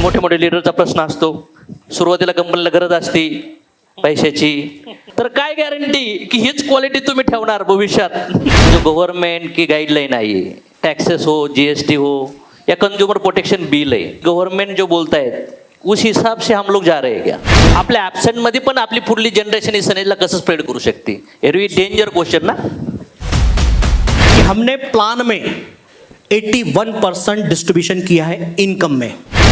मोठे मोठे लिडरचा प्रश्न असतो. सुरुवातीला कंपनीला गरज असते पैशाची, तर काय गॅरंटी की हीच क्वालिटी तुम्ही ठेवणार भविष्यात. जो गव्हर्नमेंट की गाइडलाइन आई है, टैक्सेस हो, जीएसटी हो या कंज्यूमर प्रोटेक्शन बिल आहे, गव्हर्नमेंट जो बोलतायत उस हिसाब से हम लोग जा रहे हैं क्या? आपल्या ॲब्सेंट मध्ये पण आपली पुढली जनरेशन इस सनेजला कसं स्प्रेड करू शकते? एरवी डेंजर क्वेश्चन ना. कि हमने प्लान में 81% डिस्ट्रीब्यूशन किया है इनकम में.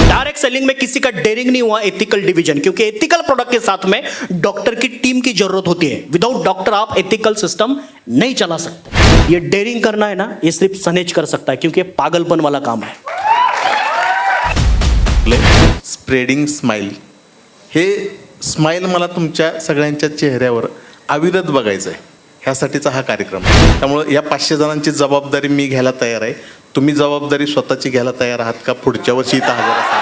डायरेक्ट सेलिंग में किसी का डेयरिंग नहीं हुआ. एथिकल डिवीजन, क्योंकि एथिकल प्रोडक्ट के साथ में डॉक्टर की टीम की जरूरत होती है. विदाउट डॉक्टर आप एथिकल सिस्टम नहीं चला सकते. ये डेयरिंग करना है ना, ये सिर्फ सनेज कर सकता है, क्योंकि ये पागलपन वाला काम है. स्प्रेडिंग स्माइल, हे स्माइल मला तुमच्या सगळ्यांच्या चेहऱ्यावर अविरत बघायचं आहे, ह्यासाठीचा हा कार्यक्रम आहे. त्यामुळे या 500 जणांची जबाबदारी मी घ्यायला तयार आहे. तुम्ही जबाबदारी स्वतःची घ्यायला तयार आहात का? पुढच्या वर्षी इथं हजर असाल.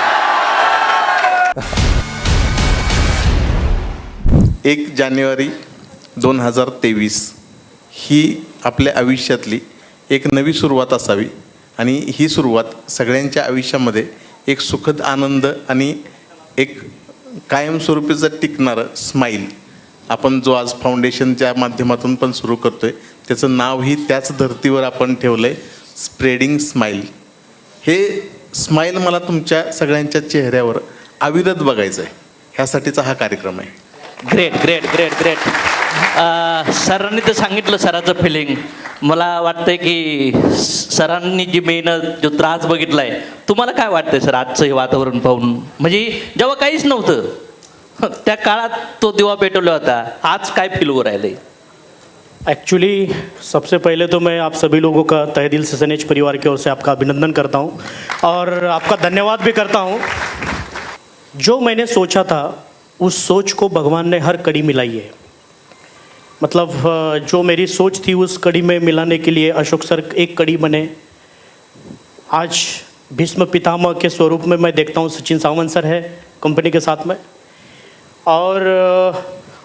1 जानेवारी 2023 ही आपल्या आयुष्यातली एक नवी सुरुवात असावी आणि ही सुरुवात सगळ्यांच्या आयुष्यामध्ये एक सुखद आनंद आणि एक कायमस्वरूपीचं टिकणारं स्माईल आपण जो आज फाउंडेशनच्या माध्यमातून पण सुरू करतोय, त्याचं नावही त्याच धर्तीवर आपण ठेवलंय, स्प्रेडिंग स्माईल. हे स्माईल मला तुमच्या सगळ्यांच्या चेहऱ्यावर अविरत बघायचं आहे, ह्यासाठीचा हा कार्यक्रम आहे. Great great great great. सरांनी तर सांगितलं सराचं फिलिंग. मला वाटतंय की सरांनी जी मेहनत, जो त्रास बघितलाय, तुम्हाला काय वाटतंय सर आजचं हे वातावरण पाहून? म्हणजे जेव्हा काहीच नव्हतं त्या काळात तो दिवा पेटवला होता, आज काय फील हो राहिलंय? एक्चुअली सबसे पहले तो मैं आप सभी लोगों का तहे दिल से सनेज परिवार की ओर से आपका अभिनंदन करता हूँ और आपका धन्यवाद भी करता हूँ. जो मैंने सोचा था उस सोच को भगवान ने हर कड़ी मिलाई है. मतलब जो मेरी सोच थी उस कड़ी में मिलाने के लिए अशोक सर एक कड़ी बने. आज भीष्म पितामह के स्वरूप में मैं देखता हूँ सचिन सावंत सर है कंपनी के साथ में. और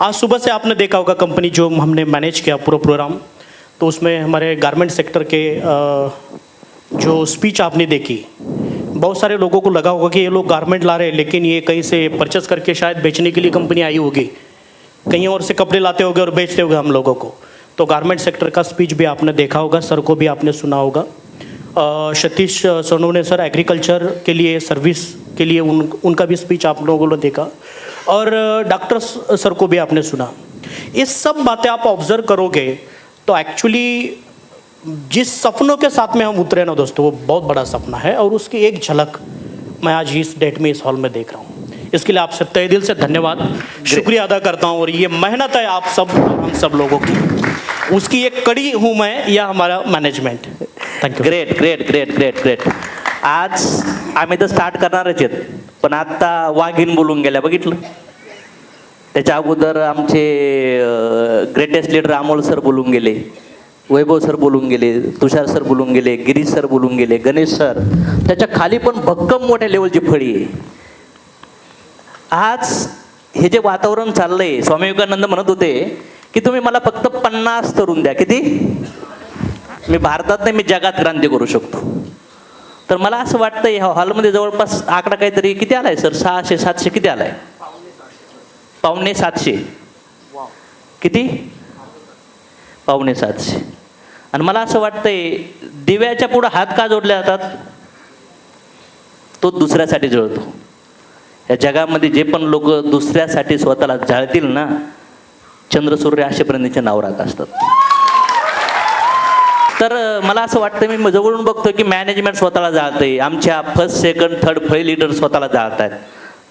आज सुबह से आपने देखा होगा कंपनी जो हमने मैनेज किया पूरा प्रोग्राम, तो उसमें हमारे गारमेंट सेक्टर के जो स्पीच आपने देखी, बहुत सारे लोगों को लगा होगा कि ये लोग गारमेंट ला रहे हैं, लेकिन ये कहीं से परचेस करके शायद बेचने के लिए कंपनी आई होगी, कहीं और से कपड़े लाते होंगे और बेचते होंगे हम लोगों को. तो गारमेंट सेक्टर का स्पीच भी आपने देखा होगा, सर को भी आपने सुना होगा. सतीश सोनवणे सर एग्रीकल्चर के लिए सर्विस के लिए उनका भी स्पीच आप लोगों ने देखा, और डॉक्टर सर को भी आपने सुना. ये सब बातें आप ऑब्जर्व करोगे तो एक्चुअली जिस सपनों के साथ में हम उतरे ना दोस्तों, वो बहुत बड़ा सपना है और उसकी एक झलक मैं आज इस डेट में इस हॉल में देख रहा हूँ. इसके लिए आपसे तहे दिल से धन्यवाद, शुक्रिया अदा करता हूँ. और ये मेहनत है आप सब, हम सब लोगों की, उसकी एक कड़ी हूँ मैं, या हमारा management. Thank you. Great great great great great. आज आम्ही तर स्टार्ट करणारच आहेत, पण आत्ता वाघीण बोलून गेल्या बघितलं. त्याच्या अगोदर आमचे ग्रेटेस्ट लीडर अमोल सर बोलून गेले, वैभव सर बोलून गेले, तुषार सर बोलून गेले, गिरीश सर बोलून गेले, गणेश सर. त्याच्या खाली पण भक्कम मोठ्या लेवलची फळी आहे. आज हे जे वातावरण चाललंय, स्वामी विवेकानंद म्हणत होते की तुम्ही मला फक्त 50 तरुण द्या. किती? मी भारतात नाही, मी जगात क्रांती करू शकतो. तर मला असं वाटतं ह्या हॉलमध्ये जवळपास आकडा काहीतरी किती आलाय सर? 600-700 किती आलाय? 650. किती? 650. आणि मला असं वाटतंय दिव्याच्या पुढे हात का जोडले जातात? तो दुसऱ्यासाठी जळतो. या जगामध्ये जे पण लोक दुसऱ्यासाठी स्वतःला जाळतील ना, चंद्रसूर्य असेपर्यंतचे नाव राहत असतात. तर मला असं वाटतं, मी जवळून बघतो की मॅनेजमेंट स्वतःला जाळतंय, आमच्या फर्स्ट सेकंड थर्ड फळी लीडर स्वतःला जाळत आहेत.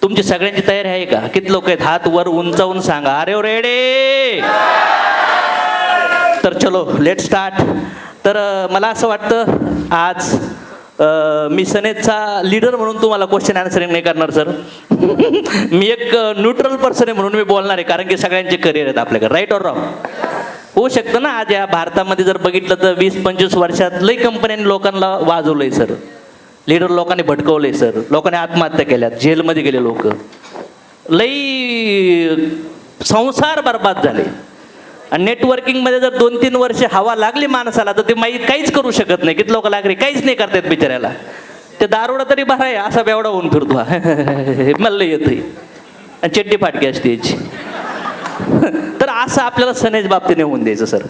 तुमची सगळ्यांची तयारी आहे का? किती लोक आहेत? हात वर उंचावून सांगा, अरे रेडी. तर चलो लेट स्टार्ट. तर मला असं वाटतं आज मी सनेजचा लीडर म्हणून तुम्हाला क्वेश्चन आन्सरिंग नाही करणार सर. मी एक न्यूट्रल पर्सन आहे म्हणून मी बोलणार आहे, कारण की सगळ्यांचे करिअर आहेत आपल्याकडे. Right or wrong? होऊ शकतं ना. आज या भारतामध्ये जर बघितलं तर 20-25 वर्षात लई कंपन्यांनी लोकांना वाजवलंय सर, लीडर लोकांनी भटकवले सर, लोकांनी आत्महत्या केल्यात, जेलमध्ये गेले लोक, लई संसार बर्बाद झाले. आणि नेटवर्किंगमध्ये जर 2-3 वर्ष हवा लागली माणसाला तर ते माहीत काहीच करू शकत नाही. किती लोक लागले काहीच नाही करतात बिचाऱ्याला. ते दारोडा तरी भराय असा बेवडा होऊन फिरतो हा. मला येतंय आणि चड्डी फाटकी असते याची. तर असं आपल्याला सनेज बाबतीने होऊन द्यायचं सर.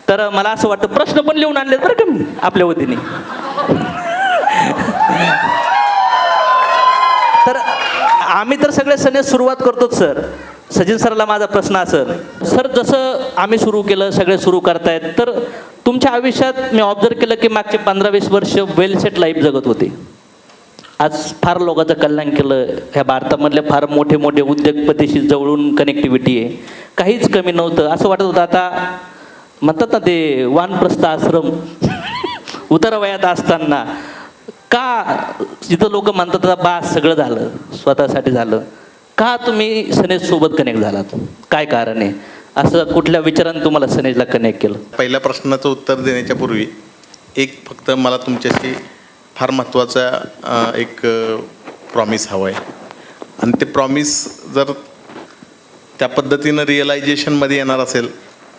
तर मला असं वाटतं प्रश्न पण लिहून आणले बरं का मी आपल्या वतीने. तर आम्ही तर सगळे सनेज सुरुवात करतोच सर. सचिन सरला माझा प्रश्न असेल सर, जसं आम्ही सुरू केलं सगळे सुरू करतायत, तर तुमच्या आयुष्यात मी ऑब्झर्व केलं की मागचे 15-20 वर्ष वेल सेट लाईफ जगत होते. आज फार लोकांचं कल्याण केलं. ह्या भारतामधले फार मोठे मोठे उद्योगपतीशी जवळून कनेक्टिव्हिटी आहे. काहीच कमी नव्हतं. असं वाटत होतं आता म्हणतात ना ते वानप्रस्थ आश्रम उतारवयात असताना का जिथं लोक म्हणतात आता बास सगळं झालं स्वतःसाठी झालं, का तुम्ही सनेज सोबत कनेक्ट झालात? काय कारण आहे? असं कुठल्या विचाराने तुम्हाला सनेजला कनेक्ट केलं? पहिल्या प्रश्नाचं उत्तर देण्याच्या पूर्वी एक फक्त मला तुमच्याशी फार महत्त्वाचा एक प्रॉमिस हवं आहे. आणि ते प्रॉमिस जर त्या पद्धतीनं रिअलायझेशनमध्ये येणार असेल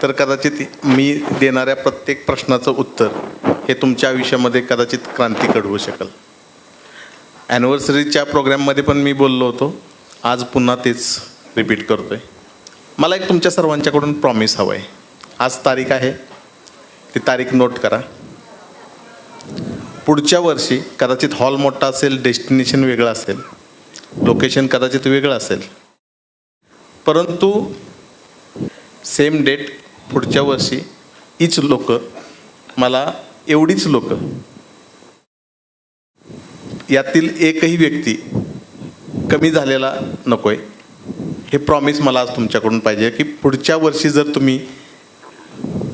तर कदाचित मी देणाऱ्या प्रत्येक प्रश्नाचं उत्तर हे तुमच्या आयुष्यामध्ये कदाचित क्रांती घडवू शकेल. ॲनिव्हर्सरीच्या प्रोग्रॅममध्ये पण मी बोललो होतो, आज पुन्हा तेच रिपीट करतो आहे. मला एक तुमच्या सर्वांच्याकडून प्रॉमिस हवं आहे. आज तारीख आहे, ती तारीख नोट करा. पुढच्या वर्षी कदाचित हॉल मोठा असेल, डेस्टिनेशन वेगळं असेल, लोकेशन कदाचित वेगळं असेल, परंतु सेम डेट पुढच्या वर्षी हीच लोक मला एवढीच लोक यातील एकही व्यक्ती कमी झालेला नको आहे. हे प्रॉमिस मला आज तुमच्याकडून पाहिजे की पुढच्या वर्षी जर तुम्ही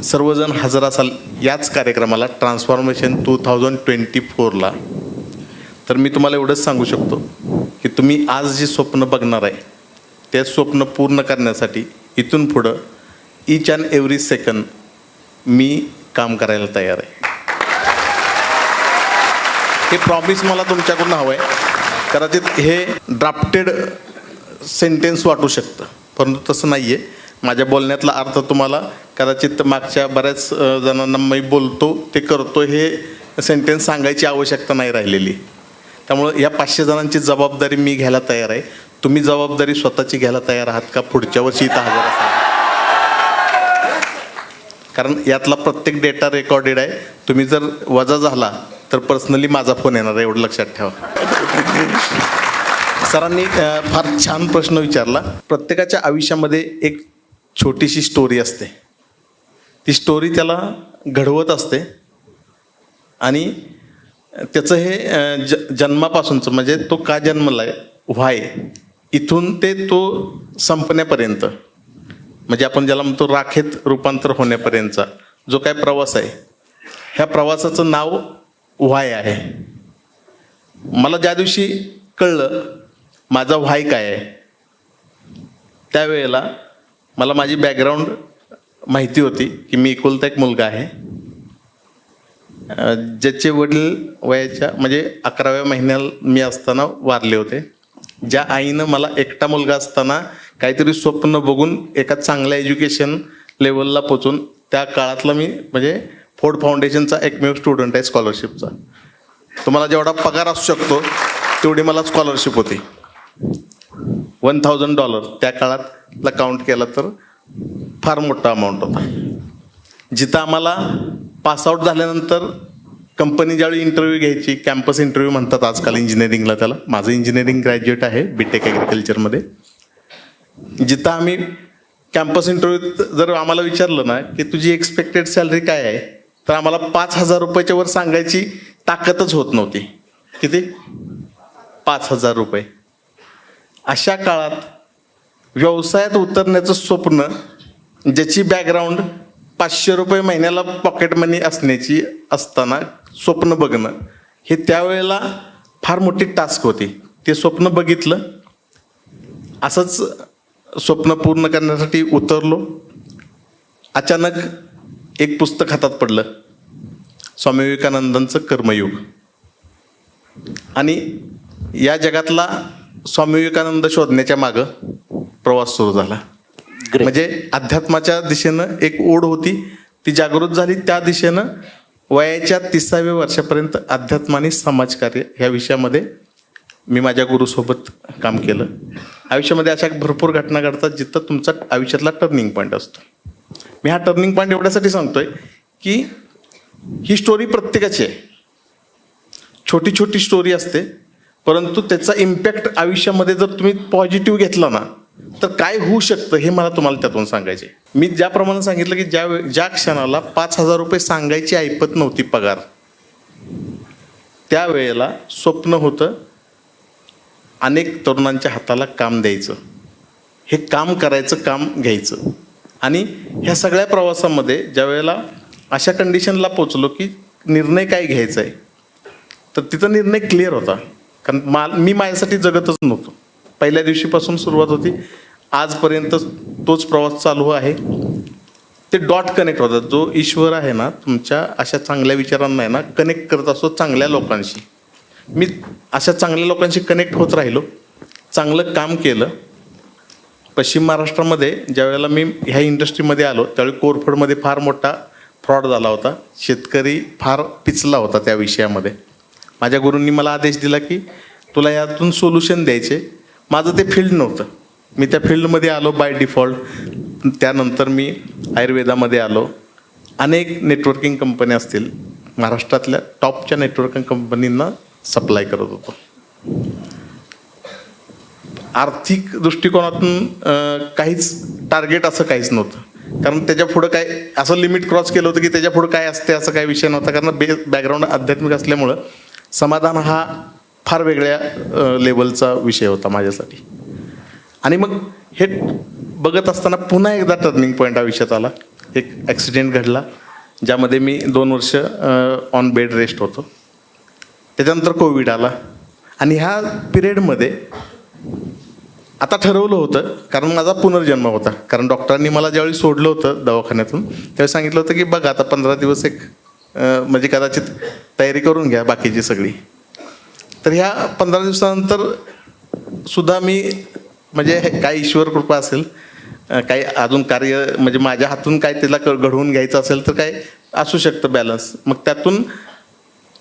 सर्वजण हजर असाल याच कार्यक्रमाला ट्रान्सफॉर्मेशन 2024ला, तर मी तुम्हाला एवढंच सांगू शकतो की तुम्ही आज जे स्वप्न बघणार आहे ते स्वप्न पूर्ण करण्यासाठी इथून पुढं ईच अँड एव्हरी सेकंड मी काम करायला तयार आहे. हे प्रॉमिस मला तुमच्याकडून हवं आहे. कदाचित हे ड्राफ्टेड सेंटेन्स वाटू शकतं, परंतु तसं नाही आहे. माझ्या बोलण्यातला अर्थ तुम्हाला कदाचित मागच्या बऱ्याच जणांना मी बोलतो ते करतो हे सेंटेन्स सांगायची आवश्यकता नाही राहिलेली. त्यामुळं या 500 जणांची जबाबदारी मी घ्यायला तयार आहे. तुम्ही जबाबदारी स्वतःची घ्यायला तयार आहात का पुढच्या वर्षी इथं हजर असाल? कारण यातला प्रत्येक डेटा रेकॉर्डेड आहे. तुम्ही जर वजा झाला तर पर्सनली माझा फोन येणार आहे, एवढं लक्षात ठेवा. सरांनी फार छान प्रश्न विचारला. प्रत्येकाच्या आयुष्यामध्ये एक छोटीशी स्टोरी असते. ती स्टोरी त्याला घडवत असते आणि त्याचं हे जन्मापासूनचं म्हणजे तो का जन्मलाय, व्हाय, इथून ते तो संपण्यापर्यंत, म्हणजे आपण ज्याला म्हणतो राखेत रूपांतर होण्यापर्यंतचा जो काय प्रवास आहे, ह्या प्रवासाचं नाव व्हाय आहे. मला ज्या दिवशी कळलं माझा व्हाय काय आहे, त्यावेळेला मला माझी बॅकग्राऊंड माहिती होती की मी एकुलता एक मुलगा आहे, ज्याचे वडील वयाच्या म्हणजे 11व्या महिन्याला मी असताना वारले होते. ज्या आईनं मला एकटा मुलगा असताना काहीतरी स्वप्न बघून एका चांगल्या एज्युकेशन लेवलला पोचून, त्या काळातला मी म्हणजे फोर्ड फाउंडेशनचा एकमेव स्टुडंट आहे स्कॉलरशिपचा. तुम्हाला जेवढा पगार असू शकतो तेवढी मला स्कॉलरशिप होती. $1000 त्या काळातला काउंट केला तर फार मोठा अमाऊंट होता. जिथं आम्हाला पासआउट झाल्यानंतर कंपनी ज्यावेळी इंटरव्ह्यू घ्यायची, कॅम्पस इंटरव्ह्यू म्हणतात आजकाल इंजिनिअरिंगला त्याला, माझं इंजिनिअरिंग ग्रॅज्युएट आहे BTech ॲग्रिकल्चरमध्ये. जिथं आम्ही कॅम्पस इंटरव्ह्यूत जर आम्हाला विचारलं ना की तुझी एक्सपेक्टेड सॅलरी काय आहे, तर आम्हाला 5,000 रुपयाच्या वर सांगायची ताकदच होत नव्हती. किती? 5,000 रुपये. अशा काळात व्यवसायात उतरण्याचं स्वप्न, ज्याची बॅकग्राऊंड 500 रुपये महिन्याला पॉकेट मनी असण्याची असताना स्वप्न बघणं, हे त्यावेळेला फार मोठी टास्क होती. ते स्वप्न बघितलं, असंच स्वप्न पूर्ण करण्यासाठी उतरलो. अचानक एक पुस्तक हातात पडलं, स्वामी विवेकानंदांचं कर्मयुग. आणि या जगातला स्वामी विवेकानंद शोधण्याच्या मागं प्रवास सुरू झाला. म्हणजे अध्यात्माच्या दिशेनं एक ओढ होती, ती जागृत झाली. त्या दिशेनं वयाच्या 30व्या वर्षापर्यंत अध्यात्म आणि समाजकार्य ह्या विषयामध्ये मी माझ्या गुरुसोबत काम केलं. आयुष्यामध्ये अशा भरपूर घटना घडतात जिथं तुमचा आयुष्यातला टर्निंग पॉईंट असतो. मी हा टर्निंग पॉईंट एवढ्यासाठी सांगतोय की ही स्टोरी प्रत्येकाची आहे. छोटी छोटी स्टोरी असते, परंतु त्याचा इम्पॅक्ट आयुष्यामध्ये जर तुम्ही पॉझिटिव्ह घेतला ना तर काय होऊ शकतं हे मला तुम्हाला त्यातून सांगायचे. मी ज्याप्रमाणे सांगितलं की ज्या क्षणाला 5,000 रुपये सांगायची ऐपत नव्हती पगार, त्यावेळेला स्वप्न होतं अनेक तरुणांच्या हाताला काम द्यायचं, हे काम करायचं, काम घ्यायचं. आणि ह्या सगळ्या प्रवासामध्ये ज्या वेळेला अशा कंडिशनला पोचलो की निर्णय काय घ्यायचा आहे, तर तिथं निर्णय क्लिअर होता. कारण मी माझ्यासाठी जगतच नव्हतो. पहिल्या दिवशीपासून सुरुवात होती, आजपर्यंत तोच प्रवास चालू आहे. ते डॉट कनेक्ट होतात. जो ईश्वर आहे ना, तुमच्या अशा चांगल्या विचारांना आहे ना कनेक्ट करत असतो चांगल्या लोकांशी. मी अशा चांगल्या लोकांशी कनेक्ट होत राहिलो, चांगलं काम केलं. पश्चिम महाराष्ट्रामध्ये ज्यावेळेला मी ह्या इंडस्ट्रीमध्ये आलो त्यावेळी कोरफडमध्ये फार मोठा फ्रॉड झाला होता. शेतकरी फार पिचला होता त्या विषयामध्ये. माझ्या गुरूंनी मला आदेश दिला की तुला यातून सोल्युशन द्यायचे. माझं ते फील्ड नव्हतं. मी त्या फील्डमध्ये आलो बाय डिफॉल्ट. त्यानंतर मी आयुर्वेदामध्ये आलो. अनेक नेटवर्किंग कंपन्या असतील, महाराष्ट्रातल्या टॉपच्या नेटवर्किंग कंपनींना सप्लाय करत होतो. आर्थिक दृष्टिकोनातून काहीच टार्गेट असं काहीच नव्हतं. कारण त्याच्या पुढं काय असं लिमिट क्रॉस केलं होतं की त्याच्या पुढं काय असते असं काही विषय नव्हता. कारण बॅकग्राऊंड आध्यात्मिक असल्यामुळं समाधान हा फार वेगळ्या लेवलचा विषय होता माझ्यासाठी. आणि मग हे बघत असताना पुन्हा एकदा टर्निंग पॉईंट आयुष्यात आला. एक ॲक्सिडेंट घडला ज्यामध्ये मी 2 वर्ष ऑन बेड रेस्ट होतो. त्याच्यानंतर कोविड आला. आणि ह्या पिरियडमध्ये आता ठरवलं होतं, कारण माझा पुनर्जन्म होता. कारण डॉक्टरांनी मला ज्यावेळी सोडलं होतं दवाखान्यातून त्यावेळी सांगितलं होतं की बघा आता 15 दिवस एक म्हणजे कदाचित तयारी करून घ्या बाकीची सगळी. तर ह्या 15 दिवसानंतर सुद्धा मी म्हणजे काय ईश्वर कृपा असेल, काही अजून कार्य म्हणजे माझ्या हातून काय त्याला घडवून घ्यायचं असेल तर काय असू शकतं बॅलन्स. मग त्यातून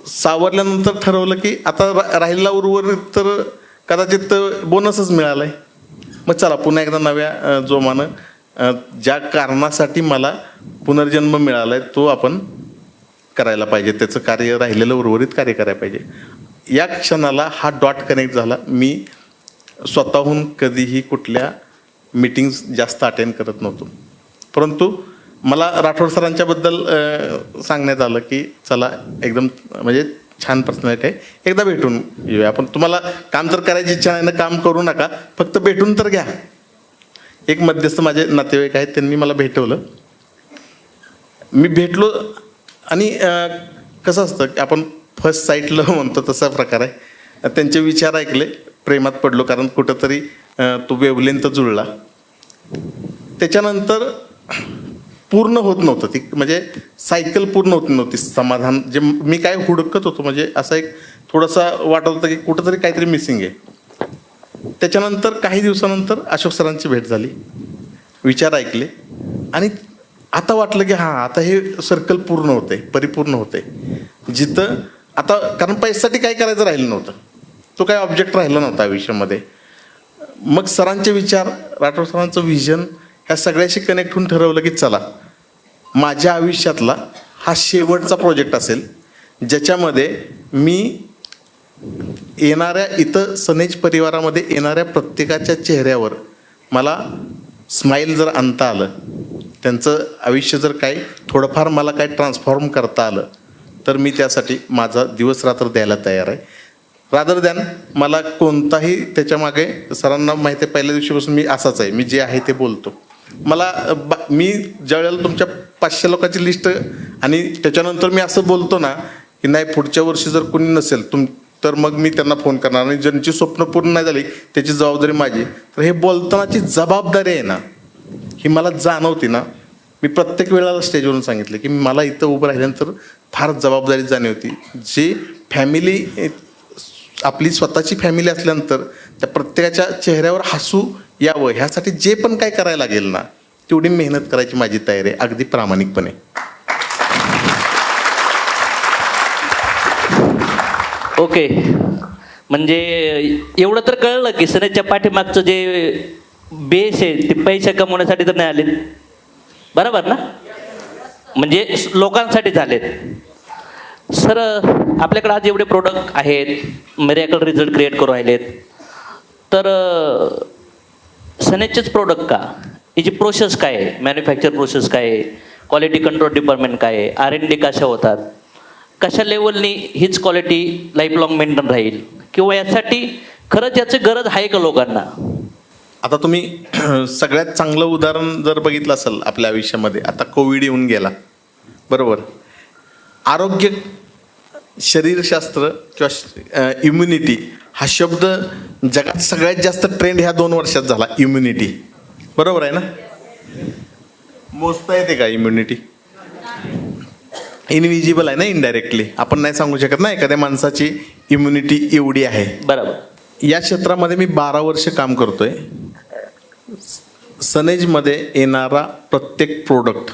सावरल्यानंतर ठरवलं की आता राहिलेला उर्वरित तर कदाचित बोनसच मिळाला आहे. मग चला पुन्हा एकदा नव्या जोमानं ज्या कारणासाठी मला पुनर्जन्म मिळाला आहे तो आपण करायला पाहिजे. त्याचं कार्य राहिलेलं उर्वरित कार्य करायला पाहिजे. या क्षणाला हा डॉट कनेक्ट झाला. मी स्वतःहून कधीही कुठल्या मीटिंग्स जास्त अटेंड करत नव्हतो. परंतु मला राठोड सरांच्याबद्दल सांगण्यात आलं की चला एकदम म्हणजे छान पर्सनॅलिटी आहे, एकदा भेटून येऊया आपण. तुम्हाला काम जर करायची इच्छा नाही ना, काम करू नका, फक्त भेटून तर घ्या. एक मध्यस्थ माझे नातेवाईक आहेत, त्यांनी मला भेटवलं. मी भेटलो आणि कसं असतं की आपण फर्स्ट साईटला म्हणतो तसा प्रकार आहे. त्यांचे विचार ऐकले, प्रेमात पडलो. कारण कुठंतरी तो वेवलेंथ जुळला. त्याच्यानंतर पूर्ण होत नव्हतं ती, म्हणजे सायकल पूर्ण होत नव्हती. समाधान जे मी काय हुडकत होतो म्हणजे असं एक थोडासा वाटत होतं की कुठंतरी काहीतरी मिसिंग आहे. त्याच्यानंतर काही दिवसानंतर अशोक सरांची भेट झाली, विचार ऐकले आणि आता वाटलं की हां आता हे सर्कल पूर्ण होते, परिपूर्ण होते. जिथं आता कारण पैशासाठी काय करायचं राहिलं नव्हतं, तो काय ऑब्जेक्ट राहिला नव्हता आयुष्यामध्ये. मग सरांचे विचार, राठोड सरांचं व्हिजन ह्या सगळ्याशी कनेक्ट होऊन ठरवलं की चला माझ्या आयुष्यातला हा शेवटचा प्रोजेक्ट असेल ज्याच्यामध्ये मी येणाऱ्या इथं सनेज परिवारामध्ये येणाऱ्या प्रत्येकाच्या चेहऱ्यावर मला स्माईल जर आणता आलं, त्यांचं आयुष्य जर काही थोडंफार मला काय ट्रान्सफॉर्म करता आलं तर मी त्यासाठी माझा दिवस रात्र द्यायला तयार आहे. रादर दॅन मला कोणताही त्याच्यामागे, सरांना माहिती आहे पहिल्या दिवशीपासून मी असाच आहे, मी जे आहे ते बोलतो. मला मी ज्या वेळेला तुमच्या 500 लोकांची लिस्ट आणि त्याच्यानंतर मी असं बोलतो ना की नाही पुढच्या वर्षी जर कोणी नसेल तर मग मी त्यांना फोन करणार आणि ज्यांची स्वप्न पूर्ण नाही झाली त्याची जबाबदारी माझी. तर हे बोलतानाची जबाबदारी आहे ना ही मला जाणवती ना. मी प्रत्येक वेळेला स्टेजवरून सांगितलं की मला इथं उभं राहिल्यानंतर फार जबाबदारी जाणवती. जे फॅमिली आपली स्वतःची फॅमिली असल्यानंतर त्या प्रत्येकाच्या चेहऱ्यावर हसू यावं ह्यासाठी जे पण काय करायला लागेल ना तेवढी मेहनत करायची माझी तयारी आहे, अगदी प्रामाणिकपणे. ओके, म्हणजे एवढं तर कळलं की सनेजच्या पाठीमागचं जे बेस आहे ते पैसे कमवण्यासाठी तर नाही आले, बरोबर ना? म्हणजे लोकांसाठी झालेत. सर, आपल्याकडे आज एवढे प्रोडक्ट आहेत, मिरेकल रिझल्ट क्रिएट करू राहिलेत, तर सनेजचेच प्रोडक्ट का? याची प्रोसेस काय आहे? मॅन्युफॅक्चर प्रोसेस काय आहे? क्वालिटी कंट्रोल डिपार्टमेंट काय आहे? R&D कशा होतात? कशा लेवलनी हीच क्वालिटी लाईफ लॉंग मेंटेन राहील? किंवा यासाठी खरंच याची गरज आहे का लोकांना? आता तुम्ही सगळ्यात चांगलं उदाहरण जर बघितलं असेल आपल्या आयुष्यामध्ये, आता कोविड येऊन गेला, बरोबर. आरोग्य, शरीरशास्त्र किंवा इम्युनिटी हा शब्द जगात सगळ्यात जास्त ट्रेंड ह्या 2 वर्षात झाला. इम्युनिटी, बरोबर आहे ना? मोजता येते का इम्युनिटी? इनविजिबल आहे ना, इनडायरेक्टली. आपण नाही सांगू शकत ना एखाद्या माणसाची इम्युनिटी एवढी आहे. बरोबर. या क्षेत्रामध्ये मी 12 वर्ष काम करतोय. सनेजमध्ये येणारा प्रत्येक प्रोडक्ट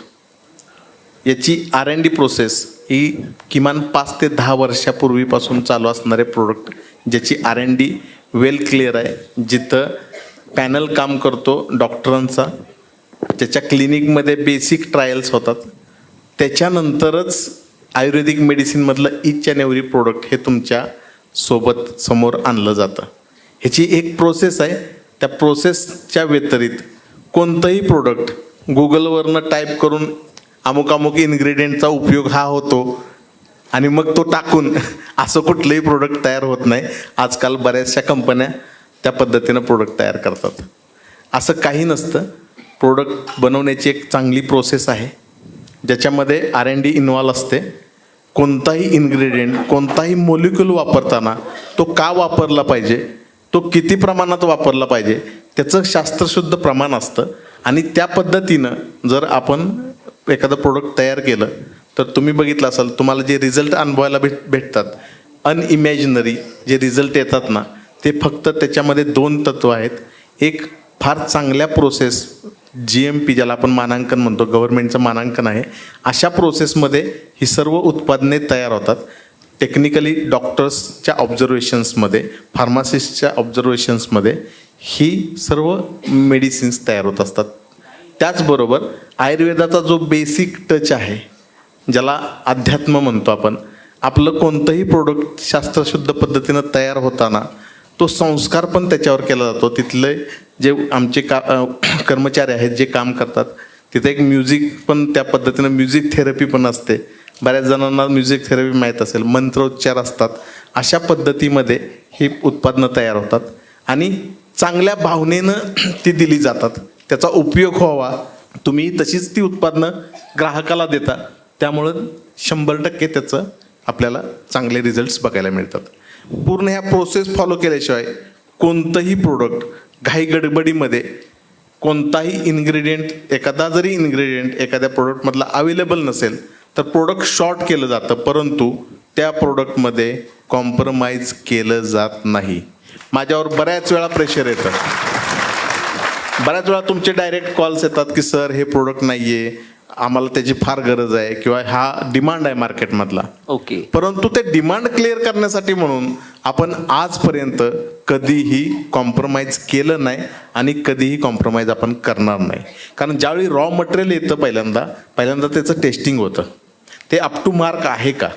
याची R&D प्रोसेस ही किमान 5 ते 10 वर्षापूर्वीपासून चालू असणारे प्रोडक्ट, ज्याची R&D वेल क्लिअर आहे. जिथं पॅनल काम करतो डॉक्टरांचा, त्याच्या क्लिनिकमध्ये बेसिक ट्रायल्स होतात, त्याच्यानंतरच आयुर्वेदिक मेडिसिनमधलं ईच अँड एव्हरी प्रोडक्ट हे तुमच्या सोबत समोर आणलं जातं. ह्याची एक प्रोसेस आहे. त्या प्रोसेसच्या व्यतिरिक्त कोणतंही प्रोडक्ट गुगलवरनं टाईप करून अमुक अमुक इन्ग्रेडियंटचा उपयोग हा होतो आणि मग तो टाकून असं कुठलंही प्रोडक्ट तयार होत नाही. आजकाल बऱ्याचशा कंपन्या त्या पद्धतीनं प्रोडक्ट तयार करतात. असं काही नसतं. प्रोडक्ट बनवण्याची एक चांगली प्रोसेस आहे, ज्याच्यामध्ये R&D इन्व्हॉल्व असते. कोणताही इन्ग्रेडियंट, कोणताही मोलिक्यूल वापरताना तो का वापरला पाहिजे, तो किती प्रमाणात वापरला पाहिजे, त्याचं शास्त्रशुद्ध प्रमाण असतं. आणि त्या पद्धतीनं जर आपण एखादं प्रोडक्ट तयार केलं तर तुम्ही बघितलं असाल, तुम्हाला जे रिझल्ट अनुभवायला भेटतात, अनइमॅजिनरी जे रिझल्ट येतात ना, ते फक्त त्याच्यामध्ये 2 तत्व आहेत. एक फार चांगल्या प्रोसेस, GMP ज्याला आपण मानांकन म्हणतो, गव्हर्नमेंटचं मानांकन आहे, अशा प्रोसेसमध्ये ही सर्व उत्पादने तयार होतात. टेक्निकली डॉक्टर्सच्या ऑब्झर्वेशन्समध्ये, फार्मासिस्टच्या ऑब्झर्वेशन्समध्ये ही सर्व मेडिसिन्स तयार होत असतात. त्याचबरोबर आयुर्वेदाचा जो बेसिक टच आहे, ज्याला अध्यात्म म्हणतो आपण, आपलं कोणतंही प्रोडक्ट शास्त्रशुद्ध पद्धतीनं तयार होताना तो संस्कार पण त्याच्यावर केला जातो. तिथले जे आमचे कर्मचारी आहेत जे काम करतात, तिथे एक म्युझिक पण त्या पद्धतीनं, म्युझिक थेरपी पण असते. बऱ्याच जणांना म्युझिक थेरपी माहीत असेल, मंत्रोच्चार असतात. अशा पद्धतीमध्ये ही उत्पादनं तयार होतात आणि चांगल्या भावनेनं ती दिली जातात. त्याचा उपयोग व्हावा, तुम्ही तशीच ती उत्पादनं ग्राहकाला देता, त्यामुळं 100% त्याचं आपल्याला चांगले रिझल्ट्स बघायला मिळतात. पूर्ण ह्या प्रोसेस फॉलो केल्याशिवाय कोणतंही प्रोडक्ट घाई गडबडीमध्ये, कोणताही इन्ग्रेडियंट, एखादा जरी इन्ग्रेडियंट एखाद्या प्रोडक्टमधला अवेलेबल नसेल तर प्रोडक्ट शॉर्ट केलं जातं, परंतु त्या प्रोडक्टमध्ये कॉम्प्रोमाइज केलं जात नाही. माझ्यावर बऱ्याच वेळा प्रेशर येतं, बऱ्याच वेळा तुमचे डायरेक्ट कॉल्स येतात की सर हे प्रोडक्ट नाही आहे, आम्हाला त्याची फार गरज आहे किंवा हा डिमांड आहे मार्केटमधला. ओके. परंतु ते डिमांड क्लिअर करण्यासाठी म्हणून आपण आजपर्यंत कधीही कॉम्प्रोमाइज केलं नाही आणि कधीही कॉम्प्रोमाइज आपण करणार नाही. कारण ज्यावेळी रॉ मटेरियल येतं पहिल्यांदा त्याचं टेस्टिंग होतं, ते अप टू मार्क आहे का.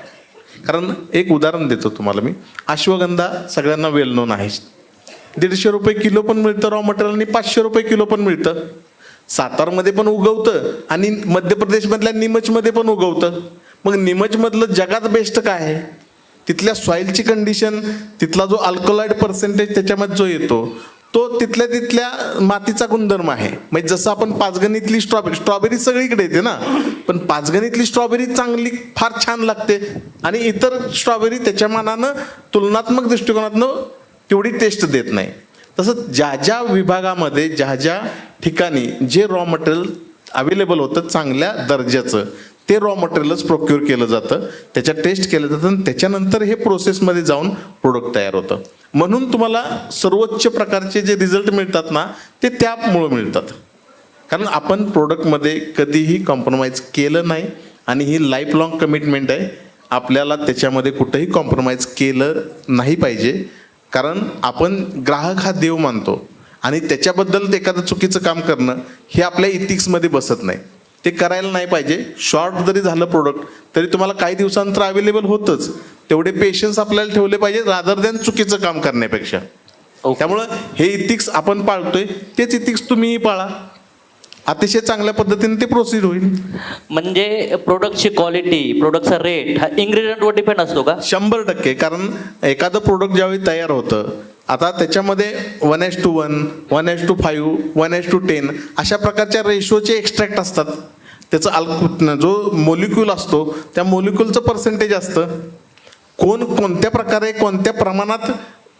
कारण एक उदाहरण देतो तुम्हाला मी. अश्वगंधा सगळ्यांना वेल नोन आहे. 150 रुपये किलो पण मिळतं रॉ मटेरियल आणि 500 रुपये किलो पण मिळतं. सातारमध्ये पण उगवतं आणि मध्य प्रदेशमधल्या नीमचमध्ये पण उगवतं. मग नीमचमधलं जगात बेस्ट काय आहे, तिथल्या सॉईलची कंडिशन, तिथला जो अल्कलॉइड पर्सेंटेज त्याच्यामध्ये जो येतो तो तिथल्या मातीचा गुणधर्म आहे. म्हणजे जसं आपण पाचगणीतली स्ट्रॉबेरी सगळीकडे येते ना, पण पाचगणीतली स्ट्रॉबेरी चांगली फार छान लागते आणि इतर स्ट्रॉबेरी त्याच्या मानानं तुलनात्मक दृष्टिकोनातनं तेवढी टेस्ट देत नाही. तसं ज्या विभागामध्ये ज्या ठिकाणी जे रॉ मटेरियल अवेलेबल होतं चांगल्या दर्जाचं, ते रॉ मटेरियलच प्रोक्युअर केलं जातं, त्याच्या टेस्ट केलं जातं आणि त्याच्यानंतर हे प्रोसेसमध्ये जाऊन प्रोडक्ट तयार होतं. म्हणून तुम्हाला सर्वोच्च प्रकारचे जे रिझल्ट मिळतात ना, ते त्यामुळं मिळतात. कारण आपण प्रोडक्टमध्ये कधीही कॉम्प्रोमाइज केलं नाही आणि ही लाईफ लॉंग कमिटमेंट आहे. आपल्याला त्याच्यामध्ये कुठंही कॉम्प्रोमाइज केलं नाही पाहिजे, कारण आपण ग्राहक हा देव मानतो आणि त्याच्याबद्दल एखादं चुकीचं काम करणं हे आपल्या इथिक्समध्ये बसत नाही. ते करायला नाही पाहिजे. शॉर्ट जरी झालं प्रोडक्ट तरी तुम्हाला काही दिवसानंतर अवेलेबल होतंच. तेवढे पेशन्स आपल्याला ठेवले पाहिजे रादर दॅन चुकीचं काम करण्यापेक्षा. त्यामुळं हे इथिक्स आपण पाळतोय, तेच इथिक्स तुम्हीही पाळा. अतिशय चांगल्या पद्धतीने ते प्रोसीड होईल. म्हणजे प्रोडक्टची क्वालिटी, प्रोडक्टचा रेट हा इन्ग्रेडियंटवर डिपेंड असतो का? 100%. कारण एखादं प्रोडक्ट ज्यावेळी तयार होतं, आता त्याच्यामध्ये 1:1, 1:5, 1:10 अशा प्रकारच्या रेशोचे एक्स्ट्रॅक्ट असतात. त्याचं जो मोलिक्यूल असतो त्या मोलिक्यूलचं पर्सेंटेज असतं. कोणत्या प्रकारे कोणत्या प्रमाणात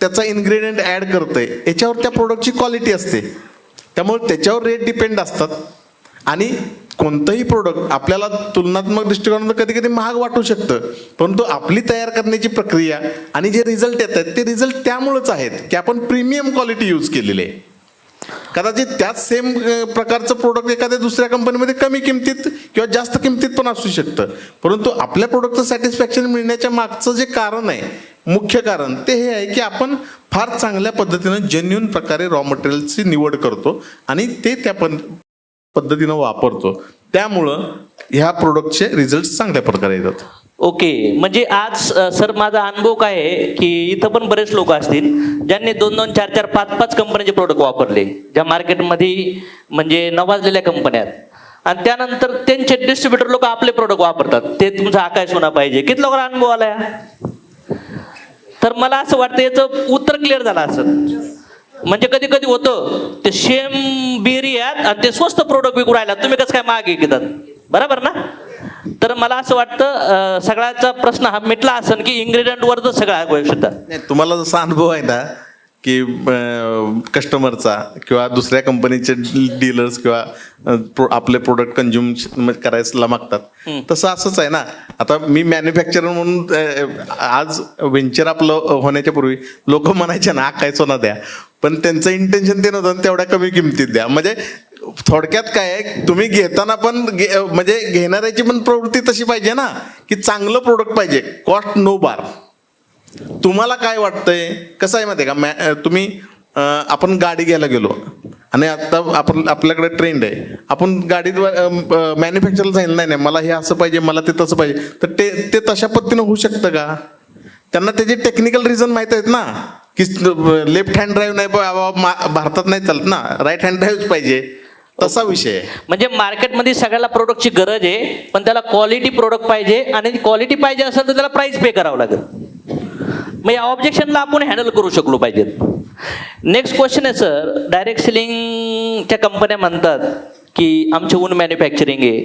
त्याचा इन्ग्रेडियंट ॲड करतंय याच्यावर त्या प्रोडक्टची क्वालिटी असते. त्यामुळे त्याच्यावर रेट डिपेंड असतात. आणि कोणतंही प्रोडक्ट आपल्याला तुलनात्मक दृष्टिकोनातून कधी कधी महाग वाटू शकतं, परंतु आपली तयार करण्याची प्रक्रिया आणि जे रिझल्ट येत आहेत ते रिझल्ट त्यामुळेच आहेत की आपण प्रीमियम क्वालिटी यूज केलेली आहे. कदाचित त्याच सेम प्रकारचं प्रोडक्ट एखाद्या दुसऱ्या कंपनीमध्ये कमी किमतीत किंवा जास्त किमतीत पण असू शकतं, परंतु आपल्या प्रोडक्टचं सॅटिस्फॅक्शन मिळण्याच्या मागचं जे कारण आहे, मुख्य कारण ते हे आहे की आपण फार चांगल्या पद्धतीनं जेन्युइन प्रकारे रॉ मटेरियलची निवड करतो आणि ते त्या पद्धतीनं वापरतो. त्यामुळं ह्या प्रोडक्टचे रिझल्ट चांगल्या प्रकारे येतात. ओके. म्हणजे आज सर माझा अनुभव काय आहे की इथं पण बरेच लोक असतील ज्यांनी 2-2, 4-4, 5-5 कंपनीचे प्रोडक्ट वापरले, ज्या मार्केटमध्ये म्हणजे नावाजलेल्या कंपन्या आहेत, आणि त्यानंतर त्यांचे डिस्ट्रीब्युटर लोक आपले प्रोडक्ट वापरतात. ते तुमचा आकाश होणं पाहिजे. किती लोकांना अनुभव आलाय? तर मला असं वाटतं याचं उत्तर क्लिअर झालं असं. म्हणजे कधी कधी होतं ते सेम बिरियात आणि ते स्वस्त प्रोडक्ट विकू राहिला, तुम्ही कसं काय मागे घेतात, बरोबर ना? तर मला असं वाटतं सगळ्याचा प्रश्न हा मिटला असेल की इन्ग्रेडियंटवर तर सगळ्या गोष्टी. नाही, तुम्हाला जसा अनुभव आहे ना की कस्टमरचा किंवा दुसऱ्या कंपनीचे डीलर्स किंवा आपले प्रोडक्ट कंझ्युम करायला मागतात, तसं असंच आहे ना. आता मी मॅन्युफॅक्चरर म्हणून आज वेंचर आपलं होण्याच्या पूर्वी लोक म्हणायचे ना काय सोना द्या, पण त्यांचं इंटेन्शन ते नव्हतं तेवढ्या कमी किमतीत द्या. म्हणजे थोडक्यात काय आहे, तुम्ही घेताना पण म्हणजे घेणाऱ्याची पण प्रवृत्ती तशी पाहिजे ना की चांगलं प्रोडक्ट पाहिजे, कॉस्ट नो बार. तुम्हाला काय वाटतंय, कसं आहे माहिती आहे का, तुम्ही आपण गाडी घ्यायला गेलो आणि आता आपल्याकडे ट्रेंड आहे, आपण गाडीत मॅन्युफॅक्चरला सांगितलं नाही मला हे असं पाहिजे, मला ते तसं पाहिजे, तर ते तशा पद्धतीनं होऊ शकतं का? त्यांना त्याचे टेक्निकल रिझन माहीत आहेत ना की लेफ्ट हँड ड्राईव्ह नाही भारतात नाही चालत ना, राईट हँड ड्राईव्ह पाहिजे. तसा विषय आहे. म्हणजे मार्केटमध्ये सगळ्याला प्रोडक्टची गरज आहे, पण त्याला क्वालिटी प्रोडक्ट पाहिजे, आणि क्वालिटी पाहिजे असेल तर त्याला प्राइस पे करावं लागेल. मग या ऑब्जेक्शनला आपण हँडल करू शकलो पाहिजेत. नेक्स्ट क्वेश्चन आहे सर, डायरेक्ट सेलिंगच्या कंपन्या म्हणतात की आमचे ओन मॅन्युफॅक्चरिंग आहे,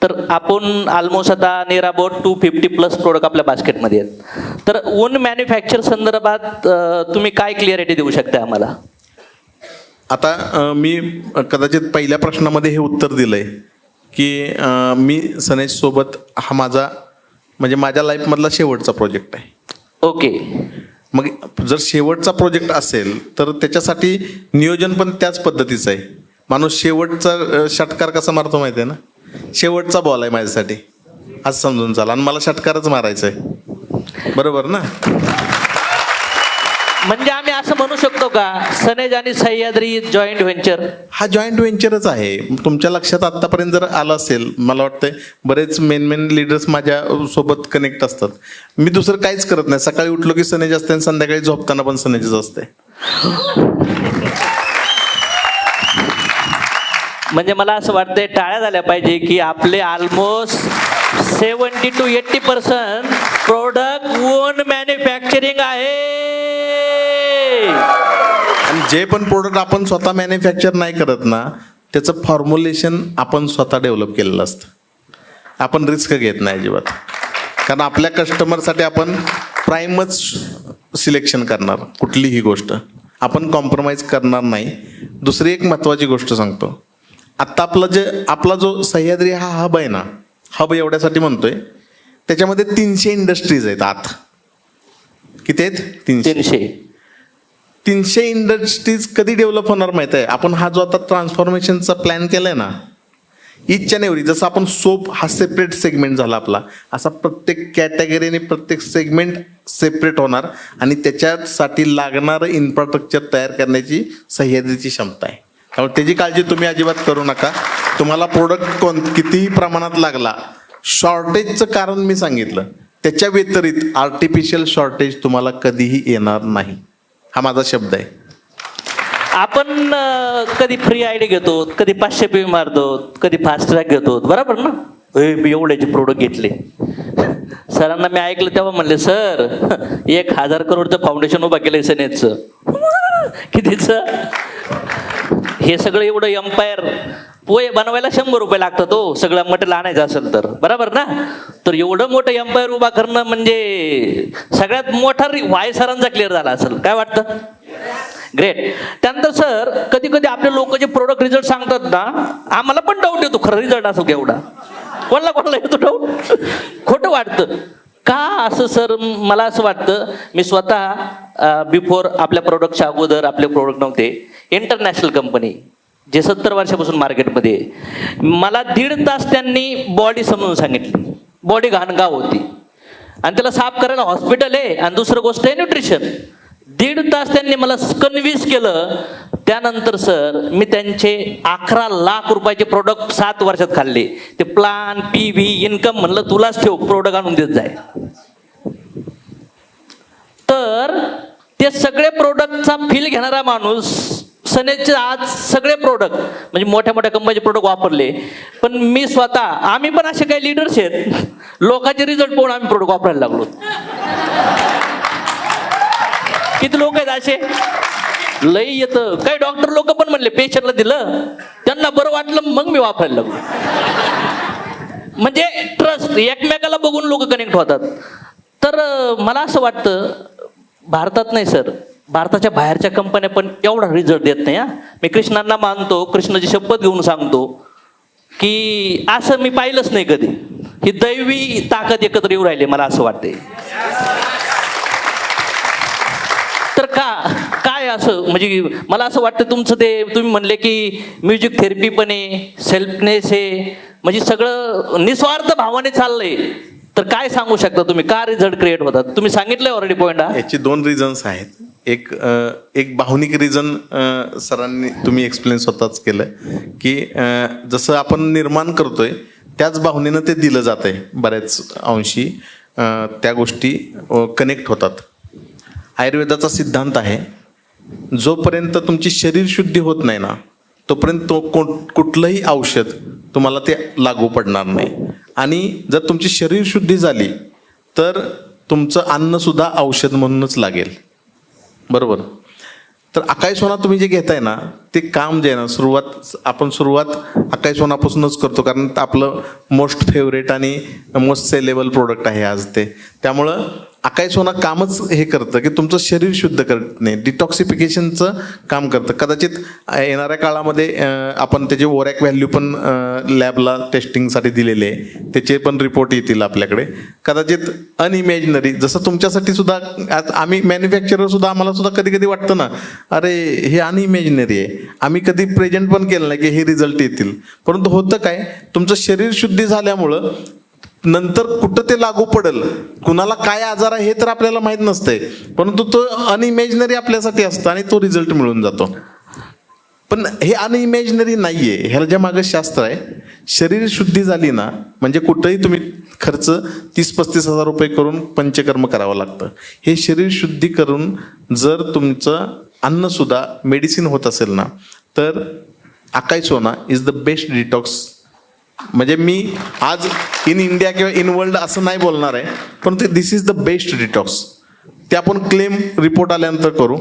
तर आपण ऑलमोस्ट आता नियर अबाउट 250+ प्रोडक्ट आपल्या बास्केटमध्ये आहेत. तर ओन मॅन्युफॅक्चर संदर्भात तुम्ही काय क्लिअरिटी देऊ शकता आम्हाला? आता मी कदाचित पहिल्या प्रश्नामध्ये हे उत्तर दिलंय की मी सनेज सोबत हा म्हणजे माझ्या लाईफमधला शेवटचा प्रोजेक्ट आहे. ओके. मग जर शेवटचा प्रोजेक्ट असेल तर त्याच्यासाठी नियोजन पण त्याच पद्धतीचं आहे. माणूस शेवटचा षटकार कसा मारतो माहिती आहे ना, शेवटचा बॉल आहे माझ्यासाठी आज समजून चाला, आणि मला षटकारच मारायचा आहे, बरोबर ना? म्हणजे आम्ही असं म्हणू शकतो का सनेज आणि सह्याद्री जॉईंट व्हेंचर? हा जॉईंट व्हेंचरच आहे. तुमच्या लक्षात आतापर्यंत जर आलं असेल, मला वाटतंय बरेच मेन लीडर्स माझ्या सोबत कनेक्ट असतात. मी दुसरं काहीच करत नाही. सकाळी उठलो की सनेज असते आणि संध्याकाळी झोपताना पण सनेजच असते. म्हणजे मला असं वाटतंय टाळ्या झाल्या पाहिजे की आपले almost 70 to 80% product on manufacturing आहे. आणि जे पण प्रोडक्ट आपण स्वतः मॅन्युफॅक्चर नाही करत ना, त्याचं फॉर्म्युलेशन आपण स्वतः डेव्हलप केलेलं असतं. आपण रिस्क घेत नाही अजिबात, कारण आपल्या कस्टमरसाठी आपण प्राईमच सिलेक्शन करणार. कुठलीही गोष्ट आपण कॉम्प्रोमाइज करणार नाही. दुसरी एक महत्त्वाची गोष्ट सांगतो, आत्ता आपला जो सह्याद्री हा हब आहे ना, हब एवढ्यासाठी म्हणतोय त्याच्यामध्ये 300 इंडस्ट्रीज आहेत आत. किती आहेत? 300 इंडस्ट्रीज कधी डेव्हलप होणार माहिती आहे? आपण हा जो आता ट्रान्सफॉर्मेशनचा प्लॅन केलाय ना, ईच अँड एव्हरी, जसं आपण सोप हा सेपरेट सेगमेंट झाला आपला, असा प्रत्येक कॅटेगरीने प्रत्येक सेगमेंट सेपरेट होणार आणि त्याच्यासाठी लागणारं इन्फ्रास्ट्रक्चर तयार करण्याची सह्याद्रीची क्षमता आहे. त्यामुळे त्याची काळजी तुम्ही अजिबात करू नका. तुम्हाला प्रोडक्ट कितीही प्रमाणात लागला, शॉर्टेजचं कारण मी सांगितलं, त्याच्या व्यतिरिक्त आर्टिफिशियल शॉर्टेज तुम्हाला कधीही येणार नाही, हा माझा शब्द आहे. आपण कधी फ्री आयडी घेतो, कधी 500 PV मारतो, कधी फास्ट ट्रॅक घेतो, बरोबर ना? मी एवढ्याचे प्रोडक्ट घेतले. सरांना मी ऐकलं तेव्हा म्हणले, सर 1000 करोडचं फाउंडेशन उभा केलंय सनेजचं. कितीचं? हे सगळं एवढं एम्पायर पोहे बनवायला 100 रुपये लागतात. तो सगळं मटेरियल आणायचं असेल तर, बरोबर ना? तर एवढं मोठं एम्पायर उभा करणं म्हणजे सगळ्यात मोठा वाय सरांचा क्लिअर झाला असेल. काय वाटतं? ग्रेट. त्यानंतर सर, कधी कधी आपले लोक जे प्रोडक्ट रिझल्ट सांगतात ना, आम्हाला पण डाऊट येतो, खरं रिझल्ट असेल केवढा, कोणाला येतो डाऊट, खोटं वाटतं का असं? सर मला असं वाटतं, मी स्वतः बिफोर आपल्या प्रोडक्टच्या अगोदर आपले प्रोडक्ट नव्हते, इंटरनॅशनल कंपनी जे 70 वर्षापासून मार्केटमध्ये, मला 1.5 तास त्यांनी बॉडी समजून सांगितली. बॉडी घाणगाव होती आणि त्याला साफ करायला हॉस्पिटल आहे आणि दुसरं गोष्ट आहे न्यूट्रिशन. 1.5 तास त्यांनी मला कन्व्हिन्स केलं. त्यानंतर सर मी त्यांचे 11 लाख रुपयाचे प्रोडक्ट 7 वर्षात खाल्ले. ते प्लान PV इन्कम म्हणलं तुलाच ठेव, प्रोडक्ट आणून देत जाय. तर ते सगळे प्रोडक्टचा फील घेणारा माणूस सनेजचे आज सगळे प्रोडक्ट म्हणजे मोठ्या मोठ्या कंपनीचे प्रोडक्ट वापरले. पण मी स्वतः, आम्ही पण असे काही लिडर्स आहेत, लोकांचे रिझल्ट पाहून आम्ही प्रोडक्ट वापरायला लागलो. किती लोक आहेत असे, लई येतं. काही डॉक्टर लोक पण म्हणले, पेशंटला दिलं, त्यांना बरं वाटलं, मग मी वापरायला लागलो. म्हणजे ट्रस्ट, एकमेकाला बघून लोक कनेक्ट होतात. तर मला असं वाटतं, भारतात नाही सर, भारताच्या बाहेरच्या कंपन्या पण एवढा रिझल्ट देत नाही. मी कृष्णांना मानतो, कृष्णाची शपथ घेऊन सांगतो की असं मी पाहिलंच नाही कधी. ही दैवी ताकद एकत्र येऊ राहिली, मला असं वाटतंय. तर काय असं, म्हणजे मला असं वाटतं तुमचं ते तुम्ही म्हणले की म्युझिक थेरपी पण आहे, सेल्फनेस आहे, म्हणजे सगळं निस्वार्थ भावाने चाललंय. तर काय सांगू शकता तुम्ही, का रिझल्ट क्रिएट होतात? तुम्ही सांगितलंय ऑलरेडी पॉईंट. याची 2 रिझन्स आहेत. एक भावनिक रिझन सरांनी तुम्ही एक्सप्लेन स्वतःच केलं की जसं आपण निर्माण करतोय त्याच भावनेनं ते दिलं जात आहे. बऱ्याच अंशी त्या गोष्टी कनेक्ट होतात. आयुर्वेदाचा सिद्धांत आहे, जोपर्यंत तुमची शरीर शुद्धी होत नाही ना, तोपर्यंत कुठलंही औषध तुम्हाला ते लागू पडणार नाही. आणि जर तुमची शरीर शुद्धी झाली तर तुमचं अन्न सुद्धा औषध म्हणूनच लागेल, बरोबर? तर अकाई सोना तुम्ही जे घेताय ना, ते काम जे आहे ना, सुरुवात अकाई सोनापासूनच करतो, कारण आपलं मोस्ट फेवरेट आणि मोस्ट सेलेबल प्रोडक्ट आहे आज ते. त्यामुळं अकाई सोना कामच हे करतं की तुमचं शरीर शुद्ध करत नाही, डिटॉक्सिफिकेशनचं काम करतं. कदाचित येणाऱ्या काळामध्ये आपण त्याचे ओरॅक व्हॅल्यू पण लॅबला टेस्टिंगसाठी दिलेले आहे, त्याचे पण रिपोर्ट येतील आपल्याकडे. कदाचित अनइमॅजिनरी, जसं तुमच्यासाठी सुद्धा आम्ही मॅन्युफॅक्चरर सुद्धा, आम्हाला सुद्धा कधी कधी वाटतं ना, अरे हे अनइमॅजिनरी आहे, आम्ही कधी प्रेझेंट पण केलं नाही की हे रिझल्ट येतील. परंतु होतं काय, तुमचं शरीर शुद्धी झाल्यामुळं नंतर कुठं ते लागू पडेल, कुणाला काय आजार आहे हे तर आपल्याला माहीत नसतंय, परंतु तो अनइमॅजिनरी आपल्यासाठी असतं आणि तो रिझल्ट मिळून जातो. पण हे अनइमॅजिनरी नाहीये, ह्याच्या मागं शास्त्र आहे. शरीर शुद्धी झाली ना, म्हणजे कुठंही तुम्ही खर्च 30-35 हजार रुपये करून पंचकर्म करावं लागतं. हे शरीर शुद्धी करून जर तुमचं अन्न सुद्धा मेडिसिन होत असेल ना, तर अकाई सोना इज द बेस्ट डिटॉक्स. म्हणजे मी आज इन इंडिया किंवा इन वर्ल्ड असं नाही बोलणार आहे, परंतु दिस इज द बेस्ट डिटॉक्स. ते आपण क्लेम रिपोर्ट आल्यानंतर करू.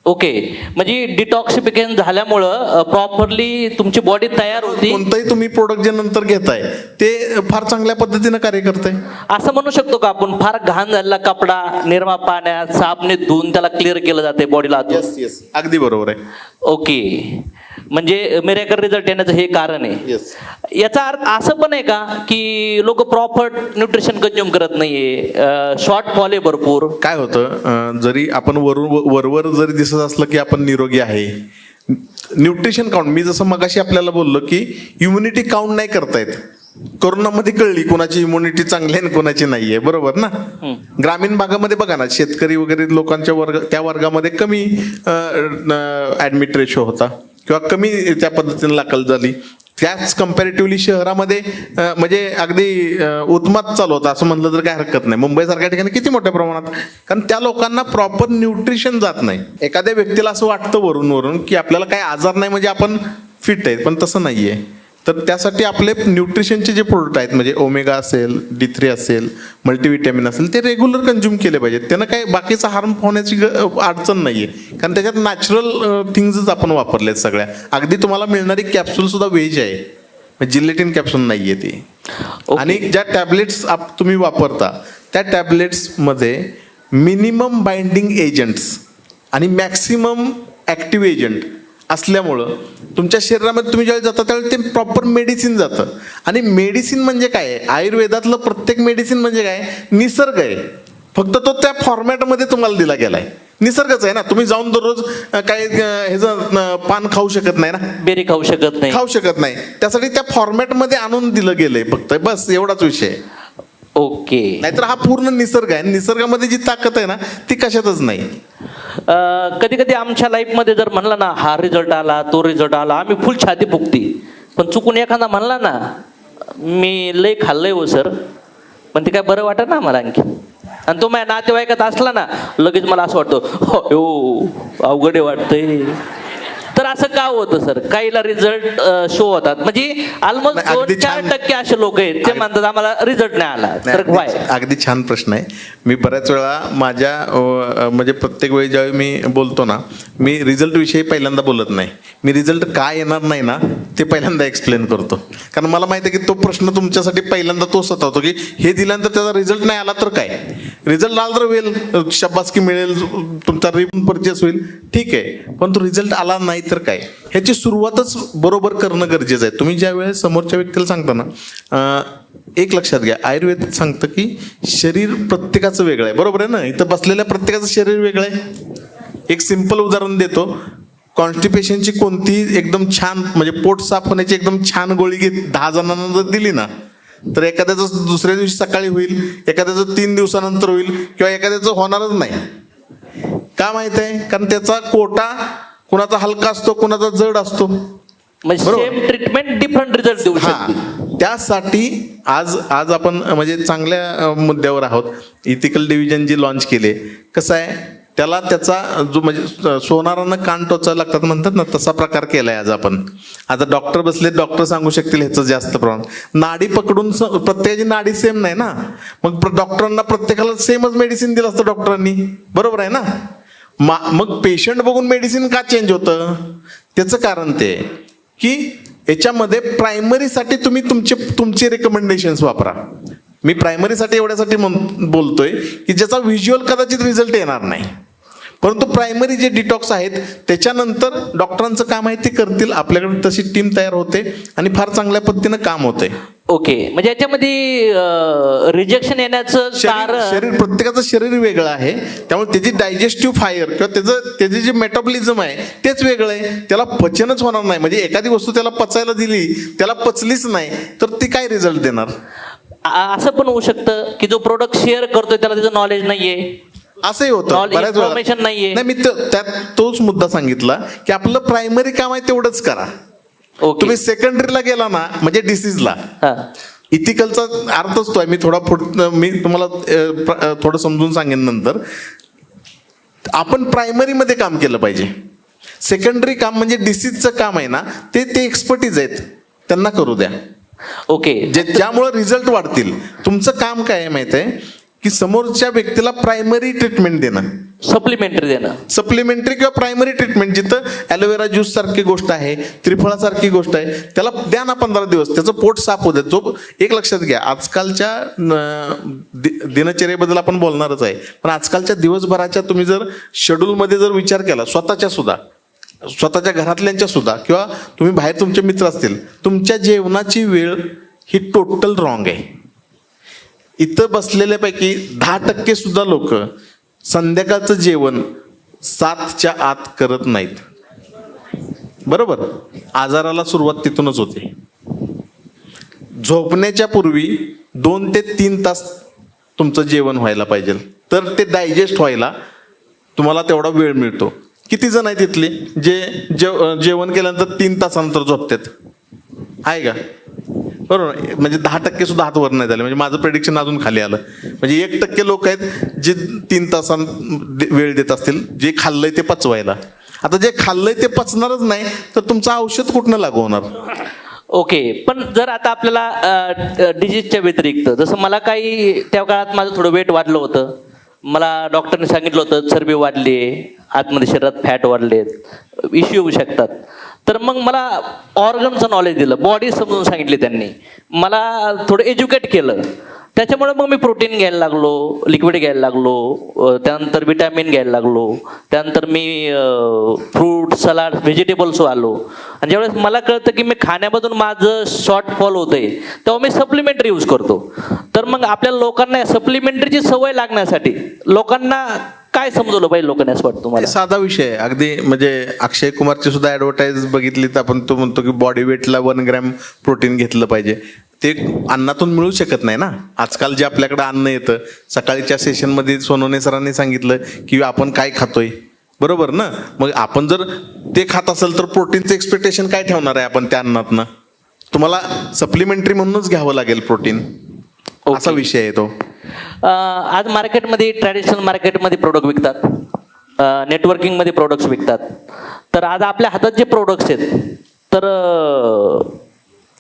ओके, म्हणजे डिटॉक्सिफिकेशन झाल्यामुळं प्रॉपरली तुमची बॉडी तयार होती. कोणतंही तुम्ही प्रोडक्ट जे नंतर घेताय ते फार चांगल्या पद्धतीनं कार्य करतंय. असं म्हणू शकतो का आपण, फार घाण झालेला कपडा निर्मा पाण्यात साबणे धुवून त्याला क्लिअर केलं जाते बॉडीला? येस, अगदी बरोबर आहे. ओके, म्हणजे मिरेकल रिझल्ट येण्याचं हे कारण आहे. याचा अर्थ असं पण आहे का की लोक प्रॉपर न्यूट्रिशन कंझ्युम करत नाहीये, शॉर्ट फॉल आहे भरपूर? काय होतं, जरी आपण वरवर जरी दिसत असलं की आपण निरोगी आहे, न्यूट्रिशन काउंट, मी जसं मगाशी आपल्याला बोललो की इम्युनिटी काउंट नाही करतायत. कोरोनामध्ये कळली कोणाची इम्युनिटी चांगली आहे आणि कोणाची नाहीये, बरोबर ना. ग्रामीण भागामध्ये बघा ना, शेतकरी वगैरे लोकांच्या त्या वर्गामध्ये कमी ऍडमिट रेशो होता किंवा कमी त्या पद्धतीने दाखल झाली. त्याच कम्पॅरेटिव्हली शहरामध्ये म्हणजे अगदी उत्मात चालू होता असं म्हणलं तर काय हरकत नाही. मुंबईसारख्या ठिकाणी किती मोठ्या प्रमाणात, कारण त्या लोकांना प्रॉपर न्यूट्रिशन जात नाही. एखाद्या व्यक्तीला असं वाटतं वरून की आपल्याला काही आजार नाही म्हणजे आपण फिट आहेत, पण तसं नाहीये. तर त्यासाठी आपले न्यूट्रिशनचे जे प्रोडक्ट आहेत म्हणजे ओमेगा असेल, D3 असेल, मल्टीव्हिटॅमिन असेल, ते रेग्युलर कंझ्युम केले पाहिजेत. त्यांना काही बाकीचा हार्म होण्याची अडचण नाहीये, कारण त्याच्यात नॅचरल थिंग्सच आपण वापरलेत सगळ्या. अगदी तुम्हाला मिळणारी कॅप्सूल सुद्धा व्हेज आहे, जिलेटिन कॅप्सूल नाहीये ती. आणि ज्या टॅबलेट्स तुम्ही वापरता त्या टॅबलेट्समध्ये मिनिमम बाइंडिंग एजंट्स आणि मॅक्सिमम ऍक्टिव्ह एजंट असल्यामुळं तुमच्या शरीरामध्ये तुम्ही ज्यावेळी जाता त्यावेळी ते प्रॉपर मेडिसिन जातं. आणि मेडिसिन म्हणजे काय आहे, आयुर्वेदातलं प्रत्येक मेडिसिन म्हणजे काय, निसर्ग आहे. फक्त तो त्या फॉर्मॅटमध्ये तुम्हाला दिला गेलाय. निसर्गच आहे ना. तुम्ही जाऊन दररोज काय ह्याचं पान खाऊ शकत नाही ना, बेरी खाऊ शकत नाही. त्यासाठी त्या फॉर्मॅटमध्ये आणून दिलं गेलंय फक्त, बस एवढाच विषय. ओके. नाहीतर हा पूर्ण निसर्ग आहे. निसर्गामध्ये जी ताकद आहे ना ती कशातच नाही. कधी कधी आमच्या लाईफमध्ये जर म्हणला ना हा रिझल्ट आला तो रिझल्ट आला, आम्ही फुल छाती फुगती. पण चुकून एखादा म्हणला ना मी लय खाल्लंय हो सर, पण ते काय बरं वाटत ना मला आणखी. आणि तो माझ्या नातेवाईकात असला ना लगेच मला असं वाटतं हो अवघडे वाटतंय. तर असं का होतं सर? काहीला रिझल्ट शो होतात, म्हणजे ऑलमोस्ट अगदी 2-4% असे लोक आहेत ते म्हणतात आम्हाला रिझल्ट नाही आला. तर नाही, अगदी छान प्रश्न आहे. मी बऱ्याच वेळा माझ्या म्हणजे प्रत्येक वेळी ज्यावेळी मी बोलतो ना, मी रिझल्ट विषयी पहिल्यांदा बोलत नाही. मी रिझल्ट का येणार नाही ना ते पहिल्यांदा एक्सप्लेन करतो, कारण मला माहिती आहे की तो प्रश्न तुमच्यासाठी पहिल्यांदा तोच होता की हे दिल्यानंतर त्याचा रिझल्ट नाही आला तर काय. रिझल्ट आला तर होईल, शाबासकी मिळेल, तुमचा रिबन परचेस होईल, ठीक आहे. पण तो रिझल्ट आला नाही तर काय, ह्याची सुरुवातच बरोबर करणं गरजेचं आहे. तुम्ही ज्या वेळेस समोरच्या व्यक्तीला सांगता ना, एक लक्षात घ्या, आयुर्वेद सांगतं की शरीर प्रत्येकाचं वेगळं आहे, बरोबर आहे ना. इथं बसलेल्या प्रत्येकाचं शरीर वेगळं आहे. एक सिंपल उदाहरण देतो. कॉन्स्टिपेशनची कोणतीही एकदम छान म्हणजे पोट साफ होण्याची एकदम छान गोळी 10 जणांना जर दिली ना, तर एखाद्याचं दुसऱ्या दिवशी सकाळी होईल, एखाद्याचं 3 दिवसानंतर होईल, किंवा एखाद्याचं होणारच नाही. का माहित आहे? कारण त्याचा कोटा कुणाचा हलका असतो, कुणाचा जड असतो. म्हणजे सेम ट्रीटमेंट डिफरंट रिझल्ट देऊ शकते. त्यासाठी आज आपण म्हणजे चांगल्या मुद्द्यावर आहोत. इथिकल डिव्हिजन जी लॉन्च केले, कसं आहे, त्याला त्याचा जो म्हणजे सोनारानं कान टोचायला लागतात म्हणतात ना, तसा प्रकार केलाय आज आपण. आता डॉक्टर बसले, डॉक्टर सांगू शकतील ह्याचं जास्त प्रमाण. नाडी पकडून प्रत्येकाची नाडी सेम नाही ना, मग डॉक्टरांना प्रत्येकाला सेमच मेडिसिन दिलं असतं डॉक्टरांनी, बरोबर आहे ना. मग पेशंट बघून मेडिसिन का चेंज होतं? त्याचं कारण ते की याच्यामध्ये प्रायमरीसाठी तुम्ही तुमचे रेकमेंडेशन्स वापरा. मी प्रायमरीसाठी एवढ्यासाठी बोलतोय की ज्याचा व्हिज्युअल कदाचित रिझल्ट येणार नाही, परंतु प्रायमरी जे डिटॉक्स आहेत त्याच्यानंतर डॉक्टरांचं काम आहे ते करतील. आपल्याकडे तशी टीम तयार होते आणि फार चांगल्या पद्धतीनं काम होतंय. ओके. म्हणजे याच्यामध्ये रिजेक्शन येण्याचं शरीर प्रत्येकाचं शरीर वेगळं आहे, त्यामुळे त्याची डायजेस्टिव्ह फायर किंवा त्याचे जे मेटाबॉलिझम आहे तेच वेगळं आहे. त्याला पचनच होणार नाही. म्हणजे एखादी वस्तू त्याला पचायला दिली, त्याला पचलीच नाही तर ती काय रिझल्ट देणार? असं पण होऊ शकतं की जो प्रोडक्ट शेअर करतोय त्याला त्याचं नॉलेज नाहीये, असंही होतं बऱ्याच इन्फॉर्मेशन नाहीये. नाही, मी त्यात तोच मुद्दा सांगितला की आपलं प्रायमरी काम आहे तेवढंच करा. तुम्ही सेकंडरीला गेला ना म्हणजे डिसीजला. इथिकलचा अर्थच तो आहे. मी तुम्हाला थोडं समजून सांगेन नंतर. आपण प्रायमरीमध्ये काम केलं पाहिजे. सेकंडरी काम म्हणजे डिसीजचं काम आहे ना, ते एक्सपर्टीज आहेत, त्यांना करू द्या. ओके. ज्यामुळे रिझल्ट वाढतील. तुमचं काम काय आहे माहित आहे की समोरच्या व्यक्तीला प्रायमरी ट्रीटमेंट देणं, सप्लिमेंटरी किंवा प्रायमरी ट्रीटमेंट. जिथं ॲलोवेरा ज्यूस सारखी गोष्ट आहे, त्रिफळासारखी गोष्ट आहे, त्याला द्या ना 15 दिवस, त्याचं पोट साफ होतं. जो एक लक्षात घ्या, आजकालच्या दिनचर्येबद्दल आपण बोलणारच आहे, पण आजकालच्या दिवसभराच्या तुम्ही जर शेड्यूलमध्ये जर विचार केला, स्वतःच्या घरातल्यांच्या सुद्धा, किंवा तुम्ही बाहेर तुमचे मित्र असतील, तुमच्या जेवणाची वेळ ही टोटल रॉंग आहे. इथं बसलेल्यापैकी 10% सुद्धा लोक संध्याकाळचं जेवण 7च्या आत करत नाहीत, बरोबर, आजाराला सुरुवात तिथूनच होते. झोपण्याच्या पूर्वी 2 ते 3 तास तुमचं जेवण व्हायला पाहिजे, तर ते डायजेस्ट व्हायला तुम्हाला तेवढा वेळ मिळतो. किती जण आहे तिथले जे जेवण केल्यानंतर 3 तासानंतर झोपतात? आहे का? बरोबर, म्हणजे 10% सुद्धा हात वर नाही झाले. म्हणजे माझं प्रेडिक्शन अजून खाली आलं. म्हणजे 1% लोक आहेत जे 3 तासां वेळ देत असतील, जे खाल्लंय ते पचवायला. आता जे खाल्लंय ते पचणारच नाही तर तुमचं औषध कुठनं लागू होणार? ओके, पण जर आता आपल्याला डिजीजच्या व्यतिरिक्त, जसं मला काही त्या काळात माझं थोडं वेट वाढलं होतं, मला डॉक्टरने सांगितलं होतं चरबी वाढली आहे, आतमध्ये शरीरात फॅट वाढलेत, इश्यू येऊ शकतात. तर मग मला ऑर्गनचं नॉलेज दिलं, बॉडी समजून सांगितली त्यांनी, मला थोडं एज्युकेट केलं. त्याच्यामुळे मग मी प्रोटीन घ्यायला लागलो, लिक्विड घ्यायला लागलो, त्यानंतर विटॅमिन घ्यायला लागलो, त्यानंतर मी फ्रूट सलाड व्हेजिटेबल्स आलो. आणि ज्यावेळेस मला कळतं की मी खाण्यामधून माझं शॉर्टफॉल होतंय, तेव्हा मी सप्लिमेंटरी यूज करतो. तर मग आपल्या लोकांना सप्लिमेंटरीची सवय लागण्यासाठी लोकांना काय समजवलं पाहिजे लोकांनी, असं वाटतं मला? साधा विषय आहे अगदी. म्हणजे अक्षय कुमारची सुद्धा ऍडव्हर्टाईज बघितली तर आपण तो म्हणतो की बॉडी वेटला 1 ग्रॅम प्रोटीन घेतलं पाहिजे. ते अन्नातून मिळू शकत नाही ना. आजकाल जे आपल्याकडे अन्न येतं, सकाळीच्या सेशनमध्ये सोनवणे सरांनी सांगितलं की आपण काय खातोय, बरोबर ना. मग आपण जर ते खात असेल तर प्रोटीनचं एक्सपेक्टेशन काय ठेवणार आहे आपण त्या अन्नातनं? तुम्हाला सप्लिमेंटरी म्हणूनच घ्यावं लागेल प्रोटीन, असा विषय आहे तो. आज मार्केटमध्ये, ट्रॅडिशनल मार्केटमध्ये प्रोडक्ट विकतात, नेटवर्किंगमध्ये प्रोडक्ट्स विकतात. तर आज आपल्या हातात जे प्रोडक्ट्स आहेत, तर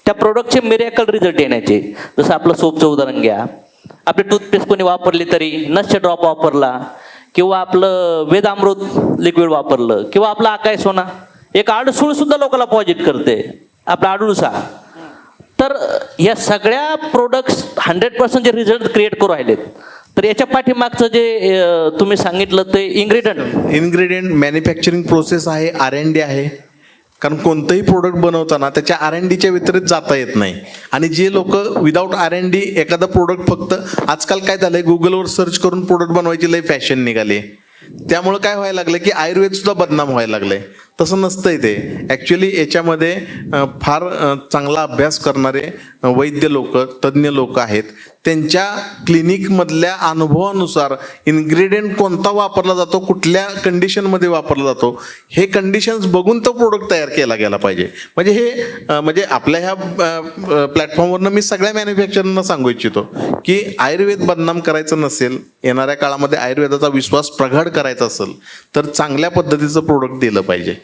त्या प्रोडक्टचे मिरेकल रिझल्ट येण्याचे, जसं आपलं सोपचं उदाहरण घ्या, आपली टूथपेस्ट कोणी वापरली तरी नसचे ड्रॉप वापरला, किंवा आपलं वेदामृत लिक्विड वापरलं, किंवा आपला आकाय सोना, एक आडसूळ सुद्धा लोकांना पॉझिट करते, आपला आडूळसा. तर या सगळ्या प्रोडक्ट्स 100% जे रिझल्ट क्रिएट करू राहिलेत, तर याच्या पाठीमागचं जे तुम्ही सांगितलं ते इन्ग्रेडियंट मॅन्युफॅक्चरिंग प्रोसेस आहे, R&D आहे. कारण कोणतंही प्रोडक्ट बनवताना त्याच्या R&Dच्या व्यतिरिक्त जाता येत नाही. आणि जे लोक विदाऊट R&D एखादा प्रोडक्ट, फक्त आजकाल काय झालंय, गुगलवर सर्च करून प्रोडक्ट बनवायची लय फॅशन निघाली. त्यामुळे काय व्हायला लागलं की आयुर्वेद सुद्धा बदनाम व्हायला लागलंय. तसं नसतंय ते. ॲक्च्युली याच्यामध्ये फार चांगला अभ्यास करणारे वैद्य लोक, तज्ज्ञ लोक आहेत. त्यांच्या क्लिनिकमधल्या अनुभवानुसार इन्ग्रेडियंट कोणता वापरला जातो, कुठल्या कंडिशनमध्ये वापरला जातो, हे कंडिशन्स बघून तो प्रोडक्ट तयार केला गेला पाहिजे. म्हणजे हे म्हणजे आपल्या ह्या प्लॅटफॉर्मवरनं मी सगळ्या मॅन्युफॅक्चररना सांगू इच्छितो की आयुर्वेद बदनाम करायचं नसेल, येणाऱ्या काळामध्ये आयुर्वेदाचा विश्वास प्रगाढ करायचा असेल तर चांगल्या पद्धतीचं प्रोडक्ट दिलं पाहिजे.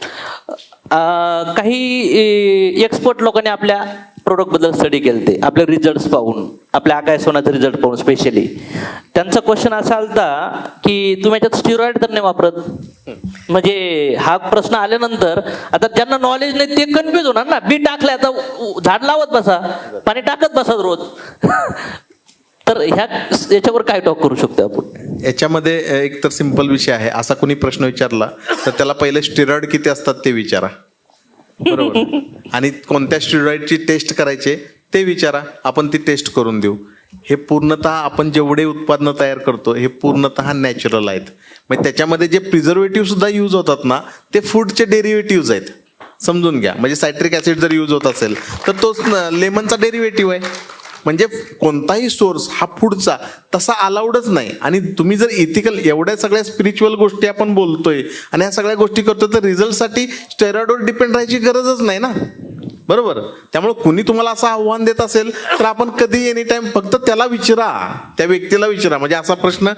काही एक्सपर्ट लोकांनी आपल्या प्रोडक्ट बद्दल स्टडी केलते, आपले रिझल्ट पाहून, आपल्या आकाय सोनाचे रिझल्ट पाहून. स्पेशली त्यांचा क्वेश्चन असा आलता की तुम्ही याच्यात स्टिरॉइड तर नाही वापरत? म्हणजे हा प्रश्न आल्यानंतर आता ज्यांना नॉलेज नाही ते कन्फ्युज होणार ना. बी टाकले, आता झाड लावत बसा, पाणी टाकत बसा रोज. तर याच्यावर काय टॉक करू शकतो आपण? याच्यामध्ये एक तर सिंपल विषय आहे. असा कोणी प्रश्न विचारला तर त्याला पहिले स्टिरॉइड किती असतात ते विचारा, बरोबर. आणि कोणत्या स्टिरॉइडची टेस्ट करायचे ते विचारा, आपण ती टेस्ट करून देऊ. हे पूर्णतः आपण जेवढे उत्पादनं तयार करतो हे पूर्णतः नॅचरल आहेत. म्हणजे त्याच्यामध्ये जे प्रिझर्वेटिव्ह सुद्धा यूज होतात ना, ते फूडचे डेरिव्हेटिव्ह आहेत, समजून घ्या. म्हणजे सायट्रिक ऍसिड जर यूज होत असेल तर तो लेमनचा डेरिव्हेटिव्ह आहे. म्हणजे कोणताही सोर्स हा फूडचा तसा अलाउडच नाही. आणि तुम्ही जर इथिकल, एवढ्या सगळ्या स्पिरिच्युअल गोष्टी आपण बोलतोय आणि ह्या सगळ्या गोष्टी करतोय, तर रिझल्टसाठी स्टेरॉइडवर डिपेंड राहायची गरजच नाही ना, बरोबर. त्यामुळे कुणी तुम्हाला असं आव्हान देत असेल तर आपण कधी एनी टाइम फक्त त्याला विचारा, त्या व्यक्तीला विचारा. म्हणजे असा प्रश्न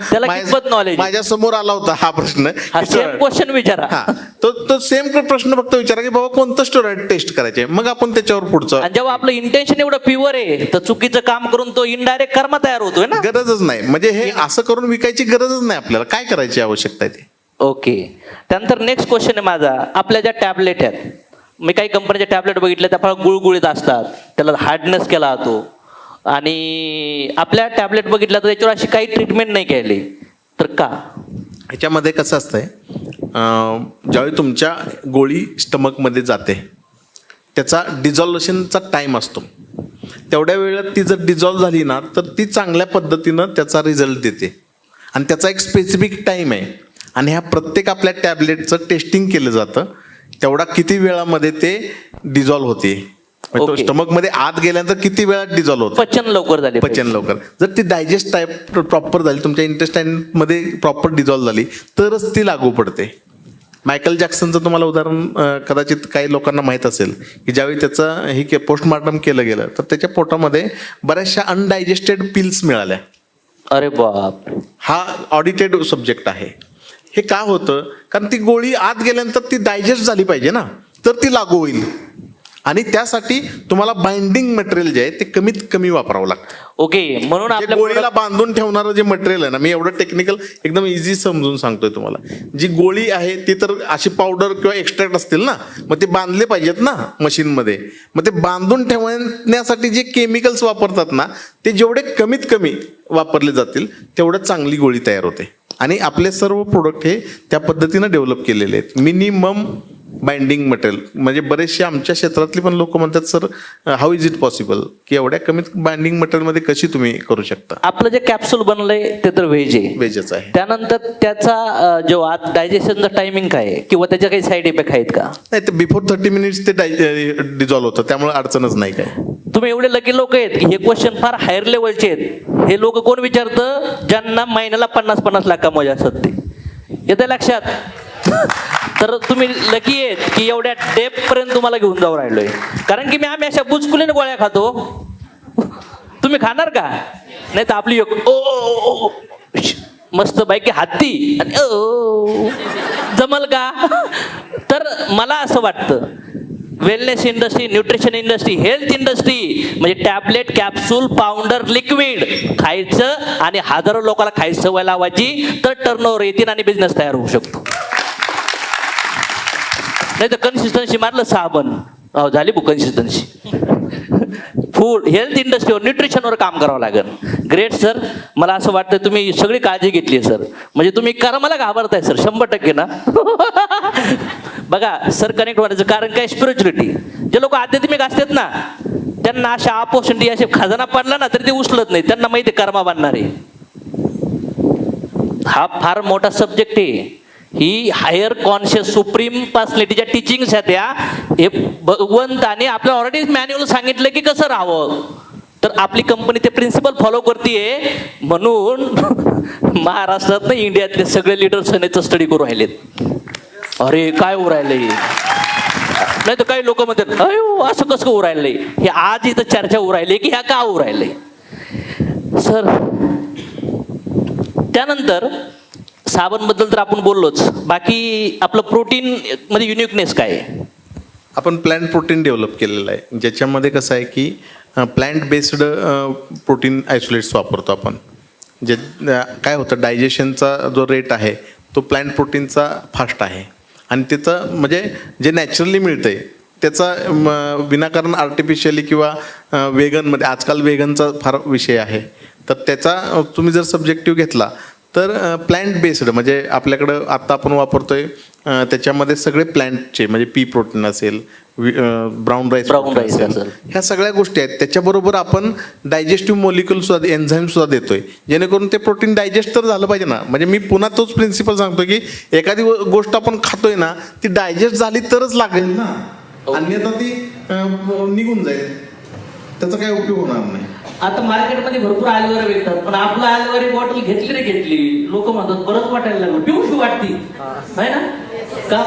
माझ्या समोर आला होता हा प्रश्न, क्वेश्चन विचारा. तो सेम प्रश्न फक्त विचारा की बाबा कोणतं स्टेरॉइड टेस्ट करायचे, मग आपण त्याच्यावर पुढचं. आणि जेव्हा आपलं इंटेन्शन एवढं प्युअर आहे तर चुकीचं काम करून तो इनडायरेक्ट कर्म तयार होतोय ना. गरजच नाही. म्हणजे हे असं करून विकायची गरजच नाही आपल्याला. काय करायची आवश्यकता आहे ते. ओके. त्यानंतर नेक्स्ट क्वेश्चन आहे माझा, आपल्या ज्या टॅबलेट आहेत, मी काही कंपनीचे टॅबलेट बघितले, त्या फार गुळगुळीत असतात, त्याला हार्डनेस केला जातो. आणि आपल्या टॅबलेट बघितल्या तर त्याच्यावर अशी काही ट्रीटमेंट नाही केली, तर का? ह्याच्यामध्ये कसं असतंय, ज्यावेळी तुमच्या गोळी स्टमकमध्ये जाते त्याचा डिझॉल्युशनचा टाईम असतो. तेवढ्या वेळेत ती जर डिझॉल्व झाली ना तर ती चांगल्या पद्धतीनं त्याचा रिझल्ट देते. आणि त्याचा एक स्पेसिफिक टाईम आहे. आणि ह्या प्रत्येक आपल्या टॅबलेटचं टेस्टिंग केलं जातं तेवढा किती वेळामध्ये ते डिझॉल्व्ह होते. Okay. स्टमक मध्ये आत गेल्यानंतर किती वेळात डिझॉल्व्ह होतं पचन लवकर झाले पचन लवकर. जर ती डायजेस्ट टाईप प्रॉपर झाली, तुमच्या इंटेस्टाईन मध्ये प्रॉपर डिझॉल्व्ह झाली, तरच ती लागू पडते. मायकल जॅक्सनचं तुम्हाला उदाहरण कदाचित काही लोकांना माहीत असेल की ज्यावेळी त्याचं हे पोस्टमॉर्टम केलं गेलं तर त्याच्या पोटामध्ये बऱ्याचशा अनडायजेस्टेड पिल्स मिळाल्या. अरे बाप. हा ऑडिटेड सब्जेक्ट आहे. हे का होतं? कारण ती गोळी आत गेल्यानंतर ती डायजेस्ट झाली पाहिजे ना, तर ती लागू होईल. आणि त्यासाठी तुम्हाला बाइंडिंग मटेरियल जे आहे ते कमीत कमी वापरावं लागतं. ओके, म्हणून जे आपल्या गोळीला बांधून ठेवणारं जे मटेरियल आहे ना, मी एवढं टेक्निकल एकदम इझी समजून सांगतोय तुम्हाला. जी गोळी आहे ती तर अशी पावडर किंवा एक्स्ट्रॅक्ट असतील ना, मग ते बांधले पाहिजेत ना मशीनमध्ये. मग ते बांधून ठेवण्यासाठी जे केमिकल्स वापरतात ना, ते जेवढे कमीत कमी वापरले जातील तेवढं चांगली गोळी तयार होते. आणि आपले सर्व प्रोडक्ट हे त्या पद्धतीनं डेव्हलप केलेले आहेत. Minimum binding material. म्हणजे बरेचसे आमच्या क्षेत्रातली पण लोक म्हणतात, sir how is it possible की एवढ्या कमीत बाइंडिंग मटेरियलमध्ये कशी तुम्ही करू शकता? आपलं जे कॅप्सूल बनलंय ते तर व्हेज आहे. वेजच आहे. त्यानंतर त्याचा जो आत डायजेशनचा टायमिंग काय आहे किंवा त्याच्या काही साईड इफेक्ट आहेत का? नाही, ते बिफोर 30 मिनिट्स ते डिझॉल्व्ह होतं, त्यामुळे अडचणच नाही काय. तुम्ही एवढे लकी लोक आहेत की हे क्वेश्चन फार हायर लेवलचे आहेत. हे लोक कोण विचारतं? ज्यांना महिन्याला 50-50 लाख कमवायचे असतात ते. येतं लक्षात? तर तुम्ही लकी आहेत की एवढ्या डेप्थ पर्यंत तुम्हाला घेऊन जाऊ राहिलोय. कारण की आम्ही अशा बुचकुलीने गोळ्या खातो. तुम्ही खाणार का? नाही तर आपली मस्त बाईक हत्ती आणि जमल का? तर मला असं वाटतं wellness industry, nutrition industry, health industry म्हणजे टॅबलेट, कॅप्सूल, पावडर, लिक्विड खायचं आणि हजारो लोकांना खायची सवय लावायची, तर टर्नओव्हर येतील आणि बिझनेस तयार होऊ शकतो. नाही तर कन्सिस्टन्सी मारलं साबण झाली बु कन्सिस्टन्सी. फूड, हेल्थ इंडस्ट्रीवर, न्यूट्रिशनवर काम करावं लागेल. Great sir. मला असं वाटतं तुम्ही सगळी काळजी घेतली सर. म्हणजे तुम्ही कर्माला घाबरताय सर 100% ना. बघा सर, कनेक्ट होण्याचं कारण काय? स्पिरिच्युअलिटी. जे लोक आध्यात्मिक असतात ना, त्यांना अशा अपॉर्च्युनिटी असे खजाना पडला ना तरी ते उचलत नाही. त्यांना माहिती आहे कर्मा बांधणार आहे. हा फार मोठा सब्जेक्ट आहे. ही हायर कॉन्शियस सुप्रीम पर्सनॅलिटीच्या टीचिंग्स आहेत या. हे भगवंताने आपल्याला ऑलरेडी मॅन्युअल सांगितलं की कसं राहावं. तर आपली कंपनी ते प्रिन्सिपल फॉलो करते. म्हणून महाराष्ट्रात नाही, इंडियातले सगळे लीडर सनेचं स्टडी करू राहिलेत. अरे काय होऊ राहिलंय? नाही तर काही लोक म्हणतात अयो असं कसं होऊ राहिलंय. हे आज इथं चर्चा होऊ राहिली की ह्या का होऊ राहिलंय सर. त्यानंतर साबण बद्दल तर आपण बोललोच. बाकी आपलं प्रोटीन मध्ये युनिकनेस काय आहे? आपण प्लांट प्रोटीन डेव्हलप केलेलं आहे, ज्याच्यामध्ये कसं आहे की प्लांट बेस्ड प्रोटीन आयसोलेट्स वापरतो आपण. जे काय होतं, डायजेशनचा जो रेट आहे तो प्लांट प्रोटीनचा फास्ट आहे. आणि त्याचं म्हणजे जे नॅचरली मिळतंय त्याचा विनाकारण आर्टिफिशियली किंवा वेगनमध्ये, आजकाल वेगनचा फार विषय आहे, तर त्याचा तुम्ही जर सब्जेक्टिव्ह घेतला तर प्लांट बेस्ड म्हणजे आपल्याकडं आत्ता आपण वापरतोय त्याच्यामध्ये सगळे प्लांटचे म्हणजे पी प्रोटीन असेल, ब्राऊन राईस असेल, ह्या सगळ्या गोष्टी आहेत. त्याच्याबरोबर आपण डायजेस्टिव्ह मॉलिक्युल सुद्धा, एन्झाईम सुद्धा देतोय, जेणेकरून ते प्रोटीन डायजेस्ट तर झालं पाहिजे ना. म्हणजे मी पुन्हा तोच प्रिन्सिपल सांगतो की एखादी गोष्ट आपण खातोय ना, ती डायजेस्ट झाली तरच लागेल ना, अन्यथा ती निघून जाईल, त्याचा काय उपयोग होणार नाही. आता मार्केटमध्ये भरपूर ॲलोवेरा विकतात, पण आपलं ॲलोवेरा बॉटल घेतली रे घेतली, लोक म्हणतात बरंच वाटायला लागलं, पिऊशी वाटती आहे ना का?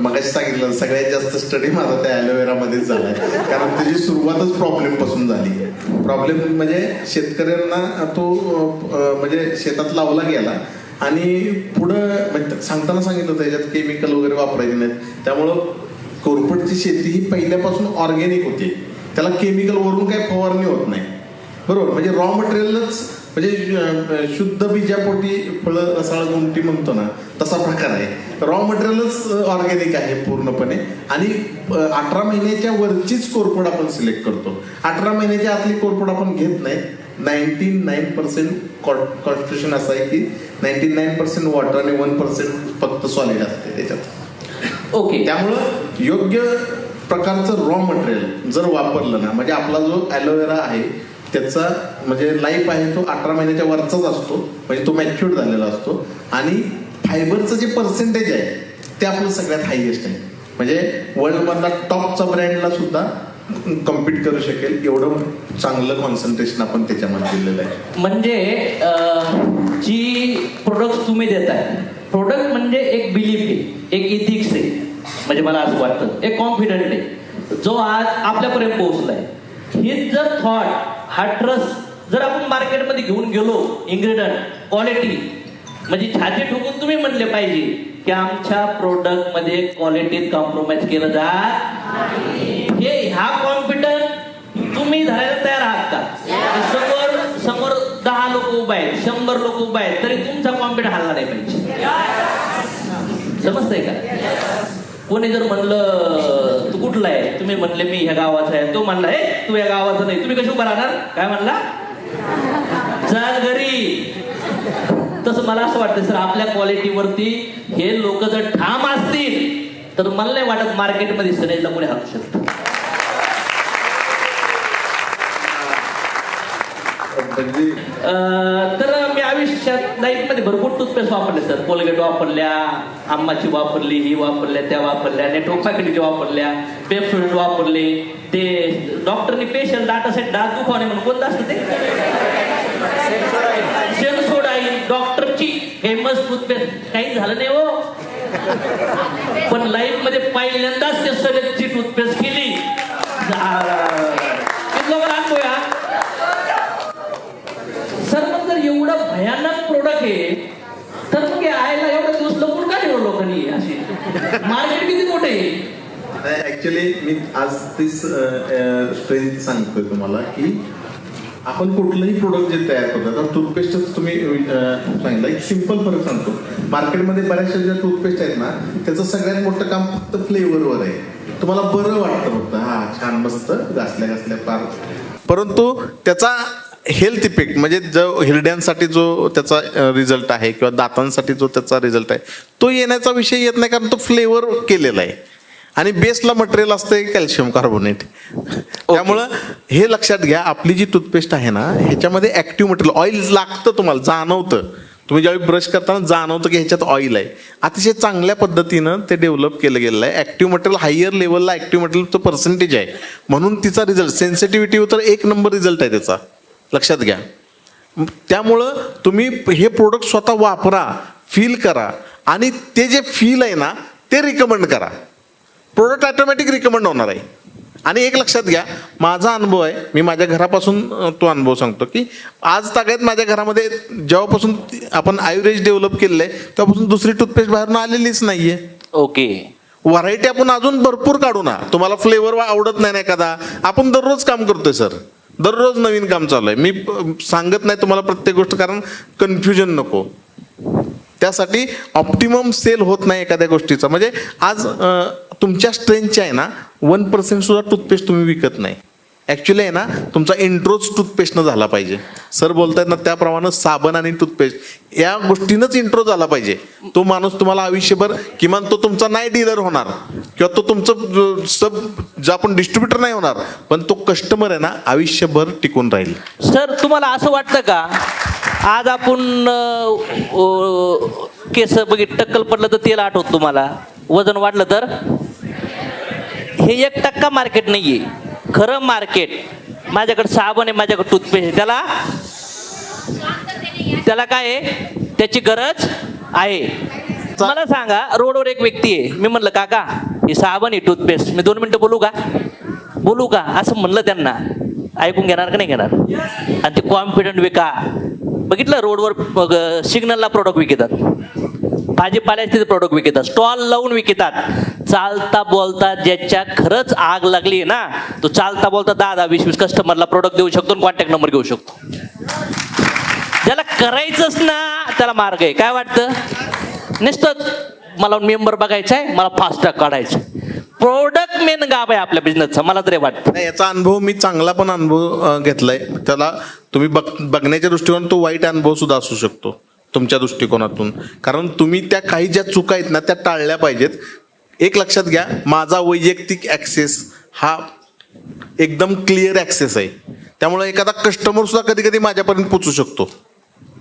मगाशी सांगितलं सगळ्यात जास्त स्टडी माझा त्या ॲलोवेरामध्येच झालाय, कारण त्याची सुरुवातच प्रॉब्लेम पासून झाली. प्रॉब्लेम म्हणजे शेतकऱ्यांना तो म्हणजे शेतात लावला गेला आणि पुढं म्हणजे सांगताना सांगितलं होतं याच्यात केमिकल वगैरे वापरायचे नाहीत. त्यामुळं कोरफडची शेती ही पहिल्यापासून ऑर्गॅनिक होती, त्याला केमिकल वरून काही फवारणी होत नाही, बरोबर. म्हणजे रॉ मटेरियलच म्हणजे शुद्ध बीजापोटी फळं रसाळ गुंटी म्हणतो ना, तसा प्रकार आहे. रॉ मटेरियलच ऑर्गॅनिक आहे पूर्णपणे. आणि 18 महिन्याच्या वरचीच कोरफड आपण सिलेक्ट करतो. 18 महिन्याच्या आतली कोरफड आपण घेत नाही. 99% कॉन्स्टिट्यूशन असं आहे की 99% वॉटर आणि 1% फक्त सॉलिड असते त्याच्यात. ओके. त्यामुळं योग्य प्रकारचं रॉ मटेरियल जर वापरलं ना, म्हणजे आपला जो ॲलोवेरा आहे त्याचा म्हणजे लाईफ आहे तो 18 महिन्याच्या वरचाच असतो, म्हणजे तो मॅच्युअर्ड झालेला असतो. आणि फायबरचं जे पर्सेंटेज आहे ते आपलं सगळ्यात हायएस्ट आहे. म्हणजे वर्ल्डमधला टॉपचा ब्रँडला सुद्धा कम्पीट करू शकेल एवढं चांगलं कॉन्सन्ट्रेशन आपण त्याच्यामध्ये दिलेलं आहे. म्हणजे जी प्रोडक्ट तुम्ही देताय, प्रोडक्ट म्हणजे एक बिलीफ आहे, एक इथिक्स आहे. म्हणजे मला असं वाटतं एक कॉन्फिडंट आहे जो आज आपल्यापर्यंत पोहोचलाय. ही जर थॉट, हा ट्रस्ट जर आपण मार्केटमध्ये घेऊन गेलो, इन्ग्रेडियंट क्वालिटी, म्हणजे छाती ठोकून तुम्ही म्हणले पाहिजे की आमच्या प्रोडक्ट मध्ये क्वालिटीत कॉम्प्रोमाइज केलं जात, हे ह्या कॉन्फिडन्स तुम्ही धरायला तयार आहात का? समोर 10 लोक उभा आहेत, 100 लोक उभा आहेत, तरी तुमचा कॉन्फिडन्स हल्ला नाही पाहिजे. समजतंय का? कोणी जर म्हणलं तू कुठला आहे, तुम्ही म्हणले मी ह्या गावाचा आहे, तो म्हणला हे तू या गावाचा नाही, तुम्ही कशी उभा राहणार? काय म्हणला? चल घरी. तसं मला असं वाटतं सर, आपल्या क्वालिटीवरती हे लोक जर ठाम असतील तर मला नाही वाटत मार्केटमध्ये सनेजला कोणी हाकू शकतं. तर मी आयुष्यात लाईफमध्ये भरपूर टूथपेस्ट वापरले सर. कोलगेट वापरल्या, आम्माची वापरली, ही वापरल्या, त्या वापरल्या, नेटवर्क पॅकेटच्या वापरल्या, पेप्सोडेंट वापरले. ते डॉक्टरनी पेशंट डाटासाठी दात दुखावणे म्हणून कोणतं असतं ते सेन्सोडाईन, डॉक्टरची फेमस टूथपेस्ट. काही झालं नाही हो, पण लाईफ मध्ये पहिल्यांदाच ते सगळ्याची टूथपेस्ट केली. सर मग जर एवढं भयानक प्रोडक्ट आहे तर मग आयला एवढं दिवस लपून का ठेवलं लोकांनी? असे मार्केट किती मोठे आहे. ऍक्च्युली मी आज तीच स्ट्रेंथ सांगतोय तुम्हाला की आपण कुठलंही प्रोडक्ट जे तयार करतो, आता टूथपेस्टच तुम्ही सांगितलं, एक सिम्पल फरक सांगतो. मार्केटमध्ये बऱ्याचशा ज्या टूथपेस्ट आहेत ना, त्याचं सगळ्यात मोठं काम फक्त फ्लेवरवर आहे. तुम्हाला बरं वाटतं फक्त, हा छान मस्त घासल्या घासल्या फार, परंतु त्याचा हेल्थ इफेक्ट म्हणजे जो हिरड्यांसाठी जो त्याचा रिझल्ट आहे किंवा दातांसाठी जो त्याचा रिझल्ट आहे तो येण्याचा विषय येत नाही, कारण तो फ्लेवर केलेला आहे आणि बेसला मटेरियल असते कॅल्शियम कार्बोनेट. त्यामुळं हे लक्षात घ्या, आपली जी टूथपेस्ट आहे ना ह्याच्यामध्ये ऍक्टिव्ह मटेरियल ऑइल लागतं, तुम्हाला जाणवतं. तुम्ही ज्यावेळी ब्रश करताना जाणवतं की ह्याच्यात ऑइल आहे. अतिशय चांगल्या पद्धतीनं ते डेव्हलप केलं गेलेलं आहे. ऍक्टिव्ह मटेरियल हायर लेवलला ऍक्टिव्ह मटेरियलचं पर्सेंटेज आहे, म्हणून तिचा रिझल्ट सेन्सिटिव्हिटीवर तर 1 नंबर रिझल्ट आहे त्याचा, लक्षात घ्या. त्यामुळं तुम्ही हे प्रोडक्ट स्वतः वापरा, फील करा आणि ते जे फील आहे ना ते रिकमेंड करा. प्रोडक्ट ऑटोमॅटिक रिकमेंड होणार आहे. आणि एक लक्षात घ्या, माझा अनुभव आहे, मी माझ्या घरापासून तो अनुभव सांगतो की आज तागायत माझ्या घरामध्ये जेव्हापासून आपण आयुर्वेद डेव्हलप केलेलं आहे तेव्हापासून दुसरी टूथपेस्ट बाहेरून आलेलीच नाहीये. ओके, व्हरायटी आपण अजून भरपूर काढू ना. तुम्हाला फ्लेवर आवडत नाही ना एखादा, आपण दररोज काम करतोय सर, दररोज नवीन काम चालू आहे. मी सांगत नाही तुम्हाला प्रत्येक गोष्ट, कारण कन्फ्युजन नको. त्यासाठी ऑप्टिमम सेल होत नाही एखाद्या गोष्टीचा. म्हणजे आज तुमच्या स्ट्रेंथची आहे ना 1% सुद्धा टूथपेस्ट तुम्ही विकत नाही. ॲक्च्युली आहे ना तुमचा इंट्रोच टूथपेस्टनं झाला पाहिजे. सर बोलतायत ना त्याप्रमाणे साबण आणि टूथपेस्ट या गोष्टीनंच इंट्रो झाला पाहिजे. तो माणूस तुम्हाला आयुष्यभर, किमान तो तुमचा नाही डीलर होणार किंवा तो तुमचं जो आपण डिस्ट्रीब्युटर नाही होणार, पण तो कस्टमर आहे ना आयुष्यभर टिकून राहील. सर तुम्हाला असं वाटतं का आज आपण केस टक्कल पडलं तर तेल आठवत, तुम्हाला वजन वाढलं तर हे 1% मार्केट नाहीये. खरं मार्केट, माझ्याकडे साबण आहे, माझ्याकडे टूथपेस्ट आहे, त्याला काय आहे, त्याची गरज आहे. मला सांगा, रोडवर एक व्यक्ती आहे, मी म्हणलं काका हे साबण आहे टूथपेस्ट, मी 2 मिनिटं बोलू का असं म्हणलं, त्यांना ऐकून घेणार का नाही घेणार? आणि ते कॉन्फिडंट विका. बघितलं रोडवर सिग्नलला प्रोडक्ट विकतात, भाजीपाल्याचे प्रोडक्ट विकतात, स्टॉल लावून विकतात. चालता बोलता ज्याच्या खरंच आग लागली ना, तो चालता बोलता 10-20 कस्टमरला प्रोडक्ट देऊ शकतो, कॉन्टॅक्ट नंबर घेऊ शकतो. ज्याला करायचंच ना त्याला मार्ग आहे. काय वाटतं? नुसतं मला मेंबर बघायचा आहे, मला फास्टॅग काढायचं. प्रोडक्ट मेन गाभ आहे आपल्या बिझनेसचा, मला तरी वाटतं. याचा अनुभव मी चांगला पण अनुभव घेतलाय. त्याला तुम्ही बघण्याच्या दृष्टिकोन तो वाईट अनुभव सुद्धा असू शकतो तुमच्या दृष्टिकोनातून, कारण तुम्ही त्या काही ज्या चुका आहेत ना त्या टाळल्या पाहिजेत. एक लक्षात घ्या, माझा वैयक्तिक ॲक्सेस हा एकदम क्लिअर ॲक्सेस आहे. त्यामुळे एखादा कस्टमर सुद्धा कधी कधी माझ्यापर्यंत पोचू शकतो.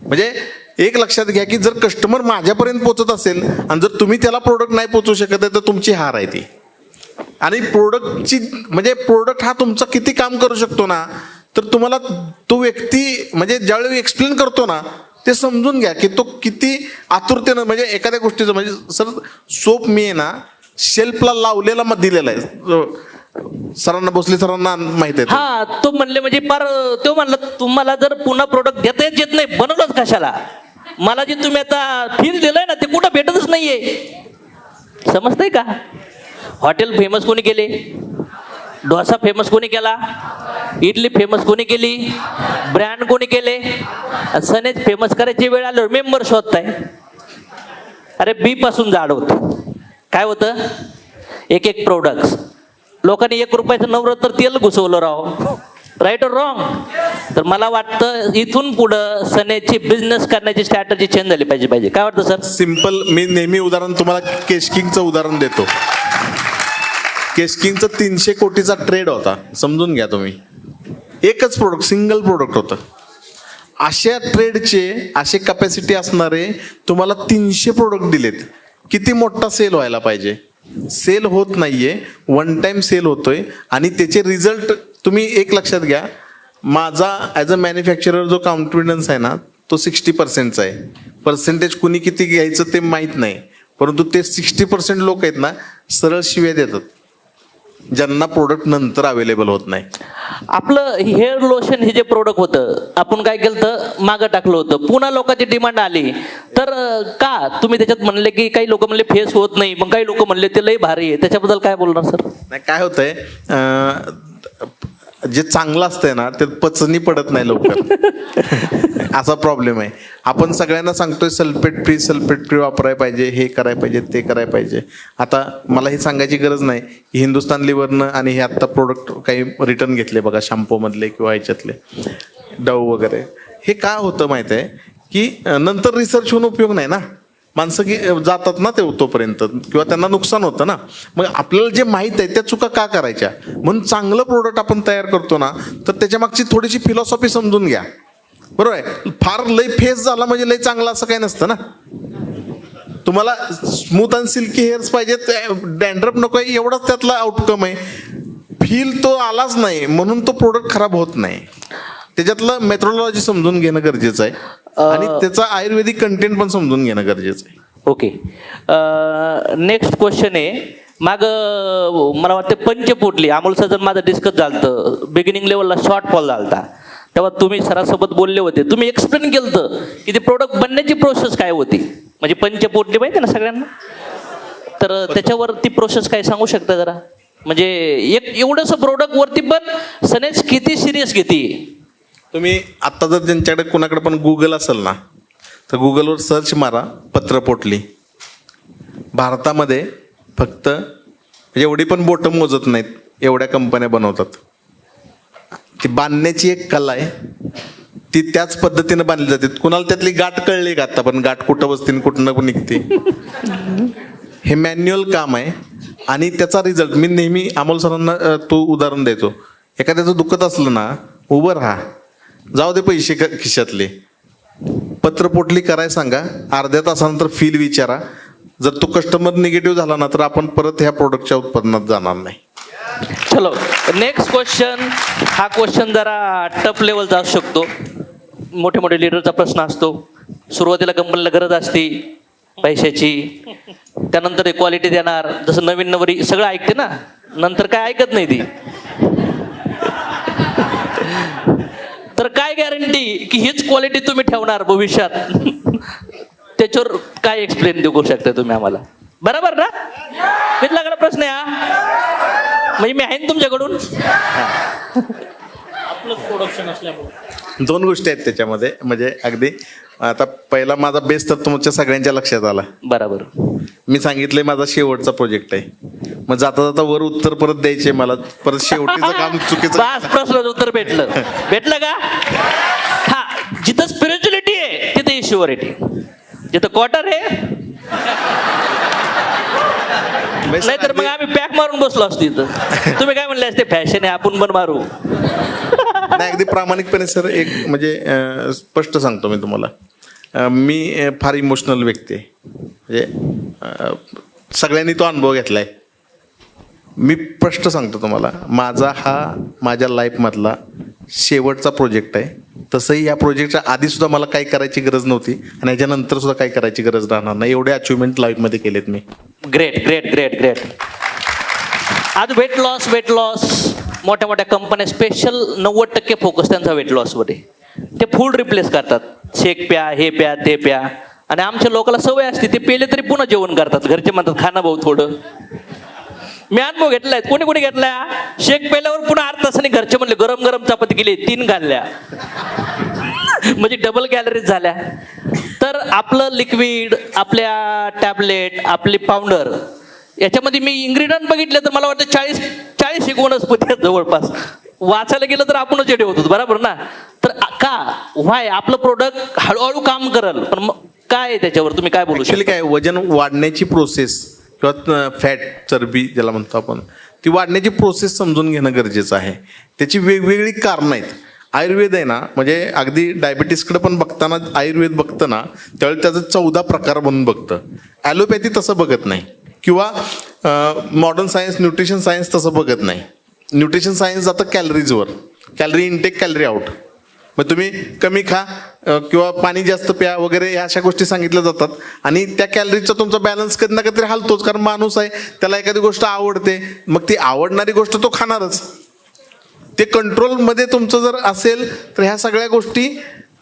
म्हणजे एक लक्षात घ्या की जर कस्टमर माझ्यापर्यंत पोहोचत असेल आणि जर तुम्ही त्याला प्रोडक्ट नाही पोहोचू शकत आहे तर तुमची हार आहे ती. आणि प्रोडक्टची म्हणजे प्रोडक्ट हा तुमचा किती काम करू शकतो ना, तर तुम्हाला तो व्यक्ती म्हणजे ज्यावेळी एक्सप्लेन करतो ना ते समजून घ्या की तो किती आतुरतेनं, म्हणजे एखाद्या गोष्टीचं म्हणजे सर सोप मी आहे ना शेल्फला लावलेला मग दिलेला आहे. सरांना भोसले सरांना माहित आहे. हा, तो म्हणले म्हणजे पार तो म्हणला तुम्हाला जर पुन्हा प्रोडक्ट देता येत नाही बनवलंच कशाला, मला जे तुम्ही आता फील दिलंय ना ते कुठं भेटतच नाहीये. समजतंय का? हॉटेल फेमस कोणी केले? डोसा फेमस कोणी केला? इडली फेमस कोणी केली? ब्रँड कोणी केले? सनेज फेमस करायची वेळ आल्यावर मेंबर शोधताय. अरे बी पासून झाड होतं. काय होतं? एक एक प्रोडक्ट. लोकांनी 1 रुपयाचं नवरत्न तेल घुसवलं राव. राईट और रॉंग? तर मला वाटतं इथून पुढं सनेजची बिझनेस करण्याची स्ट्रॅटजी चेंज झाली पाहिजे. काय वाटतं सर? सिम्पल, मी नेहमी उदाहरण तुम्हाला केशकिंगचं उदाहरण देतो. केशकिंगचं 300 कोटीचा ट्रेड होता, समजून घ्या तुम्ही. एकच प्रोडक्ट, सिंगल प्रोडक्ट होतं. अशा ट्रेडचे असे कॅपॅसिटी असणारे तुम्हाला 300 प्रोडक्ट दिलेत. किती मोठा सेल व्हायला पाहिजे? सेल होत नाहीये, वन टाइम सेल होतोय. आणि त्याचे रिझल्ट तुम्ही एक लक्षात घ्या, माझा ॲज अ मॅन्युफॅक्चरर जो कॉन्फिडन्स आहे ना तो 60%चा आहे. पर्सेंटेज कुणी किती घ्यायचं ते माहीत नाही, परंतु ते 60% लोक आहेत ना सरळ शिव्या देतात ज्यांना प्रोडक्ट नंतर अवेलेबल होत नाही. आपलं हेअर लोशन हे जे प्रोडक्ट होतं आपण काय केलं तर मागं टाकलं होतं. पुन्हा लोकांची डिमांड आली तर का तुम्ही त्याच्यात म्हणले की काही लोक म्हणले फेस होत नाही, मग काही लोक म्हणले ते लई भारी आहे. त्याच्याबद्दल काय बोलणार सर? नाही, काय होतंय जे चांगलं असतंय ना ते पचनी पडत नाही लवकर. असा प्रॉब्लेम आहे. आपण सगळ्यांना सांगतोय सल्फेट फ्री वापरायला पाहिजे, हे करायला पाहिजे, ते करायला पाहिजे. आता मला हे सांगायची गरज नाही की हिंदुस्तान लिव्हरनं आणि हे आत्ता प्रोडक्ट काही रिटर्न घेतले बघा, शॅम्पूमधले किंवा ह्याच्यातले डव वगैरे. हे का होतं माहिती आहे की नंतर रिसर्च होऊन उपयोग नाही ना. माणसं की जातात ना ते तोपर्यंत किंवा त्यांना नुकसान होतं ना. मग आपल्याला जे माहीत आहे त्या चुका का करायच्या? म्हणून चांगलं प्रोडक्ट आपण तयार करतो ना तर त्याच्या मागची थोडीशी फिलॉसॉफी समजून घ्या. बरोबर आहे? फार लय फेस झाला म्हणजे लय चांगला असं काही नसतं ना. तुम्हाला स्मूथ आणि सिल्की हेअर्स पाहिजेत, डॅन्ड्रफ नको आहे, एवढाच त्यातला आउटकम आहे. फील तो आलाच नाही म्हणून तो प्रोडक्ट खराब होत नाही. त्याच्यातलं मेथोडॉलॉजी समजून घेणं गरजेचं आहे आणि त्याचा आयुर्वेदिक कंटेंट पण समजून घेणं गरजेचं आहे. ओके, नेक्स्ट क्वेश्चन आहे. माग मला वाटतं पंचपोटली अमोल सजन माझं डिस्कस झालं, बिगिनिंग लेवलला शॉर्ट फॉल झालता, तेव्हा तुम्ही सरासोबत बोलले होते, तुम्ही एक्सप्लेन केलं होतं की ते प्रोडक्ट बनण्याची प्रोसेस काय होती. म्हणजे पंचपोटली माहिती ना सगळ्यांना, तर त्याच्यावर ती प्रोसेस काय सांगू शकता जरा? म्हणजे एक एवढंसं प्रोडक्ट वरती पण सनेज किती सिरियस घेते. तुम्ही आत्ता जर ज्यांच्याकडे कोणाकडे पण गुगल असेल ना तर गुगलवर सर्च मारा पत्रपोटली. भारतामध्ये फक्त एवढी पण बोटं मोजत नाहीत एवढ्या कंपन्या बनवतात. ती बांधण्याची एक कला आहे, ती त्याच पद्धतीने बांधली जाते. कुणाला त्यातली गाठ कळली का आता? पण गाठ कुठं बसते कुठं पण निघते. हे मॅन्युअल काम आहे आणि त्याचा रिझल्ट मी नेहमी अमोल सरांना तो उदाहरण देतो. एखाद्याचं दुखत असलं ना, उभं राहा, जाऊ दे पैसे खिशातले, पत्रपोटली करायला सांगा, अर्ध्या तासानंतर फील विचारा. जर तो कस्टमर निगेटिव्ह झाला ना तर आपण परत ह्या प्रोडक्टच्या उत्पादनात जाणार नाही. चलो नेक्स्ट क्वेश्चन. हा क्वेश्चन जरा टफ लेवलचा असू शकतो. मोठे मोठे लिडरचा प्रश्न असतो. सुरुवातीला कंपनीला गरज असते पैशाची, त्यानंतर क्वालिटी देणार. जसं नवीन नवरी सगळं ऐकते ना, नंतर काय ऐकत नाही ती. तर काय गॅरंटी की हीच क्वालिटी तुम्ही ठेवणार भविष्यात? त्याच्यावर काय एक्सप्लेन देऊ शकता तुम्ही आम्हाला? बरोबर ना? कितला प्रश्न आहे हा? म्हणजे मी आहे ना तुमच्याकडून. प्रोडक्शन असल्यामुळे दोन गोष्टी आहेत त्याच्यामध्ये. म्हणजे अगदी आता पहिला माझा बेस तर तुमच्या सगळ्यांच्या लक्षात आला. बरोबर. मी सांगितलंय माझा शेवटचा प्रोजेक्ट आहे. मग जाता जाता वर उत्तर परत द्यायचे मला, परत शेवटीचं काम चुकीचं. पाच प्रश्नाचं उत्तर भेटलं का? हा, जिथं स्पिरिच्युअलिटी आहे तिथे इश्युअरिटी, जिथं क्वार्टर आहे नाही तर मग आम्ही पॅक मारून बसलो असतो इथं. तुम्ही काय म्हणले असते फॅशन आहे आपण पण मारू. नाही, अगदी प्रामाणिकपणे सर एक म्हणजे स्पष्ट सांगतो मी तुम्हाला. मी फार इमोशनल व्यक्ती आहे. म्हणजे सगळ्यांनी तो अनुभव घेतला आहे. मी स्पष्ट सांगतो तुम्हाला, माझा हा माझ्या लाईफमधला शेवटचा प्रोजेक्ट आहे. तसंही या प्रोजेक्टच्या आधीसुद्धा मला काही करायची गरज नव्हती आणि याच्यानंतर सुद्धा काही करायची गरज राहणार नाही. एवढे अचिव्हमेंट लाईफमध्ये केलेत मी. Great great great great. आज वेट लॉस मोठ्या मोठ्या कंपन्या स्पेशल 90% फोकस त्यांचा वेट लॉसवर आहे. ते फूड रिप्लेस करतात. शेक प्या, हे प्या, ते प्या. आणि आमच्या लोकांना सवय असते, ते पेले तरी पुन्हा जेवण करतात. घरचे म्हणतात खा ना भाऊ थोडं. मी अनुभव घेतलाय. कोणी कोणी घेतलाय? शेक पेल्यावर पुन्हा 8 तासांनी घरचे म्हणले गरम गरम चपाती केली, 3 घालल्या. म्हणजे डबल कॅलरीज झाल्या. तर आपलं लिक्विड, आपल्या टॅबलेट, आपली पावडर, याच्यामध्ये मी इन्ग्रेडियंट बघितले तर मला वाटतं 40 एक वनस्पती आहेत जवळपास. वाचायला गेलं तर आपणच जेडे होतो, बरोबर ना? तर का व्हाय आपलं प्रोडक्ट हळूहळू काम करल, पण मग काय आहे त्याच्यावर तुम्ही काय बोलू ॲक्च्युली शकता? काय, वजन वाढण्याची प्रोसेस किंवा फॅट, चरबी ज्याला म्हणतो आपण, ती वाढण्याची प्रोसेस समजून घेणं गरजेचं आहे. त्याची वेगवेगळी कारणं आहेत. आयुर्वेद आहे ना, म्हणजे अगदी डायबिटीसकडे पण बघताना आयुर्वेद बघतं ना, त्यावेळी त्याचं 14 प्रकार म्हणून बघतं. ॲलोपॅथी तसं बघत नाही, किंवा मॉडर्न सायन्स, न्यूट्रिशन सायन्स तसं बघत नाही. न्यूट्रिशन सायन्स जातं कॅलरीजवर, कॅलरी इनटेक, कॅलरी आउट. मग तुम्ही कमी खा किंवा पाणी जास्त प्या वगैरे ह्या अशा गोष्टी सांगितल्या जातात. आणि त्या कॅलरीचा तुमचा बॅलन्स कधी ना कधीतरी हलतोच, कारण माणूस आहे, त्याला एखादी गोष्ट आवडते, मग ती आवडणारी गोष्ट तो खाणारच. ते कंट्रोलमध्ये तुमचं जर असेल तर ह्या सगळ्या गोष्टी,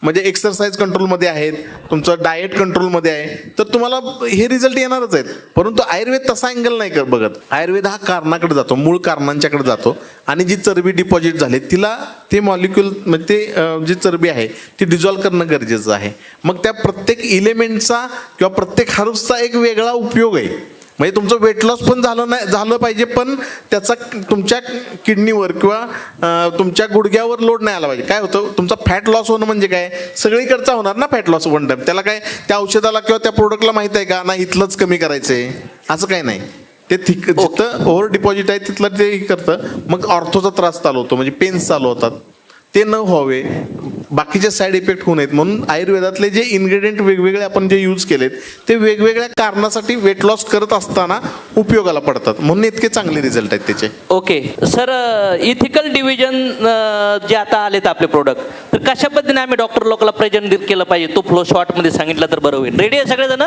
म्हणजे एक्सरसाइज कंट्रोलमध्ये आहेत, तुमचं डाएट कंट्रोलमध्ये आहे, तर तुम्हाला हे रिझल्ट येणारच आहेत. परंतु आयुर्वेद तसा अँगल नाही बघत. आयुर्वेद हा कारणाकडे जातो, मूळ कारणांच्याकडे जातो. आणि जी चरबी डिपॉझिट झाली तिला ते मॉलिक्युल, म्हणजे ते जी चरबी आहे ती डिझॉल्व्ह करणं गरजेचं आहे. मग त्या प्रत्येक इलेमेंटचा किंवा प्रत्येक हर्ब्सचा एक वेगळा उपयोग आहे. म्हणजे तुमचं वेट लॉस पण झालं पाहिजे, पण त्याचा तुमच्या किडनीवर किंवा तुमच्या गुडघ्यावर लोड नाही आला पाहिजे. काय होतं, तुमचा फॅट लॉस होणं म्हणजे काय, सगळीकडचा होणार ना फॅट लॉस वन टाइम. त्याला काय त्या औषधाला किंवा त्या प्रोडक्टला माहित आहे का, नाही इथलंच कमी करायचंय असं काही नाही. ते जिथं ओव्हर डिपॉझिट आहे तिथलं ते करतं. मग ऑर्थोचा त्रास चालू होतो, म्हणजे पेन्स चालू होतात. ते न व्हावे, बाकीचे साईड इफेक्ट होऊ नयेत म्हणून आयुर्वेदातले जे इन्ग्रेडियंट वेगवेगळे आपण जे यूज केलेत ते वेगवेगळ्या कारणासाठी वेट लॉस करत असताना उपयोगाला पडतात. म्हणून इतके चांगले रिझल्ट आहेत त्याचे. ओके सर, इथिकल डिव्हिजन जे आता आलेत आपले प्रोडक्ट, तर कशा पद्धतीने आम्ही डॉक्टर लोकांना प्रेझेंट केलं पाहिजे, तो फ्लो शॉर्टमध्ये सांगितलं तर बरं होईल. रेडी आहे सगळेजण?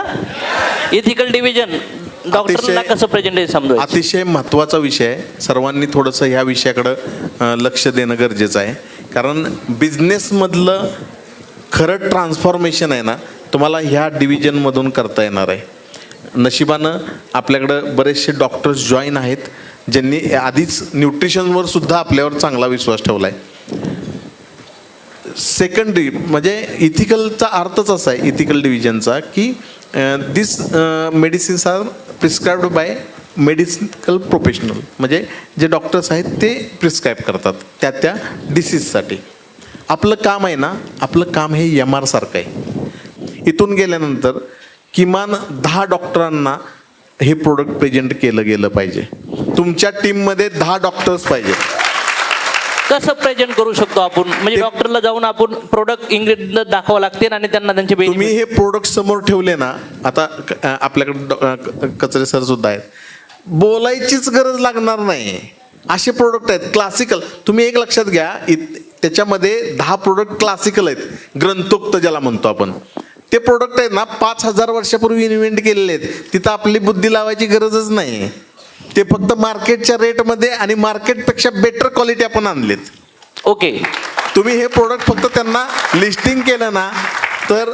इथिकल डिव्हिजन डॉक्टरला कसं प्रेझेंटेशन समजावं? अतिशय महत्त्वाचा विषय आहे. सर्वांनी थोडंसं ह्या विषयाकडं लक्ष देणं गरजेचं आहे. कारण बिझनेसमधलं खरं ट्रान्सफॉर्मेशन आहे ना, तुम्हाला ह्या डिव्हिजनमधून करता येणार आहे. नशिबानं आपल्याकडं बरेचसे डॉक्टर्स जॉईन आहेत, ज्यांनी आधीच न्यूट्रिशनवर सुद्धा आपल्यावर चांगला विश्वास ठेवला आहे. सेकंडरी म्हणजे इथिकलचा अर्थच असा आहे, इथिकल डिव्हिजनचा, की this medicines are prescribed by medicinal professional, म्हणजे जे डॉक्टर्स आहेत ते प्रिस्क्राईब करतात त्या डिसीजसाठी. आपलं काम आहे ना, आपलं काम हे MR सारखं आहे. इथून गेल्यानंतर किमान 10 डॉक्टरांना हे प्रोडक्ट प्रेझेंट केलं गेलं पाहिजे. तुमच्या टीममध्ये 10 डॉक्टर्स पाहिजे. कसं प्रेझेंट करू शकतो आपण? म्हणजे डॉक्टरला जाऊन आपण प्रोडक्ट इन्ग्रेडियंट दाखवावं लागते आणि त्यांना त्यांचे तुम्ही हे प्रोडक्ट समोर ठेवले ना, आता आपल्याकडे कचरे सर सुद्धा आहेत, बोलायचीच गरज लागणार नाही. असे प्रोडक्ट आहेत क्लासिकल. तुम्ही एक लक्षात घ्या, त्याच्यामध्ये 10 प्रोडक्ट क्लासिकल आहेत, ग्रंथोक्त ज्याला म्हणतो आपण. ते प्रोडक्ट आहेत ना 5000 वर्षापूर्वी इन्व्हेंट केलेले आहेत. तिथं आपली बुद्धी लावायची गरजच नाही. ते फक्त मार्केटच्या रेटमध्ये आणि मार्केटपेक्षा बेटर क्वालिटी आपण आणलेत. ओके, तुम्ही हे प्रोडक्ट फक्त त्यांना लिस्टिंग केलं ना, तर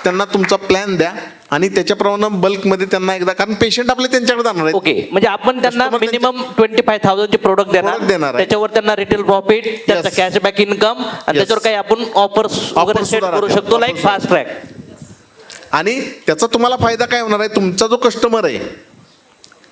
त्यांना तुमचा प्लॅन द्या आणि त्याच्याप्रमाणे बल्कमध्ये त्यांना एकदा, कारण पेशंट आपले त्यांच्याकडे जाणार आहेत. ओके, म्हणजे आपण त्यांना Customer मिनिमम 25,000 चे प्रोडक्ट देणार देणार, आहे. त्याच्यावर त्यांना रिटेल प्रॉफिट, त्यांचा कॅशबॅक इन्कम आणि त्याच्यावर काही आपण ऑफर्स वगैरे सेट सुद्धा करू राहतात. शकतो, लाईक फास्ट ट्रॅक. आणि त्याचा तुम्हाला फायदा काय होणार आहे, तुमचा जो कस्टमर आहे,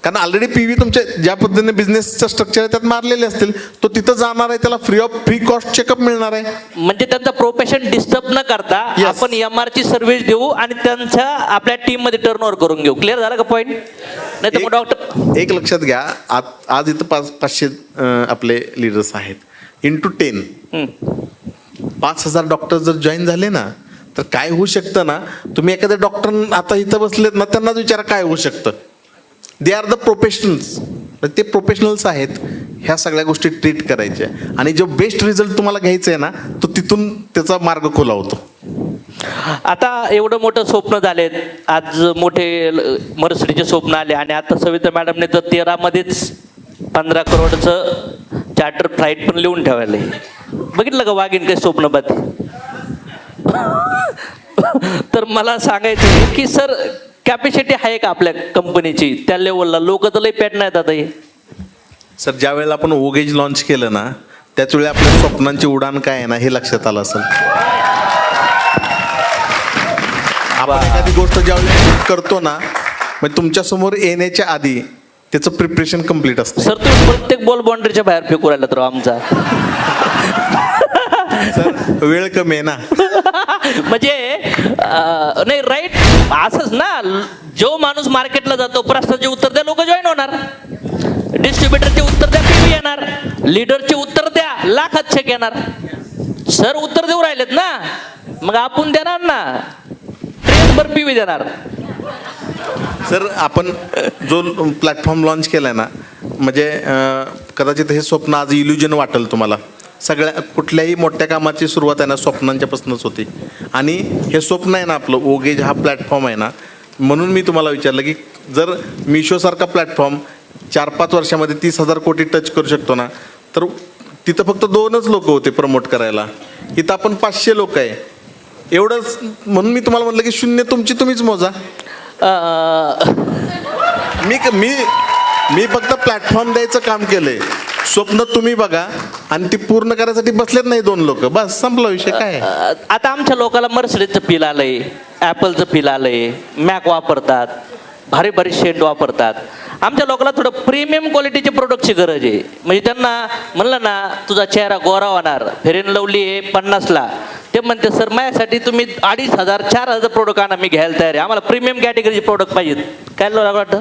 कारण ऑलरेडी PV तुमच्या ज्या पद्धतीने बिझनेसचं स्ट्रक्चर आहे त्यात मारलेले असतील, तो तिथं जाणार आहे, त्याला फ्री कॉस्ट चेकअप मिळणार आहे. म्हणजे त्यांचा प्रोफेशन डिस्टर्ब न करता आपण MR ची सर्व्हिस देऊ आणि त्यांच्या आपल्या टीम मध्ये टर्न ओव्हर करून घेऊ. क्लिअर झालं का पॉईंट? नाही तर मग डॉक्टर एक लक्षात घ्या, आज इथं 500 आपले लीडर्स आहेत, इंटू 10 5000 डॉक्टर जर जॉईन झाले ना, तर काय होऊ शकतं ना, तुम्ही एखाद्या डॉक्टर आता इथं बसलेत ना, त्यांनाच विचारा काय होऊ शकतं. They are the professionals. ते प्रोफेशनल्स आहेत ह्या सगळ्या गोष्टी ट्रीट करायच्या, आणि जो बेस्ट रिझल्ट तुम्हाला घ्यायचा आहे ना, तो तिथून त्याचा मार्ग खुला होतो. आता एवढं मोठं स्वप्न झालेत, आज मोठे मर्सिडीचे स्वप्न आले, आणि आता सविता मॅडमने तर 13 मध्येच 15 करोडचं चार्टर फ्लाईट पण लिहून ठेवायला. बघितलं का वाघीन काही स्वप्नबाती. तर मला सांगायचं आहे की सर, कॅपॅसिटी आहे का आपल्या कंपनीची त्या लेवलला? लोक तर लई पेट नाहीत आता हे. सर, ज्या वेळेला आपण ओगेज लॉन्च केलं ना, त्याच वेळी आपल्या स्वप्नांची उडान काय आहे ना हे लक्षात आलं असेल. आपण एखादी गोष्ट ज्यावेळेला करतो ना, मग तुमच्या समोर येण्याच्या आधी त्याचं प्रिपरेशन कम्प्लीट असतं. सर, तुम्ही प्रत्येक बॉल बाउंड्रीच्या बाहेर फेकू राहिला तर आमचा. सर, वेळ कमी आहे ना. म्हणजे नाही, राईट असंच ना. जो माणूस मार्केटला जातो, प्रश्नाचे उत्तर द्या, लोक जॉईन होणार. डिस्ट्रीब्युटरचे उत्तर द्या, पीव्ही येणार. लीडरचे उत्तर द्या, लाखात चेक येणार. सर उत्तर देऊ राहिलेत ना, मग आपण देणार ना, ट्रेनभर पीव्ही देणार. सर, आपण जो प्लॅटफॉर्म लॉन्च केलाय ना, म्हणजे कदाचित हे स्वप्न आज इल्युजन वाटेल तुम्हाला. सगळ्या कुठल्याही मोठ्या कामाची सुरुवात आहे ना स्वप्नांच्यापासूनच होती, आणि हे स्वप्न आहे ना आपलं ओगेज हा प्लॅटफॉर्म आहे ना. म्हणून मी तुम्हाला विचारलं की जर मिशोसारखा प्लॅटफॉर्म 4-5 वर्षामध्ये 30,000 कोटी टच करू शकतो ना, तर तिथं फक्त 2च लोक होते प्रमोट करायला, इथं आपण 500 लोक आहे. एवढंच म्हणून मी तुम्हाला म्हटलं की शून्य तुमची तुम्हीच मोजा. मी फक्त प्लॅटफॉर्म द्यायचं काम केलंय. स्वप्न तुम्ही बघा, आणि ती पूर्ण करायसाठी बसलेत नाही 2 लोक, बस संपला विषय. काय आता आमच्या लोकांना मर्सिडीजचं फील आलंय, ॲपलचं फील आलंय, मॅक वापरतात, भारी भारी शेंट वापरतात. आमच्या लोकांना थोडं प्रीमियम क्वालिटीचे प्रोडक्टची गरज आहे. म्हणजे त्यांना म्हणलं ना तुझा चेहरा गोरा होणार, फेअर अँड लवली आहे 50ला, ते म्हणते सर माझ्यासाठी तुम्ही 2,500-4,000 प्रोडक्ट आणा, मी घ्यायला तयार आहे. आम्हाला प्रीमियम कॅटेगरीचे प्रोडक्ट पाहिजेत. काय वाटतं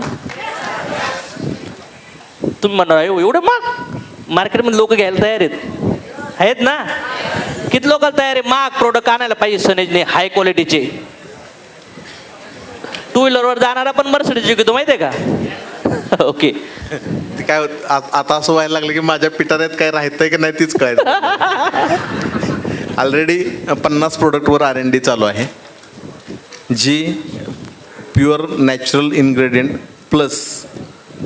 तुम्ही म्हणणार एवढं मग मार्केटमध्ये लोक घ्यायला तयार आहेत ना? किती लोकांना तयार आहे महाग प्रोडक्ट आणायला पाहिजे सनेजने, हाय क्वालिटीचे. 2 व्हीलरवर जाणारा पण मर्सिडीज घेतो माहिती आहे का? ओके. ते काय आता असं व्हायला लागलं की माझ्या पिटाऱ्यात काय राहतंय की नाही तीच कळायचं. ऑलरेडी 50 प्रोडक्टवर R&D चालू आहे, जी प्युअर नॅचरल इन्ग्रेडियंट प्लस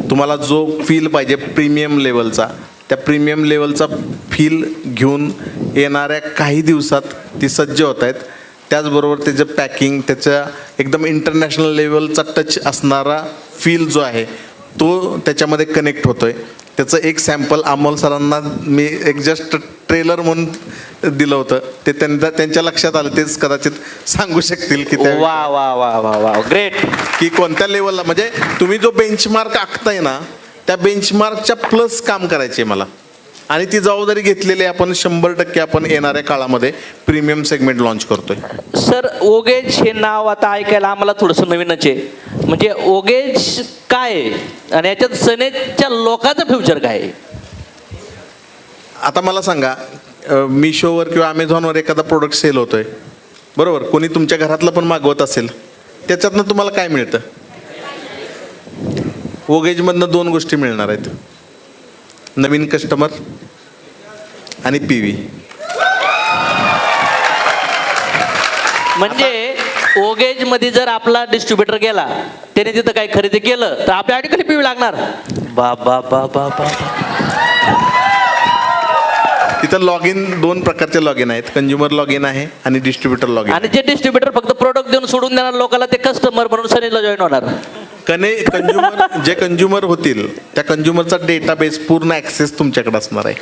तुम्हाला जो फील पाहिजे प्रीमियम लेवलचा, त्या प्रीमियम लेवलचा फील घेऊन येणाऱ्या काही दिवसात ती सज्ज होत आहेत. त्याचबरोबर त्याचं पॅकिंग, त्याच्या एकदम इंटरनॅशनल लेवलचा टच असणारा फील जो आहे तो त्याच्यामध्ये कनेक्ट होतोय. त्याचं एक सॅम्पल अमोल सरांना मी एक जस्ट ट्रेलर म्हणून दिलं होतं, ते त्यांच्या लक्षात आलं, तेच कदाचित सांगू शकतील की त्या वा वा वा वा वा ग्रेट, की कोणत्या लेवलला. म्हणजे तुम्ही जो बेंचमार्क आखताय ना, त्या बेंचमार्कच्या प्लस काम करायचे मला, आणि ती जबाबदारी घेतलेली आपण 100% आपण येणाऱ्या काळामध्ये प्रीमियम सेगमेंट लॉन्च करतोय. सर ओगेज हे नाव आता ऐकायला आम्हाला थोडंसं नवीनच आहे. म्हणजे ओगेज काय आहे आणि याच्यात सनेजच्या लोकांचं फ्युचर काय आहे? आता मला सांगा, मिशोवर किंवा अमेझॉनवर एखादा प्रोडक्ट सेल होतोय, बरोबर, कोणी तुमच्या घरातलं पण मागवत असेल, त्याच्यातनं तुम्हाला काय मिळतं? ओगेजमधनं 2 गोष्टी मिळणार आहेत, नवीन कस्टमर आणि पीव्ही. म्हणजे ओगेज मध्ये जर आपला डिस्ट्रीब्युटर गेला, त्याने तिथं काही खरेदी केलं तर आपल्या आडीकडे पीव्ही लागणार. बा बा बा बा बा. तिथं लॉग इन 2 प्रकारचे लॉग इन आहेत, कंझ्युमर लॉग इन आहे आणि डिस्ट्रीब्युटर लॉग इन. आणि जे डिस्ट्रीब्युटर फक्त प्रोडक्ट देऊन सोडून देणार लोकांना, ते कस्टमर म्हणून सनेजला जॉईन होणार. जे कंझ्युमर होतील त्या कंझ्युमरचा डेटाबेस पूर्ण ॲक्सेस तुमच्याकडे असणार आहे.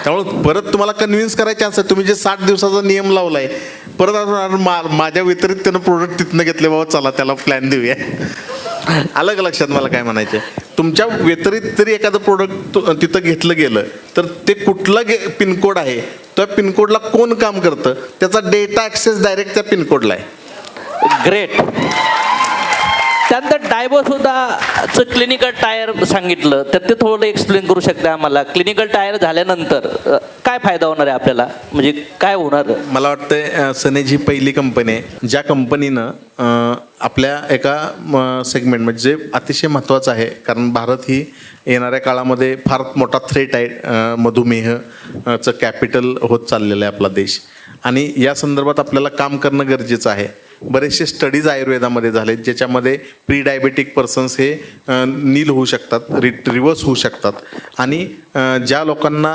त्यामुळे परत तुम्हाला कन्व्हिन्स करायचे असेल, तुम्ही जे 60 दिवसाचा नियम लावलाय, परत माझ्या व्यतिरिक्त त्यानं प्रोडक्ट तिथनं घेतले, बाबा चला त्याला प्लॅन देऊया. अलग लक्षात मला काय म्हणायचं, तुमच्या व्यतिरिक्त जरी एखादं प्रोडक्ट तिथं घेतलं गेलं तर ते कुठलं पिनकोड आहे, त्या पिनकोडला कोण काम करतं, त्याचा डेटा ॲक्सेस डायरेक्ट त्या पिनकोडला आहे. ग्रेट. त्यानंतर डायबोसुद्धाचं क्लिनिकल टायर सांगितलं, तर ते थोडं एक्सप्लेन करू शकता आम्हाला. क्लिनिकल टायर झाल्यानंतर काय फायदा होणार आहे आपल्याला, म्हणजे काय होणार? मला वाटतं सनेज ही पहिली कंपनी आहे ज्या कंपनीनं आपल्या एका सेगमेंट म्हणजे अतिशय महत्त्वाचं आहे, कारण भारत ही येणाऱ्या काळामध्ये फार मोठा थ्रेट आहे. मधुमेहचं कॅपिटल होत चाललेलं आहे आपला देश, आणि या संदर्भात आपल्याला काम करणं गरजेचं आहे. बरेचसे स्टडीज आयुर्वेदामध्ये झालेत ज्याच्यामध्ये प्री डायबेटिक पर्सन्स हे नील होऊ शकतात, रिव्हर्स होऊ शकतात, आणि ज्या लोकांना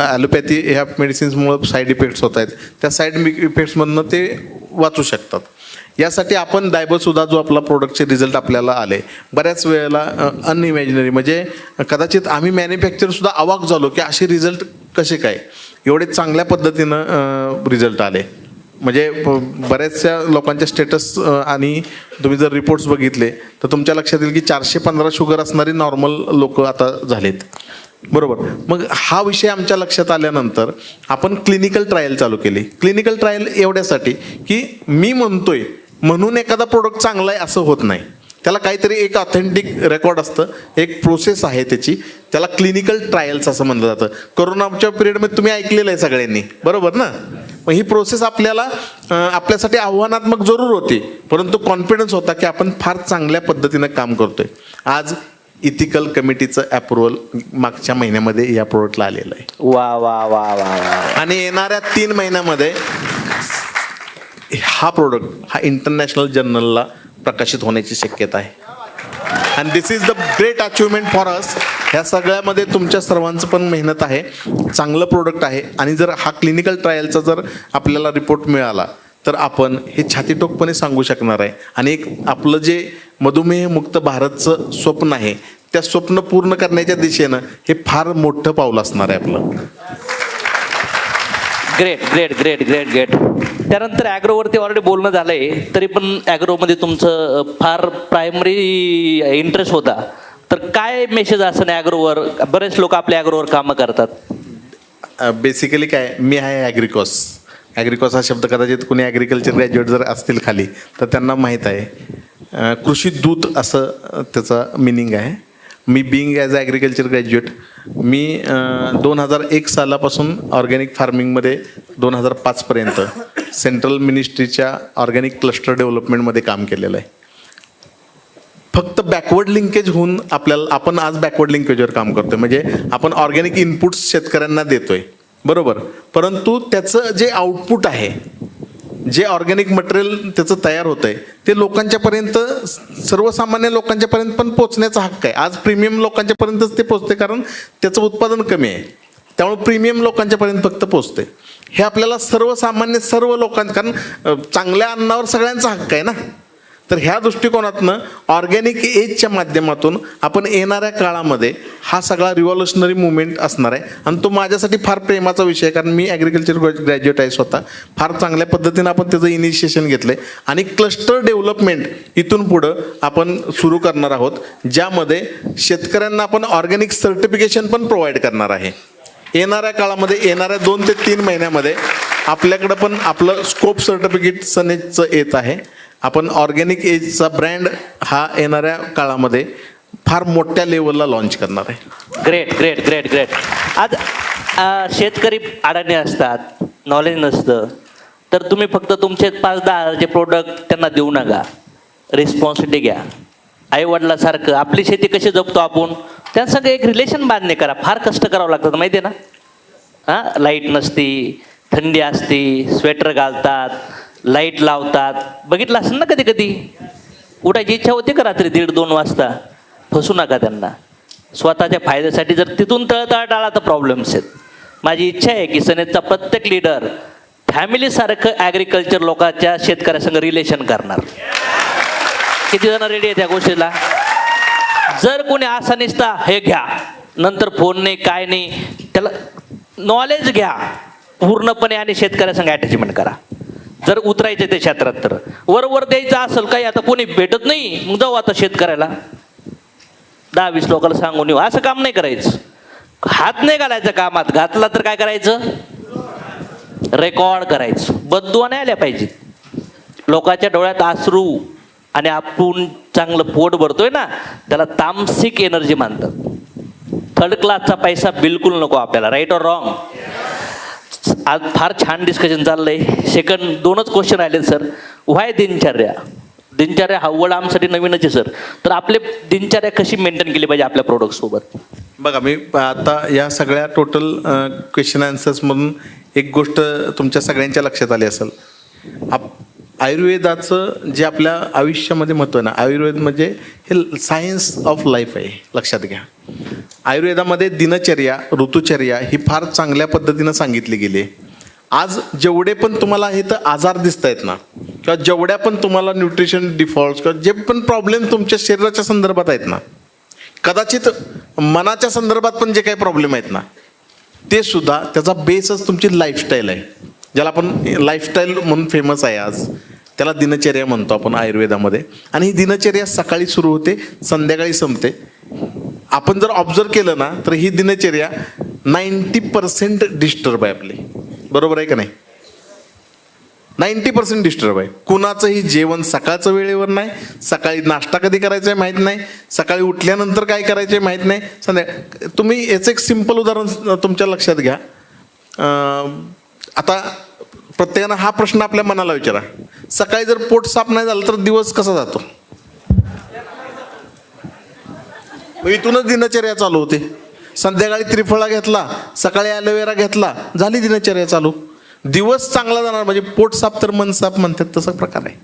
ॲलोपॅथी ह्या मेडिसिन्समुळं साईड इफेक्ट्स होत आहेत त्या साईड इफेक्ट्समधनं ते वाचू शकतात. यासाठी आपण डायबोसुद्धा जो आपला प्रोडक्टचे रिझल्ट आपल्याला आले बऱ्याच वेळेला अनइमॅजिनरी, म्हणजे कदाचित आम्ही मॅन्युफॅक्चरसुद्धा अवाक झालो की असे रिझल्ट कसे काय एवढे चांगल्या पद्धतीनं रिझल्ट आले. म्हणजे बऱ्याचशा लोकांच्या स्टेटस आणि तुम्ही जर रिपोर्ट्स बघितले तर तुमच्या लक्षात येईल की 415 शुगर असणारी नॉर्मल लोक आता झालेत. बरोबर. मग हा विषय आमच्या लक्षात आल्यानंतर आपण क्लिनिकल ट्रायल चालू केली. क्लिनिकल ट्रायल एवढ्यासाठी की मी म्हणतोय म्हणून एखादा प्रोडक्ट चांगला आहे असं होत नाही, त्याला काहीतरी एक ऑथेंटिक रेकॉर्ड असतं, एक प्रोसेस आहे त्याची, त्याला क्लिनिकल ट्रायल्स असं म्हणलं जातं. कोरोनाच्या पिरियडमध्ये तुम्ही ऐकलेलं आहे सगळ्यांनी, बरोबर ना. मग ही प्रोसेस आपल्याला आपल्यासाठी आव्हानात्मक जरूर होती, परंतु कॉन्फिडन्स होता की आपण फार चांगल्या पद्धतीनं काम करतोय. आज इथिकल कमिटीचं अप्रुव्हल मागच्या महिन्यामध्ये या प्रोडक्टला आलेलं आहे. वा वा वा वा वा. आणि येणाऱ्या 3 महिन्यामध्ये हा प्रोडक्ट हा इंटरनॅशनल जर्नलला प्रकाशित होण्याची शक्यता आहे. And this is the great achievement for us. ह्या सगळ्यामध्ये तुमच्या सर्वांचं पण मेहनत आहे, चांगलं प्रोडक्ट आहे, आणि जर हा क्लिनिकल ट्रायलचा जर आपल्याला रिपोर्ट मिळाला तर आपण हे छातीटोकपणे सांगू शकणार आहे, आणि एक आपलं जे मधुमेहमुक्त भारतचं स्वप्न आहे त्या स्वप्न पूर्ण करण्याच्या दिशेनं हे फार मोठं पाऊल असणार आहे आपलं. Great great great great great. त्यानंतर ॲग्रोवरती ऑलरेडी बोलणं झालं आहे, तरी पण ॲग्रोमध्ये तुमचं फार प्रायमरी इंटरेस्ट होता, तर काय मेसेज असं ॲग्रोवर? बरेच लोक आपल्या ॲग्रोवर कामं करतात. बेसिकली काय, मी आहे ॲग्रिकॉस. ॲग्रिकॉस हा शब्द कदाचित कोणी ॲग्रिकल्चर ग्रॅज्युएट जर असतील खाली तर त्यांना माहीत आहे. कृषी दूत असं त्याचा मिनिंग आहे. मी being as a agriculture graduate मी 2001 सालापासून ऑर्गॅनिक फार्मिंगमध्ये 2005पर्यंत सेंट्रल मिनिस्ट्रीच्या ऑर्गॅनिक क्लस्टर डेव्हलपमेंटमध्ये काम केलेलं आहे. फक्त बॅकवर्ड लिंकेज होऊन आपण आज बॅकवर्ड लिंकेजवर काम करतोय, म्हणजे आपण ऑर्गॅनिक इनपुट्स शेतकऱ्यांना देतोय, बरोबर, परंतु त्याचं जे आउटपुट आहे, जे ऑर्गॅनिक मटेरियल त्याचं तयार होतं आहे ते लोकांच्यापर्यंत, सर्वसामान्य लोकांच्यापर्यंत पण पोचण्याचा हक्क आहे. आज प्रीमियम लोकांच्यापर्यंतच ते पोचते, कारण त्याचं उत्पादन कमी आहे, त्यामुळे प्रीमियम लोकांच्यापर्यंत फक्त पोचते. हे आपल्याला सर्वसामान्य सर्व लोकांना, कारण चांगल्या अन्नावर सगळ्यांचा हक्क आहे ना. तर ह्या दृष्टिकोनातनं ऑर्गॅनिक एजच्या माध्यमातून आपण येणाऱ्या काळामध्ये हा सगळा रिव्हॉल्युशनरी मुवमेंट असणार आहे, आणि तो माझ्यासाठी फार प्रेमाचा विषय आहे, कारण मी ॲग्रिकल्चर ग्रॅज्युएट आहे स्वतः. फार चांगल्या पद्धतीनं आपण त्याचं इनिशिएशन घेतलं आहे, आणि क्लस्टर डेव्हलपमेंट इथून पुढं आपण सुरू करणार आहोत, ज्यामध्ये शेतकऱ्यांना आपण ऑर्गॅनिक सर्टिफिकेशन पण प्रोव्हाइड करणार आहे. येणाऱ्या काळामध्ये, येणाऱ्या 2 ते 3 महिन्यामध्ये आपल्याकडं पण आपलं स्कोप सर्टिफिकेट सनेजचं येत आहे. आपण ऑर्गॅनिक एजचा ब्रँड हा येणाऱ्या काळामध्ये फार मोठ्या लेवलला लॉन्च करणार आहे. Great great great great. आज शेतकरी अडाणी असतात, नॉलेज नसतं, तर तुम्ही फक्त तुमचे 5-10 हजारचे प्रोडक्ट त्यांना देऊ नका, रिस्पॉन्सिबिलिटी घ्या. आईवडिलासारखं आपली शेती कशी जपतो आपण, त्यांसंग एक रिलेशन बांधणे करा. फार कष्ट करावं लागतं माहिती आहे ना. हां, लाईट नसती, थंडी असती, स्वेटर घालतात, लाईट लावतात, बघितलं असेल ना कधी कधी. उठायची इच्छा होती का रात्री 1:30-2 वाजता? फसू नका त्यांना. स्वतःच्या फायद्यासाठी जर तिथून तळतळ टाळा तर प्रॉब्लेम्स आहेत. माझी इच्छा आहे की सनेजचा प्रत्येक लीडर फॅमिलीसारखं ॲग्रिकल्चर लोकांच्या शेतकऱ्यासंग रिलेशन करणार. किती जण रेडी आहे त्या गोष्टीला? जर कोणी असा निसता हे घ्या नंतर फोन नाही काय नाही, त्याला नॉलेज घ्या पूर्णपणे आणि शेतकऱ्यासंग अटॅचमेंट करा. जर उतरायचं ते क्षेत्रात तर वर द्यायचं असेल काही, आता कोणी भेटत नाही, मग जाऊ आता शेतकऱ्याला 10-20 लोकांना सांगून येऊ, असं काम नाही करायचं. हात नाही घालायचं कामात, घातला तर काय करायचं, रेकॉर्ड करायचं. बददुआ नाही आल्या पाहिजेत. लोकांच्या डोळ्यात अश्रू आणि आपण चांगलं पोट भरतोय ना, त्याला तामसिक एनर्जी मानतात. थर्ड क्लासचा पैसा बिलकुल नको आपल्याला. Right or wrong? आज फार छान डिस्कशन चाललंय. सेकंड 2च क्वेश्चन राहिले सर. व्हाय दिनचर्या हा वर्ड आमच्यासाठी नवीनच आहे सर. तर आपले दिनचर्या कशी मेंटेन केली पाहिजे आपल्या प्रोडक्ट सोबत? बघा, मी आता या सगळ्या टोटल क्वेश्चन आन्सर्समधून एक गोष्ट तुमच्या सगळ्यांच्या लक्षात आली असेल. आयुर्वेदाचं जे आपल्या आयुष्यामध्ये महत्त्व आहे ना, आयुर्वेद म्हणजे हे सायन्स ऑफ लाईफ आहे, लक्षात घ्या. आयुर्वेदामध्ये दिनचर्या, ऋतुचर्या ही फार चांगल्या पद्धतीनं सांगितली गेली आहे. आज जेवढे पण तुम्हाला हे तर आजार दिसत आहेत ना, किंवा जेवढ्या पण तुम्हाला न्यूट्रिशन डिफॉल्ट किंवा जे पण प्रॉब्लेम तुमच्या शरीराच्या संदर्भात आहेत ना, कदाचित मनाच्या संदर्भात पण जे काही प्रॉब्लेम आहेत ना, ते सुद्धा त्याचा बेसच तुमची लाईफस्टाईल आहे, ज्याला आपण लाईफस्टाईल म्हणून फेमस आहे आज. त्याला दिनचर्या म्हणतो आपण आयुर्वेदामध्ये. आणि ही दिनचर्या सकाळी सुरू होते, संध्याकाळी संपते. आपण जर ऑब्झर्व केलं ना, तर ही दिनचर्या 90% डिस्टर्ब आहे आपली. बरोबर आहे का नाही? 90% डिस्टर्ब आहे. कुणाचंही जेवण सकाळचं वेळेवर नाही, सकाळी नाश्ता कधी करायचा आहे माहीत नाही, सकाळी उठल्यानंतर काय करायचं आहे माहीत नाही, तुम्ही याचं एक सिम्पल उदाहरण तुमच्या लक्षात घ्या. आता प्रत्येकानं हा प्रश्न आपल्या मनाला विचारा, सकाळी जर पोट साफ नाही झालं तर दिवस कसा जातो? इथूनच दिनचर्या चालू होते. संध्याकाळी त्रिफळा घेतला, सकाळी ॲलोवेरा घेतला, झाली दिनचर्या चालू. दिवस चांगला जाणार. म्हणजे पोट साफ तर मन साफ म्हणतात, तसा प्रकार आहे.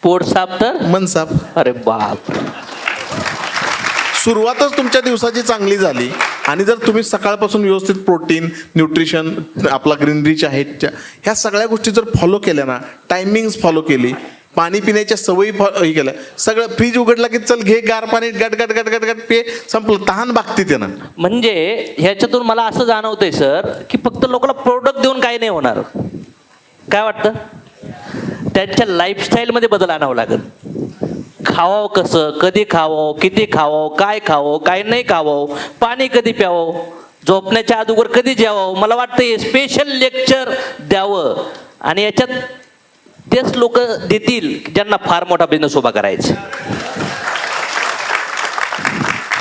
पोट साफ तर मन साफ. अरे बाप. सुरुवातच तुमच्या दिवसाची चांगली झाली आणि जर तुम्ही सकाळपासून व्यवस्थित प्रोटीन, न्यूट्रिशन, आपला ग्रीनरीच आहे, ह्या सगळ्या गोष्टी जर फॉलो केल्या ना, टायमिंग्स फॉलो केली, पाणी पिण्याच्या सवयी हे केल्या, सगळं फ्रीज उघडला की चल घे गार पाणी, गट गट गट गट गट पे, संपलं. तहान भागते त्यानं. म्हणजे ह्याच्यातून मला असं जाणवतंय सर की फक्त लोकांना प्रोडक्ट देऊन काही नाही होणार. काय वाटतं? त्यांच्या लाईफस्टाईलमध्ये बदल आणावं लागेल. खावं कसं, कधी खावं, किती खावं, काय नाही खावं, पाणी कधी प्यावं, झोपण्याच्या अगोदर कधी जेवावं. मला वाटतं हे स्पेशल लेक्चर द्यावं आणि याच्यात तेच लोक देतील ज्यांना फार मोठा बिझनेस उभा करायचा.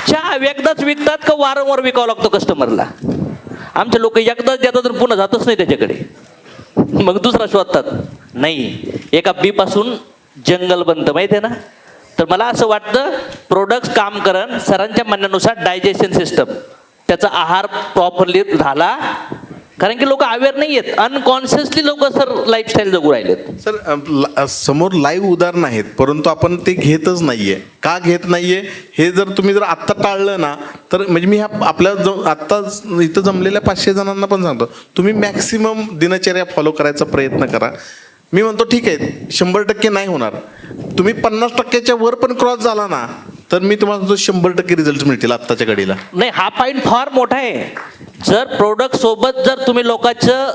चहा एकदाच विकतात का वारंवार विकावं लागतो कस्टमरला? आमचे लोक एकदाच देतात तर पुन्हा जातच नाही त्याच्याकडे, मग दुसरा शोधतात. नाही, एका बी पासून जंगल बनतं, माहिती आहे ना. तर मला असं वाटतं प्रोडक्ट काम करण, सरांच्या म्हणण्यानुसार डायजेशन सिस्टम, त्याचा आहार प्रॉपरली झाला. कारण की लोक अवेअर नाही आहेत, अनकॉन्शियसली लोक सर लाईफस्टाईल जगू राहिलेत. सर, समोर लाईव्ह उदाहरण आहेत, परंतु आपण ते घेतच नाहीये. का घेत नाहीये हे जर तुम्ही आत्ता टाळलं ना, तर म्हणजे मी आपल्या आत्ता इथं जमलेल्या 500 जणांना पण सांगतो, तुम्ही मॅक्सिमम दिनचर्या फॉलो करायचा प्रयत्न करा. मी म्हणतो ठीक आहे 100% नाही होणार, तुम्ही 50%च्या वर पण क्रॉस झाला ना, तर मी तुम्हाला सांगतो 100% रिझल्ट मिळतील आत्ताच्या घडीला. नाही, हा पॉईंट फार मोठा आहे. जर प्रोडक्ट सोबत जर तुम्ही लोकांचं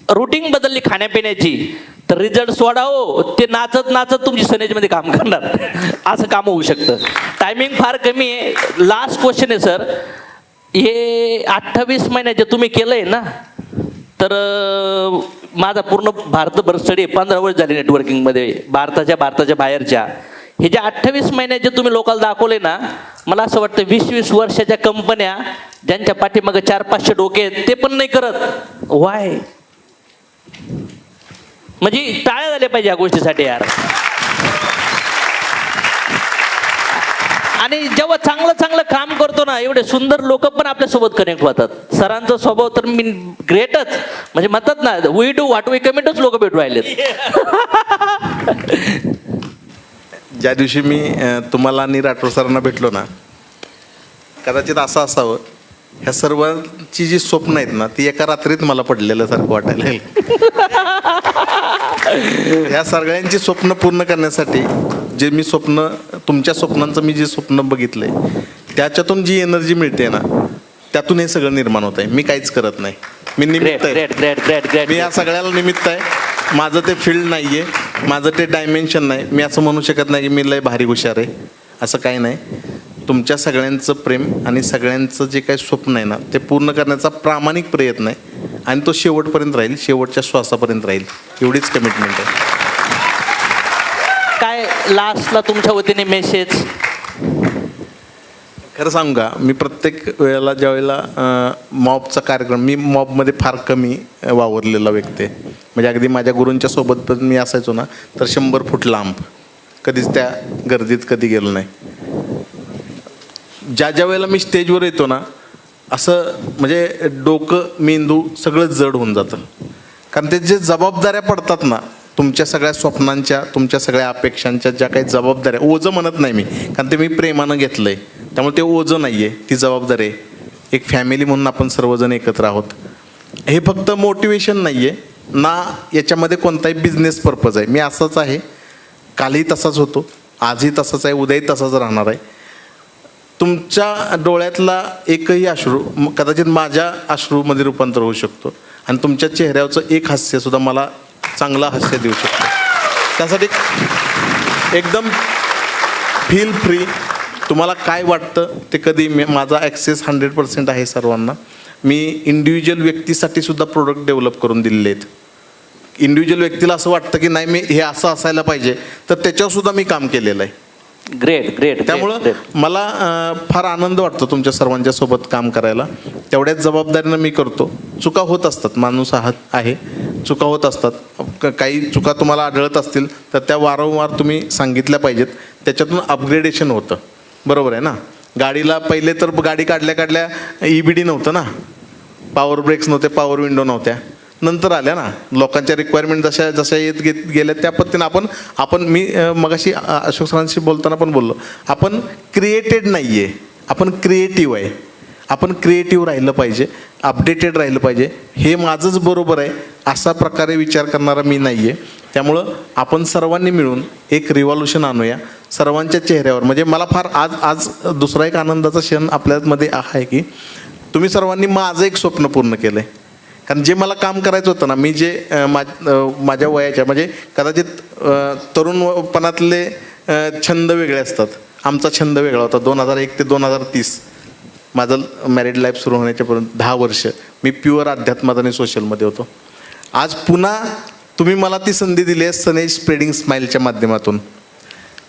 रुटीन बदलली खाण्यापिण्याची, तर रिझल्ट सोडावो, ते नाचत नाचत तुमची सनेजमध्ये काम करणार, असं काम होऊ शकतं. टायमिंग फार कमी आहे. लास्ट क्वेश्चन आहे सर, हे 28 महिन्याचे तुम्ही केलंय ना, तर माझा पूर्ण भारतभर स्टडी 15 वर्ष झाली नेटवर्किंगमध्ये, भारताच्या बाहेरच्या. हे जे 28 महिन्याचे तुम्ही लोकांना दाखवले ना, मला असं वाटतं 20-20 वर्षाच्या कंपन्या ज्यांच्या पाठीमागे 400-500 डोके आहेत ते पण नाही करत. वाय? म्हणजे टाळ्या झाल्या पाहिजे या गोष्टीसाठी यार. आणि जेव्हा चांगलं काम करतो ना, एवढे सुंदर लोक पण आपल्यासोबत कनेक्ट होतात. सरांचा स्वभाव तर मी ग्रेटच. म्हणजे म्हणतात ना, वी डू व्हॉट वी कमिटच लोक भेटू राहिलेत. ज्या दिवशी मी तुम्हाला आणि राठोड सरांना भेटलो ना, कदाचित असं असावं, ह्या सर्वांची जी स्वप्न आहेत ना, ती एका रात्रीत मला पडलेलं सारखं वाटायला लागलं. ह्या सगळ्यांची स्वप्न पूर्ण करण्यासाठी जे मी तुमच्या स्वप्नांचं मी जे स्वप्न बघितलंय, त्याच्यातून जी एनर्जी मिळते ना, त्यातून हे सगळं निर्माण होत आहे. मी काहीच करत नाही, मी निमित्त आहे. मी या सगळ्याला निमित्त आहे. माझं ते फील्ड नाही आहे, माझं ते डायमेन्शन नाही. मी असं म्हणू शकत नाही की मी लय भारी हुशार आहे, असं काही नाही. तुमच्या सगळ्यांचं प्रेम आणि सगळ्यांचं जे काही स्वप्न आहे ना, ते पूर्ण करण्याचा प्रामाणिक प्रयत्न आहे आणि तो शेवटपर्यंत राहील, शेवटच्या श्वासापर्यंत राहील, एवढीच कमिटमेंट आहे. काय लास्टला तुमच्या वतीने मेसेज? खरं सांगू का, मी प्रत्येक वेळेला ज्या वेळेला मॉबचा कार्यक्रम, मी मॉबमध्ये फार कमी वावरलेला व्यक्ती आहे. म्हणजे अगदी माझ्या गुरूंच्या सोबत पण मी असायचो ना, तर 100 फूट लांब, कधीच त्या गर्दीत कधी गेलो नाही. ज्या वेळेला मी स्टेजवर येतो ना, असं म्हणजे डोकं मेंदू सगळं जड होऊन जातं. कारण ते जे जबाबदाऱ्या पडतात ना, तुमच्या सगळ्या स्वप्नांच्या, तुमच्या सगळ्या अपेक्षांच्या ज्या काही जबाबदाऱ्या, ओझं म्हणत नाही मी, कारण ते मी प्रेमानं घेतलं आहे, त्यामुळे ते ओझं नाही आहे, ती जबाबदारी आहे. एक फॅमिली म्हणून आपण सर्वजण एकत्र आहोत. हे फक्त मोटिवेशन नाही आहे ना, याच्यामध्ये कोणताही बिझनेस पर्पज आहे. मी असाच आहे, कालही तसाच होतो, आजही तसाच आहे, उद्याही तसाच राहणार आहे. तुमच्या डोळ्यातला एकही अश्रू कदाचित माझ्या अश्रूमध्ये रूपांतर होऊ शकतो, आणि तुमच्या चेहऱ्यावरचं एक हास्यसुद्धा मला चांगलं हास्य देऊ शकतो. त्यासाठी एकदम फील फ्री, तुम्हाला काय वाटतं ते कधी माझा ॲक्सेस 100% आहे सर्वांना. मी इंडिव्हिज्युअल व्यक्तीसाठी सुद्धा प्रोडक्ट डेव्हलप करून दिलेले आहेत. इंडिव्हिज्युअल व्यक्तीला असं वाटतं की नाही मी हे असं असायला पाहिजे, तर त्याच्यावर सुद्धा मी काम केलेलं आहे. Great great. त्यामुळं मला फार आनंद वाटतो तुमच्या सर्वांच्या सोबत काम करायला. तेवढ्याच जबाबदारीनं मी करतो. चुका होत असतात, माणूस आहे, चुका होत असतात. काही चुका तुम्हाला आढळत असतील तर त्या वारंवार तुम्ही सांगितल्या पाहिजेत. त्याच्यातून अपग्रेडेशन होतं. बरोबर आहे ना. गाडीला पहिले तर गाडी काढल्या EBD नव्हतं ना, पॉवर ब्रेक्स नव्हते, पॉवर विंडो नव्हत्या, नंतर आल्या ना. लोकांच्या रिक्वायरमेंट जशा येत गेल्या त्या पद्धतीनं आपण मी मगाशी अशोक सरांशी बोलताना पण बोललो, आपण क्रिएटेड नाही आहे, आपण क्रिएटिव्ह आहे. आपण क्रिएटिव्ह राहिलं पाहिजे, अपडेटेड राहिलं पाहिजे. हे माझंच बरोबर आहे असा प्रकारे विचार करणारा मी नाही आहे. त्यामुळं आपण सर्वांनी मिळून एक रिव्हॉल्युशन आणूया सर्वांच्या चेहऱ्यावर. म्हणजे मला फार आज दुसरा एक आनंदाचा क्षण आपल्यामध्ये आहे की तुम्ही सर्वांनी माझं एक स्वप्न पूर्ण केलं आहे. कारण जे मला काम करायचं होतं ना, मी जे माझ्या वयाच्या म्हणजे कदाचित तरुणपणातले छंद वेगळे असतात. आमचा छंद वेगळा होता. 2001 ते 2030 माझं मॅरिड लाईफ सुरू होण्याच्यापर्यंत 10 वर्ष मी प्युअर अध्यात्मात आणि सोशलमध्ये होतो. आज पुन्हा तुम्ही मला ती संधी दिली आहे सनेज स्प्रेडिंग स्माईलच्या माध्यमातून.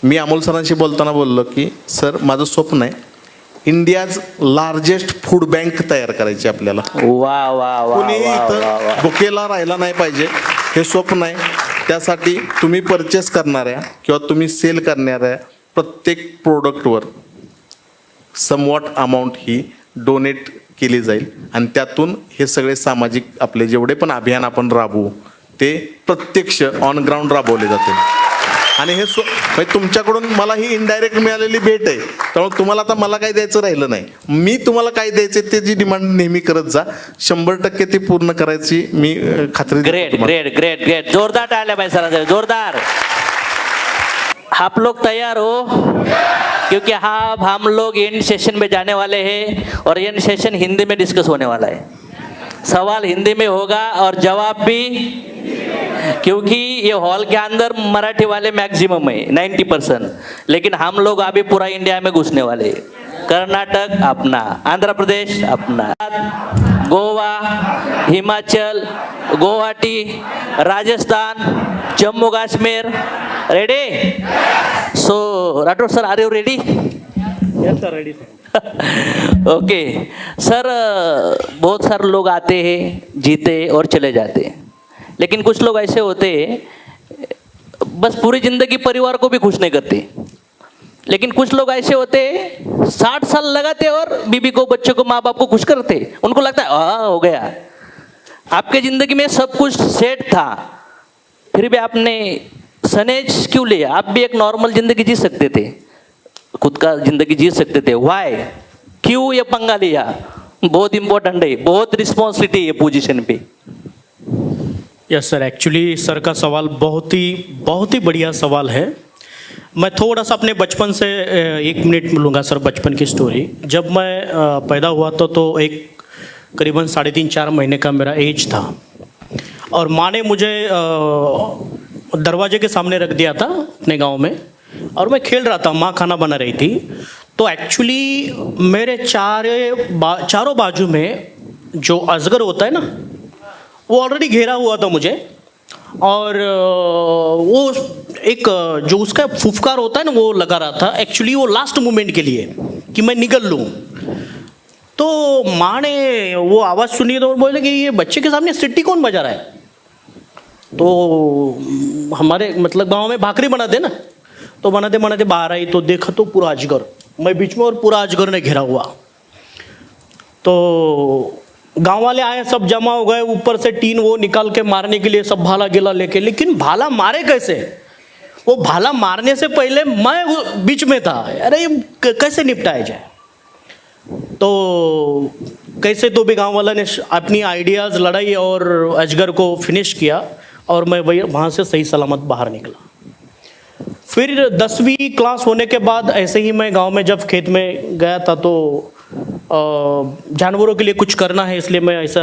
मी अमोल सरांशी बोलताना बोललो की सर, माझं स्वप्न आहे इंडियाज लार्जेस्ट फूड बँक तयार करायची आपल्याला. वा वा वा. कुणी इथं भुकेला राहायला नाही पाहिजे, हे स्वप्न आहे. त्यासाठी तुम्ही परचेस करणाऱ्या किंवा तुम्ही सेल करणाऱ्या प्रत्येक प्रोडक्टवर समवॉट अमाऊंट ही डोनेट केली जाईल, आणि त्यातून हे सगळे सामाजिक आपले जेवढे पण अभियान आपण राबवू ते प्रत्यक्ष ऑन ग्राउंड राबवले जातील. आणि हे म्हणजे तुमच्याकडून मला ही इनडायरेक्ट मिळालेली भेट आहे. त्यामुळे तुम्हाला आता मला काही द्यायचं राहिलं नाही. मी तुम्हाला काय द्यायचं ते जी डिमांड नेहमी करत जा, 100% ती पूर्ण करायची मी खात्री. Great great great great. जोरदार टाळ्या भाई सरांचे, जोरदार. आप लोग तैयार हो? क्योंकि अब हम लोग एंड सेशन में जाने वाले हैं और एंड सेशन हिंदी में डिस्कस होने वाला है. सवाल हिंदी में होगा और जवाब भी, क्योंकि ये हॉल के अंदर मराठी वाले मैक्सिमम है 90%, लेकिन हम लोग अभी पूरा इंडिया में घुसने वाले हैं. कर्नाटक अपना, आंध्र प्रदेश अपना, Goa, Himachal, Guwahati, Rajasthan, Jammu Kashmir. Ready? So Rathore sir, are you ready? Yes sir, ready sir. Okay sir, बहुत सारे लोग आते हैं, जीते और चले जाते हैं, लेकिन कुछ लोग ऐसे होते हैं बस पूरी जिंदगी परिवार को भी खुश नहीं करते. लेकिन कुछ लोग ऐसे होते हैं 60 साल लगाते और बीबी को, बच्चों को, माँ बाप को खुश करते. उनको लगता है हो गया. आपके जिंदगी में सब कुछ सेट था, फिर भी आपने सनेज क्यों लिया? आप भी एक नॉर्मल जिंदगी जी सकते थे, खुद का जिंदगी जी सकते थे. वाई? क्यों ये पंगा लिया? बहुत इंपॉर्टेंट है, बहुत रिस्पॉन्सिबिलिटी है पोजीशन पे. यस सर, एक्चुअली सर का सवाल बहुत ही बढ़िया सवाल है. मैं थोड़ा सा अपने बचपन से 1 मिनट लूँगा सर. बचपन की स्टोरी, जब मैं पैदा हुआ तो एक करीबन 3.5-4 महीने का मेरा एज था, और माँ ने मुझे दरवाजे के सामने रख दिया था अपने गांव में, और मैं खेल रहा था. माँ खाना बना रही थी. तो एक्चुअली मेरे चारों बाजू में जो अजगर होता है ना, वो ऑलरेडी घेरा हुआ था मुझे. और वो एक जो उसका फुफकार होता है ना, वो लगा रहा था. एक्चुअली वो लास्ट मोमेंट के लिए कि मैं निकल लूँ। तो माँ ने वो आवाज़ सुनी तो बोले कि ये बच्चे के सामने सिट्टी कौन बजा रहा है। तो हमारे मतलब गांव में भाकरी बनाते ना, तो बनाते बनाते बाहर आई तो देखा तो पूरा अजगर, मैं बीच में और पूरा अजगर ने घेरा हुआ। तो गांव वाले आए, सब जमा हो गए, ऊपर से टीन वो निकाल के मारने के लिए सब भाला गिला लेके। लेकिन भाला मारे कैसे? वो भाला मारने से पहले मैं बीच में था, अरे ये कैसे निपटाया जाए। तो कैसे तो भी गांव वाला ने अपनी आइडियाज़ लड़ाई और अजगर को फिनिश किया और मैं वहाँ से सही सलामत बाहर निकला। फिर 10वीं क्लास होने के बाद ऐसे ही मैं गांव में जब खेत में गया था तो जानवरों के लिए कुछ करना है, इसलिए मैं ऐसा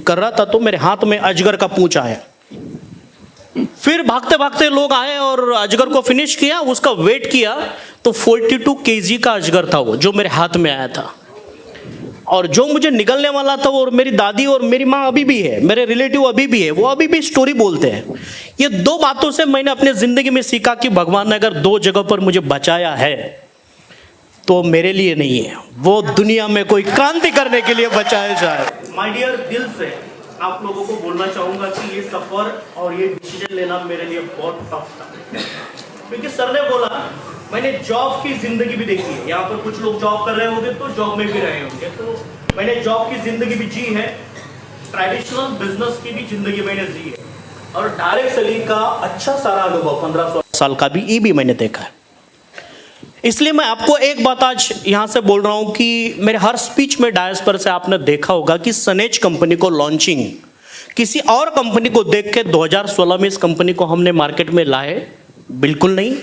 कर रहा था तो मेरे हाथ में अजगर का पूंछ आया। फिर भागते भागते लोग आए और अजगर को फिनिश किया, उसका वेट किया तो 42 kg का अजगर था वो, जो मेरे हाथ में आया था। और जो मुझे निकलने वाला था, और मेरी दादी और मेरी माँ अभी भी है, मेरे रिलेटिव अभी भी है, वो अभी भी स्टोरी बोलते हैं। ये 2 बातों से मैंने अपने जिंदगी में सीखा कि भगवान ने अगर 2 जगह पर मुझे बचाया है तो मेरे लिए नहीं है, वो दुनिया में कोई क्रांति करने के लिए बचाया जाए। माय डियर, दिल से आप लोगों को बोलना चाहूंगा कि ये सफर और ये डिसीजन लेना मेरे लिए बहुत टफ था, क्योंकि सर ने बोला, मैंने जॉब की जिंदगी भी देखी है। यहाँ पर कुछ लोग जॉब कर रहे होंगे तो जॉब में भी रहे होंगे, तो मैंने जॉब की जिंदगी भी जी है, ट्रेडिशनल बिजनेस की भी जिंदगी मैंने जी है, और डायरेक्ट सेलिंग का अच्छा सारा अनुभव 15 साल का भी ये भी मैंने देखा है। इसलिए मैं आपको एक बात आज यहाँ से बोल रहा हूँ कि मेरे हर स्पीच में डायस पर से आपने देखा होगा कि सनेज कंपनी को लॉन्चिंग किसी और कंपनी को देख के 2016 में इस कंपनी को हमने मार्केट में लाए, बिल्कुल नहीं।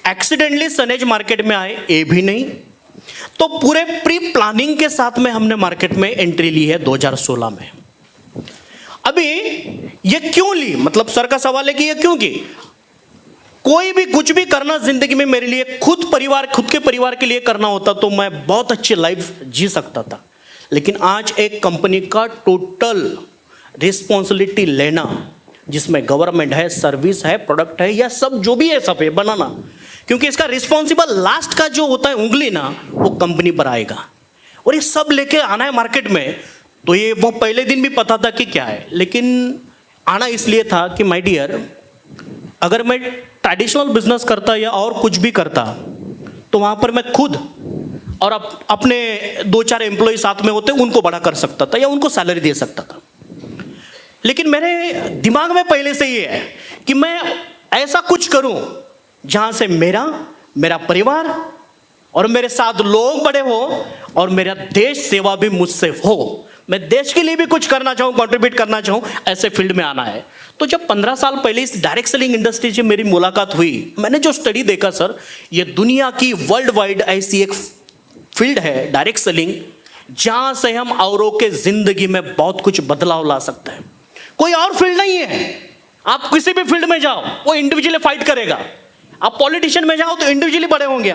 एक्सीडेंटली सनेज मार्केट में आए, ये भी नहीं। तो पूरे प्री प्लानिंग के साथ में हमने मार्केट में एंट्री ली है 2016 में। अभी ये क्यों ली, मतलब सर का सवाल है कि ये क्यों की। कोई भी कुछ भी करना जिंदगी में मेरे लिए खुद के परिवार के लिए करना होता तो मैं बहुत अच्छी लाइफ जी सकता था, लेकिन आज एक कंपनी का टोटल रिस्पॉन्सिबिलिटी लेना, जिसमें गवर्नमेंट है, सर्विस है, प्रोडक्ट है, या सब जो भी है सब है बनाना, क्योंकि इसका रिस्पॉन्सिबल लास्ट का जो होता है उंगली ना, वो कंपनी पर आएगा। और ये सब लेके आना है मार्केट में, तो ये वो पहले दिन भी पता था कि क्या है, लेकिन आना इसलिए था कि माय डियर, अगर मैं ट्रेडिशनल बिजनेस करता या और कुछ भी करता तो वहां पर मैं खुद और अपने 2-4 एम्प्लॉय साथ में होते, उनको बड़ा कर सकता था या उनको सैलरी दे सकता था। लेकिन मेरे दिमाग में पहले से ये है कि मैं ऐसा कुछ करूं जहां से मेरा परिवार और मेरे साथ लोग बड़े हो और मेरा देश सेवा भी मुझसे हो। मैं देश के लिए भी कुछ करना चाहूँ, कंट्रीब्यूट करना चाहूँ, ऐसे फील्ड में आना है। तो जब 15 साल पहले इस डायरेक्ट सेलिंग इंडस्ट्री से मेरी मुलाकात हुई, मैंने जो स्टडी देखा सर, ये दुनिया की वर्ल्ड वाइड ऐसी एक फील्ड है डायरेक्ट सेलिंग, जहां से हम औरों के जिंदगी में बहुत कुछ बदलाव ला सकते हैं। कोई और फील्ड नहीं है। आप किसी भी फील्ड में जाओ, वो इंडिविजुअली फाइट करेगा। आप पॉलिटिशियन में जाओ तो इंडिविजुअली बड़े होंगे,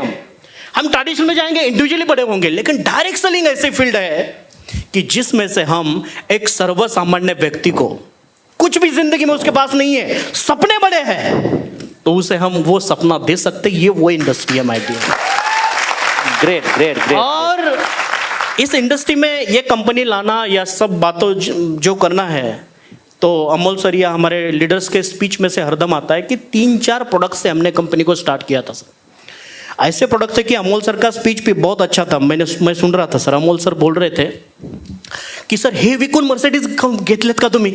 हम ट्रेडिशनल में जाएंगे इंडिविजुअली बड़े होंगे। लेकिन डायरेक्ट सेलिंग ऐसी फील्ड है कि जिसमें से हम एक सर्वसामान्य व्यक्ति को, कुछ भी जिंदगी में उसके पास नहीं है, सपने बड़े हैं, तो उसे हम वो सपना दे सकते। ये वो इंडस्ट्री है माय डियर। Great great great. और इस इंडस्ट्री में ये कंपनी लाना या सब बातों जो करना है, तो अमोल सर या हमारे लीडर्स के स्पीच में से हरदम आता है कि 3-4 प्रोडक्ट से हमने कंपनी को स्टार्ट किया था सर। ऐसे प्रोडक्ट थे कि अमोल सर का स्पीच भी बहुत अच्छा था, मैं सुन रहा था सर। अमोल सर बोल रहे थे कि सर हे विकून मर्सिडीज घेतलेत का तुम्ही।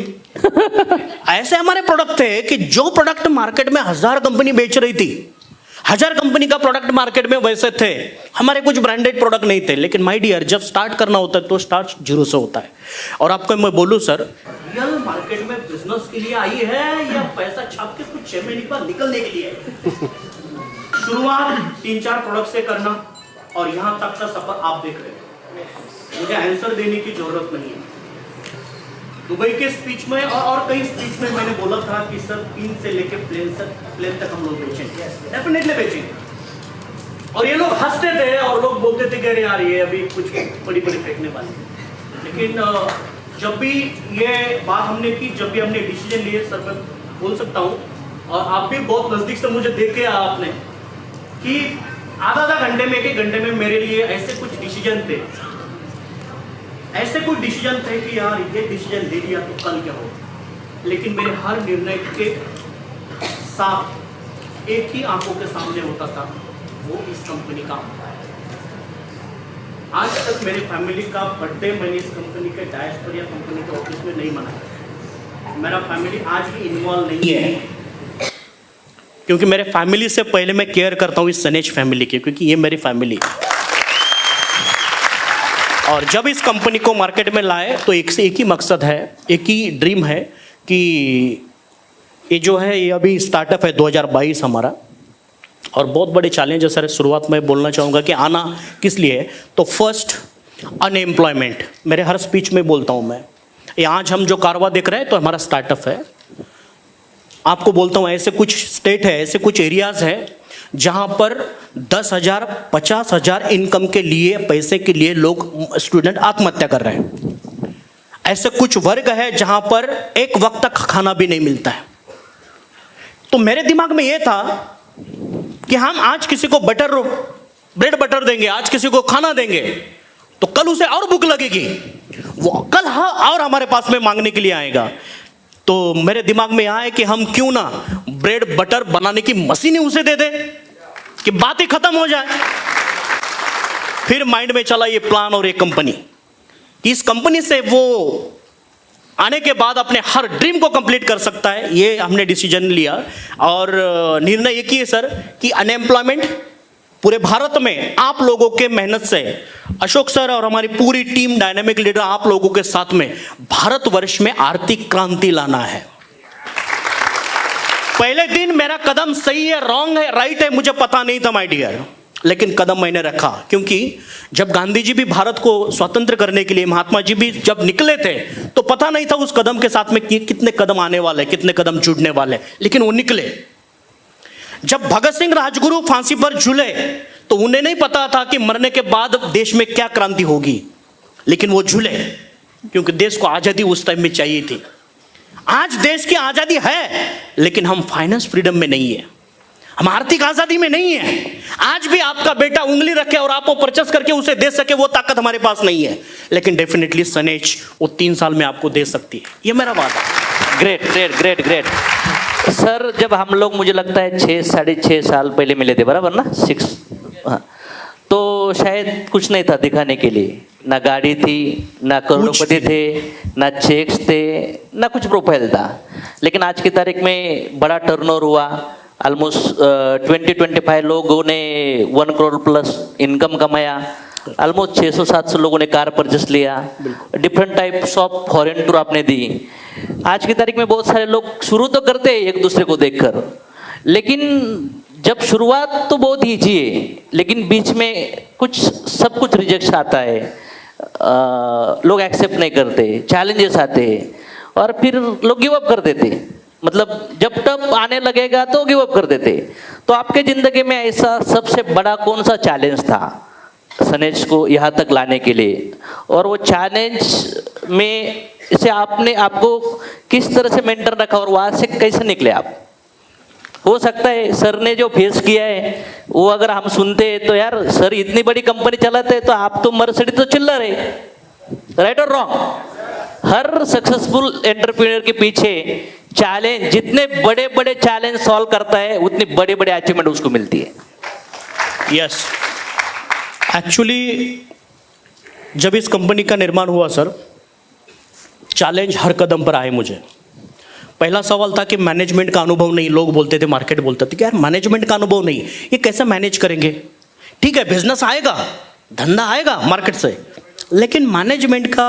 ऐसे हमारे प्रोडक्ट थे कि जो प्रोडक्ट मार्केट में 1000 कंपनी बेच रही थी, 1000 कंपनी का प्रोडक्ट मार्केट में वैसे थे, हमारे कुछ ब्रांडेड प्रोडक्ट नहीं थे। लेकिन माय डियर, जब स्टार्ट करना होता है तो स्टार्ट 0 से होता है। और आपको मैं बोलूं सर, रियल मार्केट में बिजनेस के लिए आई है या पैसा छाप के कुछ 6 महीने पर निकलने के लिए? शुरुआत 3-4 प्रोडक्ट से करना और यहां तक का सफर आप देख रहे हैं। मुझे आंसर देने की जरूरत नहीं है। दुबई के स्पीच में और कई स्पीच में मैंने बोला था कि सर 3 से लेके प्लेन तक हम लोग बेचेंगे, डेफिनेटली बेचेंगे। और ये लोग हंसते थे और लोग बोलते थे कि अरे यार ये अभी कुछ बड़ी फेंकने वाली। लेकिन जब भी ये बात हमने की, जब भी हमने डिसीजन लिए, सर मैं बोल सकता हूँ, और आप भी बहुत नजदीक से मुझे देखे आपने, कि आधा घंटे में, 1 घंटे में मेरे लिए ऐसे कुछ डिसीजन थे, ऐसे कुछ डिसीजन थे कि यार ये डिसीजन ले लिया तो कल क्या हो। लेकिन मेरे हर निर्णय के साथ एक ही आंखों के सामने होता था, वो इस कंपनी का होता है। आज तक मेरे फैमिली का बर्थडे मैंने इस कंपनी के डैश पर या कंपनी के ऑफिस में नहीं मनाया। मेरा फैमिली आज भी इन्वॉल्व नहीं है, क्योंकि मेरे फैमिली से पहले मैं केयर करता हूँ इस सनेज फैमिली की, क्योंकि ये मेरी फैमिली है। और जब इस कंपनी को मार्केट में लाए तो एक से एक ही मकसद है, एक ही ड्रीम है कि ये जो है ये अभी स्टार्टअप है 2022 हमारा, और बहुत बड़े चैलेंज है सर। शुरुआत में बोलना चाहूँगा कि आना किस लिए है, तो फर्स्ट अनएम्प्लॉयमेंट, मेरे हर स्पीच में बोलता हूँ मैं। ये आज हम जो कारवा देख रहे हैं तो हमारा स्टार्टअप है। आपको बोलता हूँ ऐसे कुछ स्टेट है, ऐसे कुछ एरियाज है जहाँ पर 10,000 50,000 इनकम के लिए, पैसे के लिए लोग स्टूडेंट आत्महत्या कर रहे हैं। ऐसे कुछ वर्ग है जहाँ पर एक वक्त तक खाना भी नहीं मिलता है। तो मेरे दिमाग में ये था कि हम आज किसी को ब्रेड बटर देंगे, आज किसी को खाना देंगे, तो कल उसे और भूख लगेगी, वो कल और हमारे पास में मांगने के लिए आएगा। तो मेरे दिमाग में आया कि हम क्यों ना ब्रेड बटर बनाने की मशीन ही उसे दे दे कि बात ही खत्म हो जाए। फिर माइंड में चला ये प्लान और ये कंपनी, इस कंपनी से वो आने के बाद अपने हर ड्रीम को कंप्लीट कर सकता है। ये हमने डिसीजन लिया और निर्णय ये किए सर कि अनएम्प्लॉयमेंट पूरे भारत में आप लोगों के मेहनत से, अशोक सर और हमारी पूरी टीम डायनामिक लीडर आप लोगों के साथ में भारतवर्ष में आर्थिक क्रांति लाना है। पहले दिन मेरा कदम सही है, रॉन्ग है, राइट है, मुझे पता नहीं था माय डियर, लेकिन कदम मैंने रखा। क्योंकि जब गांधी जी भी भारत को स्वतंत्र करने के लिए, महात्मा जी भी जब निकले थे, तो पता नहीं था उस कदम के साथ में कितने कदम आने वाले, कितने कदम जुड़ने वाले, लेकिन वो निकले। जब भगत सिंह राजगुरु फांसी पर झूले तो उन्हें नहीं पता था कि मरने के बाद देश में क्या क्रांति होगी, लेकिन वो झूले क्योंकि देश को आजादी उस टाइम में चाहिए थी। आज देश की आजादी है, लेकिन हम फाइनेंस फ्रीडम में नहीं है, हम आर्थिक आजादी में नहीं है। आज भी आपका बेटा उंगली रखे और आपको परचेस करके उसे दे सके, वो ताकत हमारे पास नहीं है, लेकिन डेफिनेटली सनेज वो 3 साल में आपको दे सकती है। ये मेरा वादा है। Great great great great sir. जब हम लोग, मुझे लगता है 6 साढ़े 6 साल पहले मिले थे, बराबर ना, 6, हाँ, तो शायद कुछ नहीं था दिखाने के लिए, ना गाड़ी थी, ना करोड़पति थे, ना चेक्स थे, ना कुछ प्रोफाइल था। लेकिन आज की तारीख में बड़ा टर्नओवर हुआ, ऑलमोस्ट 20-25 लोगों ने 1 करोड़ प्लस इनकम कमाया, ऑलमोस्ट 600-700 लोगों ने कार परचेस लिया, different types of foreign tour आपने दी। आज की तारीख में बहुत सारे लोग शुरू तो करते हैं एक दूसरे को देखकर, लेकिन जब शुरुआत तो बहुत ईजी है, लेकिन बीच में सब कुछ रिजेक्शन आता है, लोग एक्सेप्ट नहीं करते, चैलेंजेस आते हैं और फिर लोग गिव अप कर देते। मतलब जब टफ आने लगेगा तो गिव अप कर देते। तो आपके जिंदगी में ऐसा सबसे बड़ा कौन सा चैलेंज था सनेज को यहाँ तक लाने के लिए, और वो चैलेंज में से आपको किस तरह से मेंटेन रखा और वहाँ से कैसे निकले आप? हो सकता है सर ने जो फेस किया है वो अगर हम सुनते हैं तो यार सर इतनी बड़ी कंपनी चलाते हैं तो आप तो मर्सिडीज तो चिल्ला रहे, राइट और रॉन्ग? हर सक्सेसफुल एंटरप्रेन्योर के पीछे चैलेंज, जितने बड़े बड़े चैलेंज सॉल्व करता है उतनी बड़े बड़े अचीवमेंट उसको मिलती है। यस, एक्चुअली जब इस कंपनी का निर्माण हुआ सर, चैलेंज हर कदम पर आए मुझे। पहला सवाल था कि मैनेजमेंट का अनुभव नहीं, लोग बोलते थे, मार्केट बोलते थे कि यार मैनेजमेंट का अनुभव नहीं, ये कैसे मैनेज करेंगे? ठीक है, बिजनेस आएगा, धंधा आएगा मार्केट से, लेकिन मैनेजमेंट का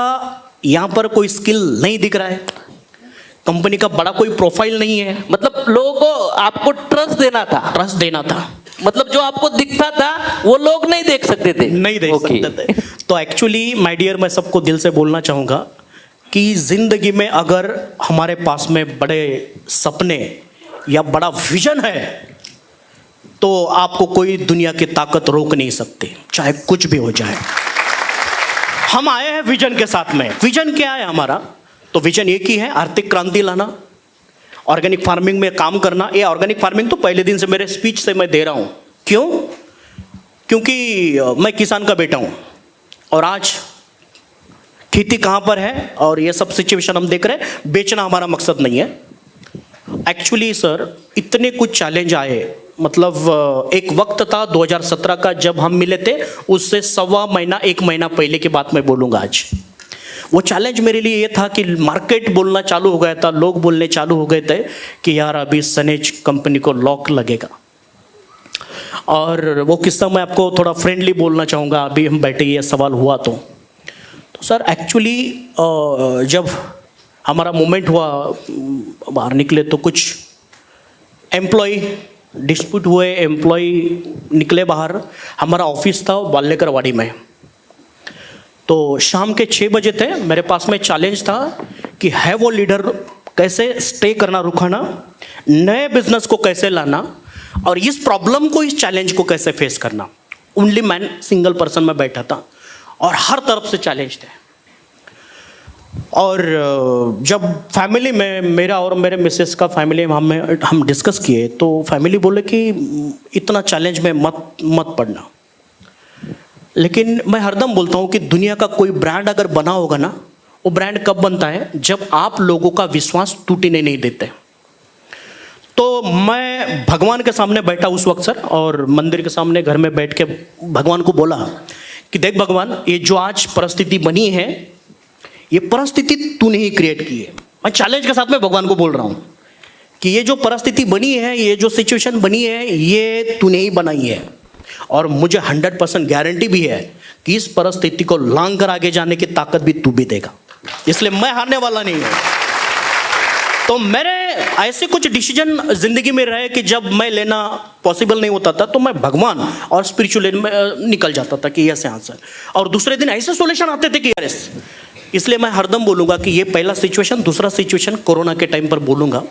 यहाँ पर कोई स्किल नहीं दिख रहा है, कंपनी का बड़ा कोई प्रोफाइल नहीं है। मतलब लोगों को आपको ट्रस्ट देना था, मतलब जो आपको दिखता था वो लोग नहीं देख सकते थे, नहीं देख सकते थे। तो एक्चुअली माय डियर, मैं सबको दिल से बोलना चाहूँगा कि जिंदगी में अगर हमारे पास में बड़े सपने या बड़ा विजन है तो आपको कोई दुनिया की ताकत रोक नहीं सकती, चाहे कुछ भी हो जाए। हम आए हैं विजन के साथ में। विजन क्या है हमारा? तो विजन एक ही है, आर्थिक क्रांति लाना, ऑर्गेनिक फार्मिंग में काम करना। ये ऑर्गेनिक फार्मिंग तो पहले दिन से मेरे स्पीच से मैं दे रहा हूं। क्यों? क्योंकि मैं किसान का बेटा हूँ और आज खेती कहाँ पर है और ये सब सिचुएशन हम देख रहे हैं, बेचना हमारा मकसद नहीं है। एक्चुअली सर इतने कुछ चैलेंज आए, मतलब एक वक्त था 2017 का जब हम मिले थे, उससे 1.25 महीना 1 महीना पहले की बात मैं बोलूँगा आज। वो चैलेंज मेरे लिए ये था कि मार्केट बोलना चालू हो गया था, लोग बोलने चालू हो गए थे कि यार अभी सनेज कंपनी को लॉक लगेगा। और वो किस्सा मैं आपको थोड़ा फ्रेंडली बोलना चाहूँगा, अभी हम बैठे ये सवाल हुआ तो सर एक्चुअली जब हमारा मोमेंट हुआ बाहर निकले तो कुछ एम्प्लॉय डिस्प्यूट हुए, एम्प्लॉय निकले बाहर। हमारा ऑफिस था वाल्लेकरवाड़ी में, तो शाम के 6 बजे थे, मेरे पास में चैलेंज था कि है वो लीडर कैसे स्टे करना, रुकाना, नए बिजनेस को कैसे लाना और इस प्रॉब्लम को, इस चैलेंज को कैसे फेस करना। ओनली मैन, सिंगल पर्सन में बैठा था और हर तरफ से चैलेंज थे। और जब फैमिली में मेरा और मेरे मिसेस का फैमिली में हम डिस्कस किए तो फैमिली बोले कि इतना चैलेंज में मत पड़ना। लेकिन मैं हरदम बोलता हूँ कि दुनिया का कोई ब्रांड अगर बना होगा ना, वो ब्रांड कब बनता है, जब आप लोगों का विश्वास टूटने नहीं देते। तो मैं भगवान के सामने बैठा उस वक्त सर, और मंदिर के सामने घर में बैठ के भगवान को बोला कि देख भगवान, ये जो आज परिस्थिति बनी है, ये परिस्थिति तूने ही क्रिएट की है। मैं चैलेंज के साथ में भगवान को बोल रहा हूँ कि ये जो परिस्थिति बनी है, ये जो सिचुएशन बनी है, ये तूने ही बनाई है और मुझे 100% गारंटी भी है कि इस परिस्थिति को लांग कर आगे जाने की ताकत भी तू भी देगा, इसलिए मैं हारने वाला नहीं हूँ। तो मेरे ऐसे कुछ डिसीजन जिंदगी में रहे कि जब मैं लेना पॉसिबल नहीं होता था तो मैं भगवान और स्पिरिचुअल में निकल जाता था कि ऐसे आंसर, और दूसरे दिन ऐसे सॉल्यूशन आते थे कि यार। इसलिए मैं हरदम बोलूँगा कि ये पहला सिचुएशन। दूसरा सिचुएशन कोरोना के टाइम पर बोलूँगा।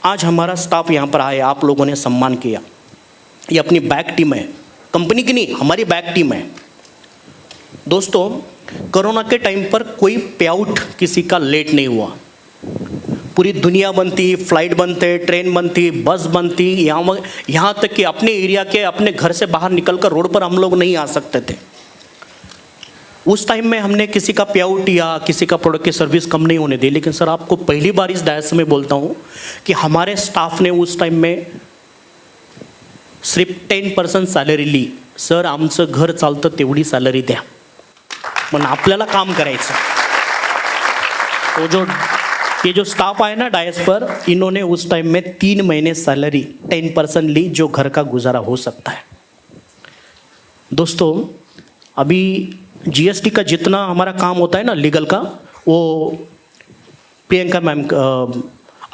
आज हमारा स्टाफ यहाँ पर आया, आप लोगों ने सम्मान किया, ये अपनी बैक टीम है, कंपनी की नहीं, हमारी बैक टीम है। दोस्तों, कोरोना के टाइम पर कोई पे आउट किसी का लेट नहीं हुआ। पूरी दुनिया बनती, फ्लाइट बनते, ट्रेन बनती, बस बनती, यहाँ तक कि अपने एरिया के, अपने घर से बाहर निकलकर रोड पर हम लोग नहीं आ सकते थे। उस टाइम में हमने किसी का पे आउट या किसी का प्रोडक्ट की सर्विस कम नहीं होने दी। लेकिन सर आपको पहली बार इस डायस में बोलता हूँ कि हमारे स्टाफ ने उस टाइम में सिर्फ 10% सॅलरी ली। सर आमचं घर चालतं तेवढी सॅलरी द्या, पण आपल्याला काम करायचं। तो ये जो स्टाफ आए ना डायस पर, इन्होंने उस टाइम में 3 महीने सैलरी 10% ली, जो घर का गुजारा हो सकता है। दोस्तों, अभी जीएसटी का जितना हमारा काम होता है ना लीगल का, वो प्रियंका मैम,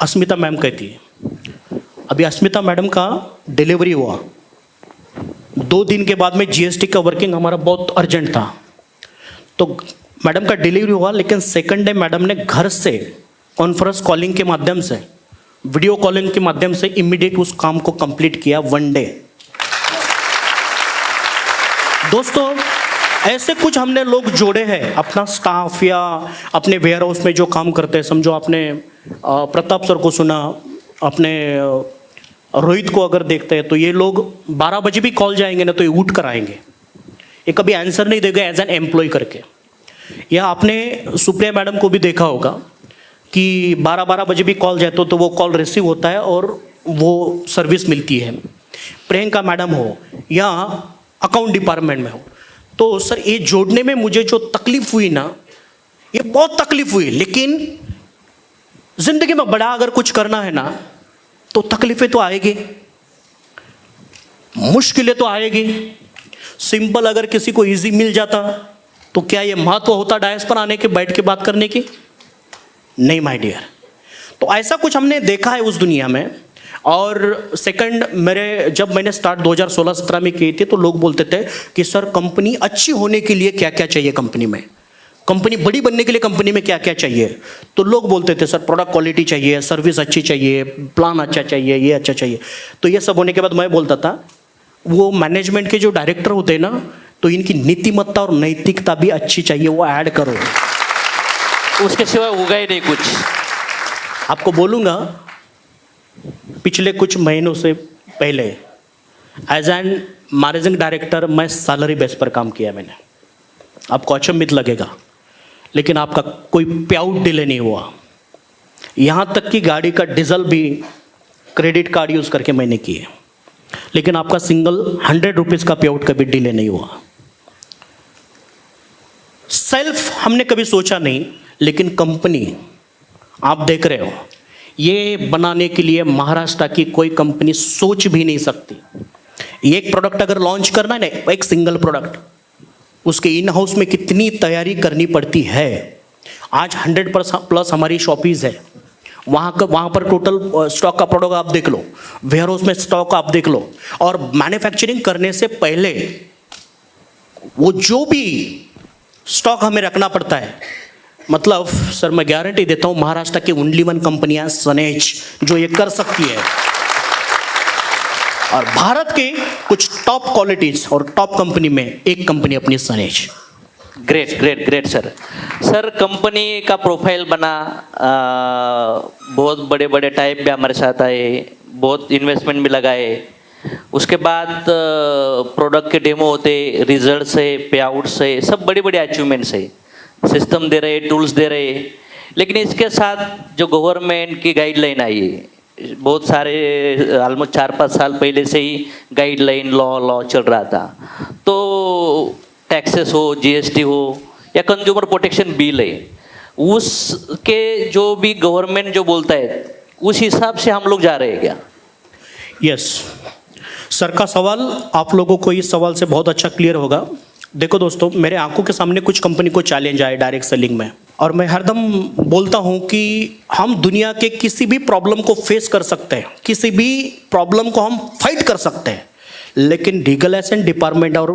अस्मिता मैम कहती है। अभी अस्मिता मैडम का डिलीवरी हुआ, 2 दिन के बाद में जीएसटी का वर्किंग हमारा बहुत अर्जेंट था, तो मैडम का डिलीवरी हुआ। लेकिन सेकंड डे मैडम ने घर से कॉन्फ्रेंस कॉलिंग के माध्यम से, वीडियो कॉलिंग के माध्यम से इमीडिएट उस काम को कंप्लीट किया 1 डे। दोस्तों, ऐसे कुछ हमने लोग जोड़े हैं, अपना स्टाफ या अपने वेयर हाउस में जो काम करते हैं। समझो आपने प्रताप सर को सुना, अपने रोहित को अगर देखते हैं तो ये लोग 12 बजे भी कॉल जाएंगे ना तो ये उठ कर आएंगे, ये कभी आंसर नहीं देगा एज एन एम्प्लॉय करके। या आपने सुप्रिया मैडम को भी देखा होगा कि 12 बजे भी कॉल जाए तो वो कॉल रिसीव होता है और वो सर्विस मिलती है। प्रियंका मैडम हो या अकाउंट डिपार्टमेंट में हो, तो सर ये जोड़ने में मुझे जो तकलीफ हुई ना, ये बहुत तकलीफ हुई। लेकिन जिंदगी में बड़ा अगर कुछ करना है ना तो तकलीफें तो आएगी, मुश्किलें तो आएगी। सिंपल अगर किसी को इजी मिल जाता तो क्या ये महत्व होता डायस पर आने के, बैठ के बात करने की? नहीं माय डियर। तो ऐसा कुछ हमने देखा है उस दुनिया में। और सेकंड, जब मैंने स्टार्ट 2016-17 में की थी तो लोग बोलते थे कि सर कंपनी अच्छी होने के लिए क्या क्या चाहिए, कंपनी में, कंपनी बड़ी बनने के लिए कंपनी में क्या क्या चाहिए। तो लोग बोलते थे सर प्रोडक्ट क्वालिटी चाहिए, सर्विस अच्छी चाहिए, प्लान अच्छा चाहिए, ये अच्छा चाहिए। तो ये सब होने के बाद मैं बोलता था वो मैनेजमेंट के जो डायरेक्टर होते हैं ना, तो इनकी नीतिमत्ता और नैतिकता भी अच्छी चाहिए, वो ऐड करो, उसके सिवाय होगा ही नहीं कुछ। आपको बोलूँगा, पिछले कुछ महीनों से पहले एज एन मैनेजिंग डायरेक्टर, मैं सैलरी बेस पर काम किया मैंने। आपको अचंभित लगेगा, लेकिन आपका कोई पे आउट डिले नहीं हुआ। यहाँ तक कि गाड़ी का डीजल भी क्रेडिट कार्ड यूज़ करके मैंने किए, लेकिन आपका सिंगल 100 रुपीज़ का पे आउट कभी डिले नहीं हुआ। सेल्फ हमने कभी सोचा नहीं, लेकिन कंपनी आप देख रहे हो, ये बनाने के लिए महाराष्ट्र की कोई कंपनी सोच भी नहीं सकती। एक प्रोडक्ट अगर लॉन्च करना है ना, एक सिंगल प्रोडक्ट, उसके इन हाउस में कितनी तैयारी करनी पड़ती है। आज 100+ हमारी शॉपीज़ है, वहाँ पर टोटल स्टॉक का प्रोडक्ट आप देख लो, वेयर हाउस में स्टॉक आप देख लो, और मैन्युफैक्चरिंग करने से पहले वो जो भी स्टॉक हमें रखना पड़ता है। मतलब सर मैं गारंटी देता हूँ, महाराष्ट्र की ओनली वन कंपनियां सनेज जो ये कर सकती है, और भारत के कुछ टॉप क्वालिटीज और टॉप कंपनी में एक कंपनी अपनी सनेज। Great great great sir. Sir company का प्रोफाइल बना, बहुत बड़े बड़े टाइप भी हमारे साथ आए, बहुत इन्वेस्टमेंट भी लगाए, उसके बाद प्रोडक्ट के डेमो होते, रिजल्ट्स है, पे आउट्स है, सब बड़ी बड़ी अचीवमेंट्स है, सिस्टम दे रहे, टूल्स दे रहे। लेकिन इसके साथ जो गवर्नमेंट की गाइडलाइन आई है, बहुत सारे ऑलमोस्ट 4-5 साल पहले से ही गाइडलाइन लॉ चल रहा था, तो टैक्सेस हो, जीएसटी हो या कंज्यूमर प्रोटेक्शन बिल है, उसके जो भी गवर्नमेंट जो बोलता है उस हिसाब से हम लोग जा रहे हैं क्या? यस सर का सवाल आप लोगों को इस सवाल से बहुत अच्छा क्लियर होगा। देखो दोस्तों, मेरे आंखों के सामने कुछ कंपनी को चैलेंज आए डायरेक्ट सेलिंग में, और मैं हरदम बोलता हूं कि हम दुनिया के किसी भी प्रॉब्लम को फेस कर सकते हैं, किसी भी प्रॉब्लम को हम फाइट कर सकते हैं, लेकिन रेगुलेशन डिपार्टमेंट और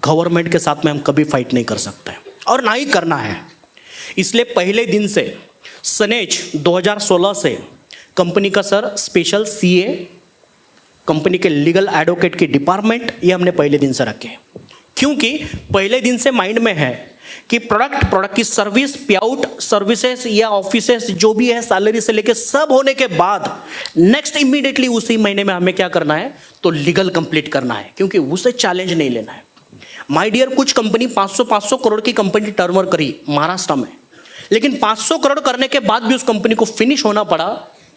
गवर्नमेंट के साथ में हम कभी फाइट नहीं कर सकते और ना ही करना है। इसलिए पहले दिन से सनेज 2016 से कंपनी का सर स्पेशल सीए, कंपनी के लीगल एडवोकेट की डिपार्टमेंट, ये हमने पहले दिन से रखे, क्योंकि पहले दिन से माइंड में है कि प्रोडक्ट की सर्विस, पे आउट सर्विसेज या ऑफिसेस जो भी है, सैलरी से लेके सब होने के बाद नेक्स्ट इमीडिएटली उसी महीने में हमें क्या करना है, तो लीगल कंप्लीट करना है, क्योंकि उसे चैलेंज नहीं लेना है। माय डियर, कुछ कंपनी 500 करोड़ की कंपनी टर्नओवर करी महाराष्ट्र में, लेकिन 500 करोड़ करने के बाद भी उस कंपनी को फिनिश होना पड़ा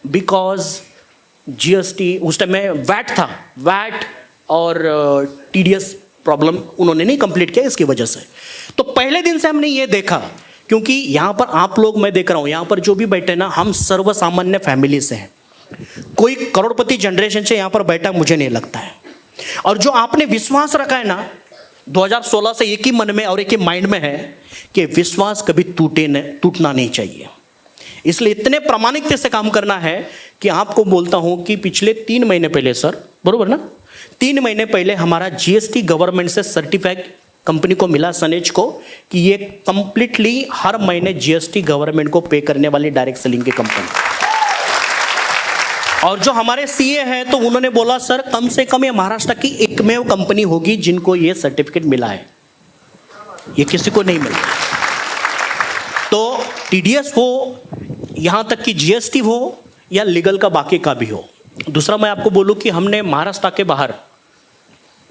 बिकॉज जीएसटी, उस टाइम में वैट था, वैट और टीडीएस प्रॉब्लम उन्होंने नहीं कंप्लीट किया, इसकी वजह से। तो पहले दिन से हमने ये देखा, क्योंकि यहाँ पर आप लोग, मैं देख रहा हूँ यहाँ पर जो भी बैठे ना, हम सर्वसामान्य फैमिली से हैं, कोई करोड़पति जनरेशन से यहाँ पर बैठा मुझे नहीं लगता है। और जो आपने विश्वास रखा है ना 2016 से, एक ही मन में और एक ही माइंड में है कि विश्वास कभी टूटना नहीं चाहिए। इसलिए इतने प्रामाणिकता से काम करना है कि आपको बोलता हूं कि पिछले 3 महीने पहले सर, बरोबर ना, 3 महीने पहले हमारा जीएसटी गवर्नमेंट से सर्टिफाइड कंपनी को मिला, सनेज को, कि ये कंप्लीटली हर महीने जीएसटी गवर्नमेंट को पे करने वाली डायरेक्ट सेलिंग की कंपनी। और जो हमारे सीए हैं, तो उन्होंने बोला सर कम से कम ये महाराष्ट्र की एकमेव कंपनी होगी जिनको ये सर्टिफिकेट मिला है, ये किसी को नहीं मिला। तो टीडीएस हो, यहाँ तक कि जीएसटी हो या लीगल का बाकी का भी हो। दूसरा मैं आपको बोलूँ कि हमने महाराष्ट्र के बाहर,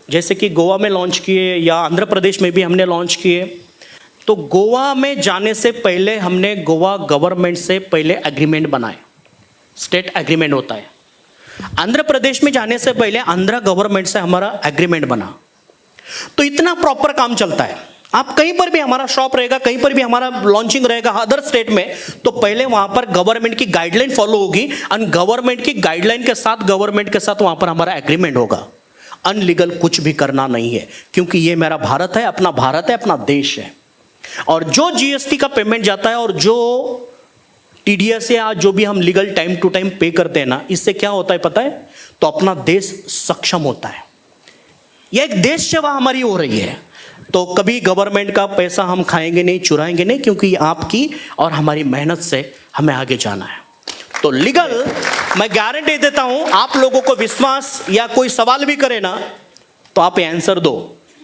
जैसे कि गोवा में लॉन्च किए या आंध्र प्रदेश में भी हमने लॉन्च किए, तो गोवा में जाने से पहले हमने गोवा गवर्नमेंट से पहले एग्रीमेंट बनाए, स्टेट एग्रीमेंट होता है। आंध्र प्रदेश में जाने से पहले आंध्र गवर्नमेंट से हमारा एग्रीमेंट बना। तो इतना प्रॉपर काम चलता है। आप कहीं पर भी हमारा शॉप रहेगा, कहीं पर भी हमारा लॉन्चिंग रहेगा अदर स्टेट में, तो पहले वहां पर गवर्नमेंट की गाइडलाइन फॉलो होगी, और गवर्नमेंट की गाइडलाइन के साथ, गवर्नमेंट के साथ वहां पर हमारा एग्रीमेंट होगा। अनलीगल कुछ भी करना नहीं है, क्योंकि ये मेरा भारत है, अपना भारत है, अपना देश है। और जो जीएसटी का पेमेंट जाता है और जो टीडीएस या जो भी हम लीगल टाइम टू टाइम पे करते हैं ना, इससे क्या होता है पता है, तो अपना देश सक्षम होता है। यह एक देश सेवा हमारी हो रही है। तो कभी गवर्नमेंट का पैसा हम खाएंगे नहीं, चुराएंगे नहीं, क्योंकि आपकी और हमारी मेहनत से हमें आगे जाना है। तो लीगल, मैं गारंटी देता हूं, आप लोगों को विश्वास या कोई सवाल भी करे ना, तो आप आंसर दो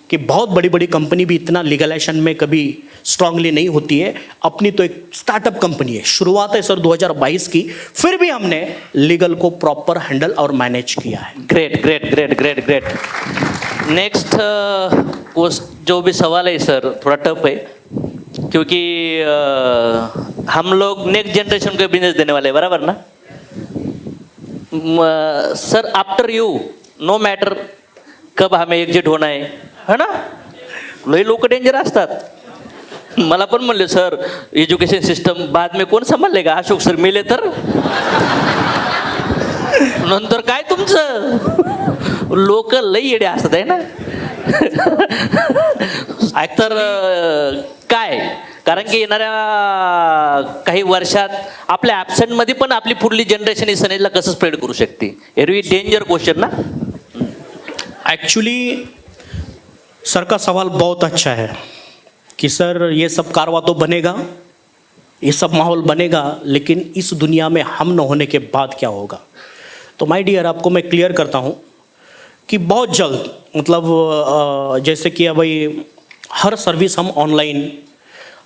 कि बहुत बड़ी बड़ी कंपनी भी इतना लीगलाइजेशन में कभी स्ट्रांगली नहीं होती है। अपनी तो एक स्टार्टअप कंपनी है, शुरुआत है सर 2022 की, फिर भी हमने लीगल को प्रॉपर हैंडल और मैनेज किया है। Great great great great great. Next जो भी सवाल है सर थोड़ा टफ है क्योंकि हम लोग नेक्स्ट जनरेशन को बिजनेस देने वाले हैं बराबर ना sir after you know matter कब हमें एक्झिट होणं है ना लई लोक डेंजर असतात मला पण म्हणले सर एज्युकेशन सिस्टम बाद में कोण सांभाळले का अशोक सर मेले तर नंतर काय तुमचं लोक लई येडे असतात आहे ना तर काय कारण की येणाऱ्या काही वर्षात आपल्या ॲब्सेंटमध्ये पण आपली पुढली जनरेशन ही सनेजला कसं स्प्रेड करू शकते एरवी डेंजर क्वेश्चन ना एक्चुअली सर का सवाल बहुत अच्छा है कि सर ये सब कारवा तो बनेगा ये सब माहौल बनेगा लेकिन इस दुनिया में हम न होने के बाद क्या होगा तो माय डियर आपको मैं क्लियर करता हूँ कि बहुत जल्द मतलब जैसे कि अभी हर सर्विस हम ऑनलाइन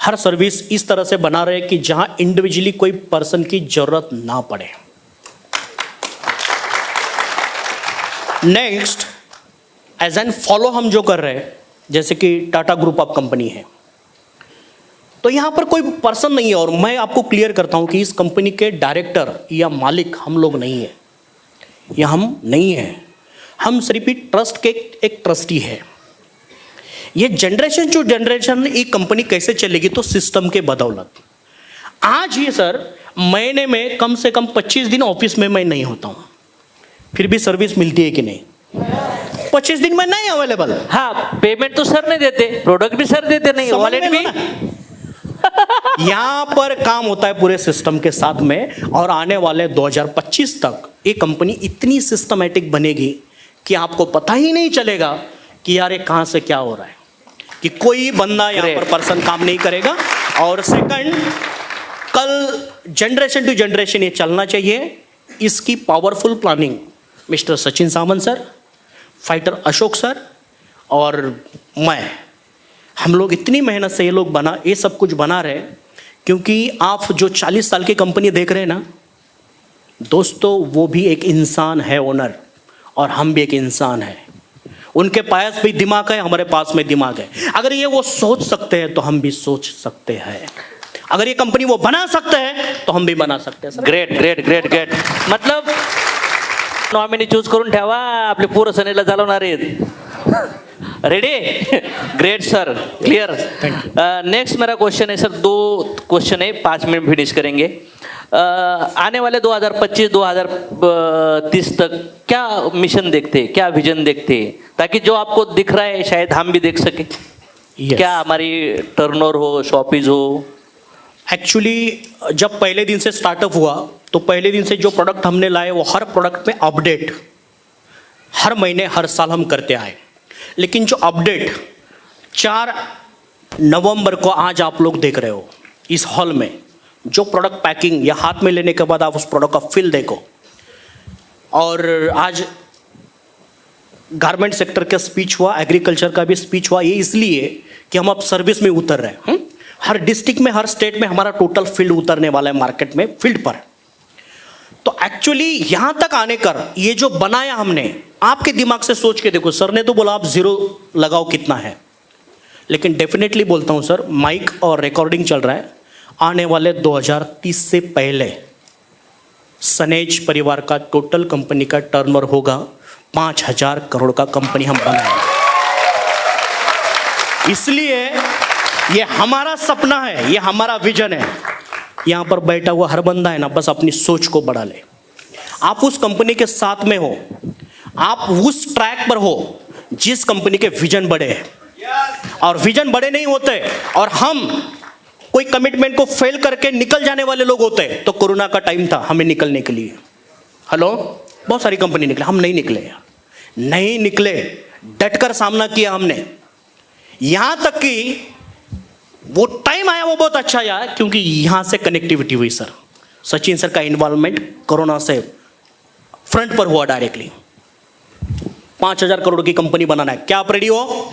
हर सर्विस इस तरह से बना रहे हैं कि जहाँ इंडिविजुअली कोई पर्सन की ज़रूरत ना पड़े नेक्स्ट एज एन फॉलो हम जो कर रहे हैं जैसे कि टाटा ग्रुप ऑफ कंपनी है तो यहाँ पर कोई पर्सन नहीं है और मैं आपको क्लियर करता हूँ कि इस कंपनी के डायरेक्टर या मालिक हम लोग नहीं है या हम नहीं हैं हम सिर्फ ही ट्रस्ट के एक ट्रस्टी है ये जनरेशन टू जनरेशन ये कंपनी कैसे चलेगी तो सिस्टम के बदौलत आज ये सर महीने में कम से कम 25 दिन ऑफिस में मैं नहीं होता हूँ फिर भी सर्विस मिलती है कि नहीं 25 दिन में नहीं अवेलेबल हाँ पेमेंट तो सर नहीं देते प्रोडक्ट भी सर देते नहीं वॉलेट भी यहाँ पर काम होता है पूरे सिस्टम के साथ में और आने वाले 2025 तक ये कंपनी इतनी सिस्टमेटिक बनेगी कि आपको पता ही नहीं चलेगा कि यार ये कहाँ से क्या हो रहा है कि कोई बंदा यहाँ पर पर्सन काम नहीं करेगा और सेकंड कल जनरेशन टू जनरेशन ये चलना चाहिए इसकी powerful planning mister Sachin Samant sir fighter Ashok sir और मैं हम लोग इतनी मेहनत से ये सब कुछ बना रहे क्योंकि आप जो 40 साल की कंपनी देख रहे हैं ना दोस्तों वो भी एक इंसान है ओनर और हम भी एक इंसान है उनके पास भी दिमाग है हमारे पास में दिमाग है अगर ये वो सोच सकते हैं तो हम भी सोच सकते हैं अगर ये कंपनी वो बना सकते हैं तो हम भी बना सकते हैं ग्रेट ग्रेट ग्रेट ग्रेट मतलब नॉमिनी चूज करून ठेवा आपले पूर्ण सनेला चालवणार आहेत ready great sir clear next मेरा क्वेश्चन है सर 2 क्वेश्चन है 5 मिनट फिनिश करेंगे आने वाले 2025-2030 तक क्या मिशन देखते क्या विजन देखते ताकि जो आपको दिख रहा है शायद हम भी देख सके क्या हमारी टर्नओवर हो शॉपीज हो एक्चुअली जब पहले दिन से स्टार्टअप हुआ तो पहले दिन से जो प्रोडक्ट हमने लाए वो हर प्रोडक्ट में अपडेट हर महीने हर साल हम करते आए लेकिन जो अपडेट 4 नवंबर को आज आप लोग देख रहे हो इस हॉल में जो प्रोडक्ट पैकिंग या हाथ में लेने के बाद आप उस प्रोडक्ट का फील देखो और आज गारमेंट सेक्टर का स्पीच हुआ एग्रीकल्चर का भी स्पीच हुआ ये इसलिए कि हम अब सर्विस में उतर रहे हैं हर डिस्ट्रिक्ट में हर स्टेट में हमारा टोटल फील्ड उतरने वाला है मार्केट में फील्ड पर तो एक्चुअली यहां तक आने कर ये जो बनाया हमने आपके दिमाग से सोच के देखो सर ने तो बोला आप 0 लगाओ कितना है लेकिन डेफिनेटली बोलता हूं सर माइक और रिकॉर्डिंग चल रहा है आने वाले 2030 से पहले सनेज परिवार का टोटल कंपनी का टर्नओवर होगा 5000 करोड़ का कंपनी हम बनाएंगे इसलिए ये हमारा सपना है ये हमारा विजन है यहाँ पर बैठा हुआ हर बंदा है ना बस अपनी सोच को बढ़ा ले आप उस कंपनी के साथ में हो आप उस ट्रैक पर हो जिस कंपनी के विजन बड़े हैं और विजन बड़े नहीं होते और हम कोई कमिटमेंट को फेल करके निकल जाने वाले लोग होते हैं तो कोरोना का टाइम था हमें निकलने के लिए हेलो बहुत सारी कंपनी निकले हम नहीं निकले डटकर सामना किया हमने यहां तक कि वो टाइम आया वो बहुत अच्छा आया क्योंकि यहां से कनेक्टिविटी हुई सर सचिन सर का इन्वॉल्वमेंट कोरोना से फ्रंट पर हुआ डायरेक्टली 5000 करोड़ की कंपनी बनाना है क्या आप रेडी हो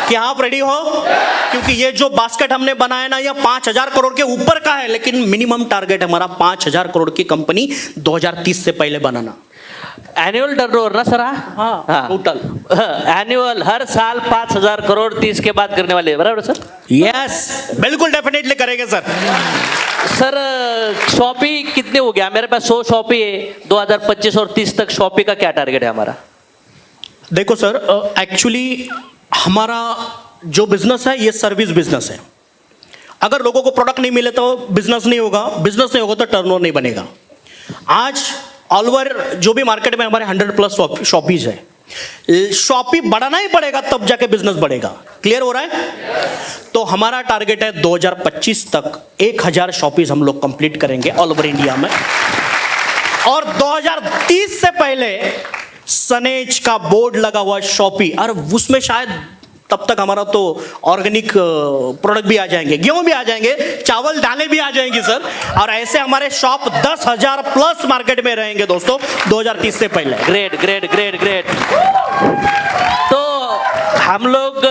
क्या आप रेडी हो क्योंकि ये जो बास्केट हमने बनाया ना ये 5000 करोड़ के ऊपर का है लेकिन मिनिमम टारगेट हमारा 5000 करोड़ की कंपनी 2030 से पहले बनाना एनुअल टर्नओवर ना सर? हाँ, total. एनुअल हर साल 5,000 करोड़ 30 के बाद करने वाले हैं, बराबर सर? यस, बिल्कुल डेफिनेटली करेंगे सर। सर शॉपी कितने हो गया? मेरे पास 100 शॉपी है, 2025 और 30 तक शॉपी का क्या टारगेट है हमारा? देखो सर, एक्चुअली हमारा जो बिजनेस है ये सर्विस बिजनेस है। अगर लोगों को प्रोडक्ट नहीं मिले तो बिजनेस नहीं होगा, बिजनेस नहीं होगा तो टर्नओवर नहीं बनेगा। आज ऑल ओवर जो भी मार्केट में हमारे 100+ शॉपीज है, शॉपी बढ़ाना ही पड़ेगा तब जाके बिजनेस बढ़ेगा। क्लियर हो रहा है? तो हमारा टारगेट है 2025 तक 1000 शॉपीज हम लोग कंप्लीट करेंगे ऑल ओवर इंडिया में, और 2030 से पहले सनेज का बोर्ड लगा हुआ शॉपी, और उसमें शायद तब तक हमारा तो ऑर्गेनिक प्रोडक्ट भी आ जाएंगे, गेहूं भी आ जाएंगे, चावल दालें भी आ जाएंगी सर, और ऐसे हमारे शॉप 10,000+ मार्केट में रहेंगे दोस्तों 2030 से पहले। Great great great great. तो हम लोग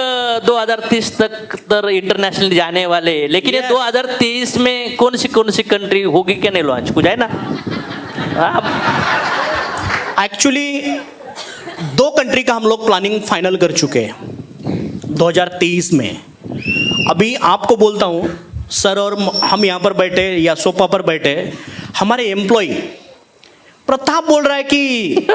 2030 तक इंटरनेशनल जाने वाले हैं, लेकिन ये 2023 में कौन सी कंट्री होगी क्या नहीं लॉन्च कुछ है ना? एक्चुअली 2 कंट्री का हम लोग प्लानिंग फाइनल कर चुके हैं 2023 में। अभी आपको बोलता हूं सर, और हम यहां पर बैठे या सोफा पर बैठे, हमारे एम्प्लॉय प्रताप बोल रहा है कि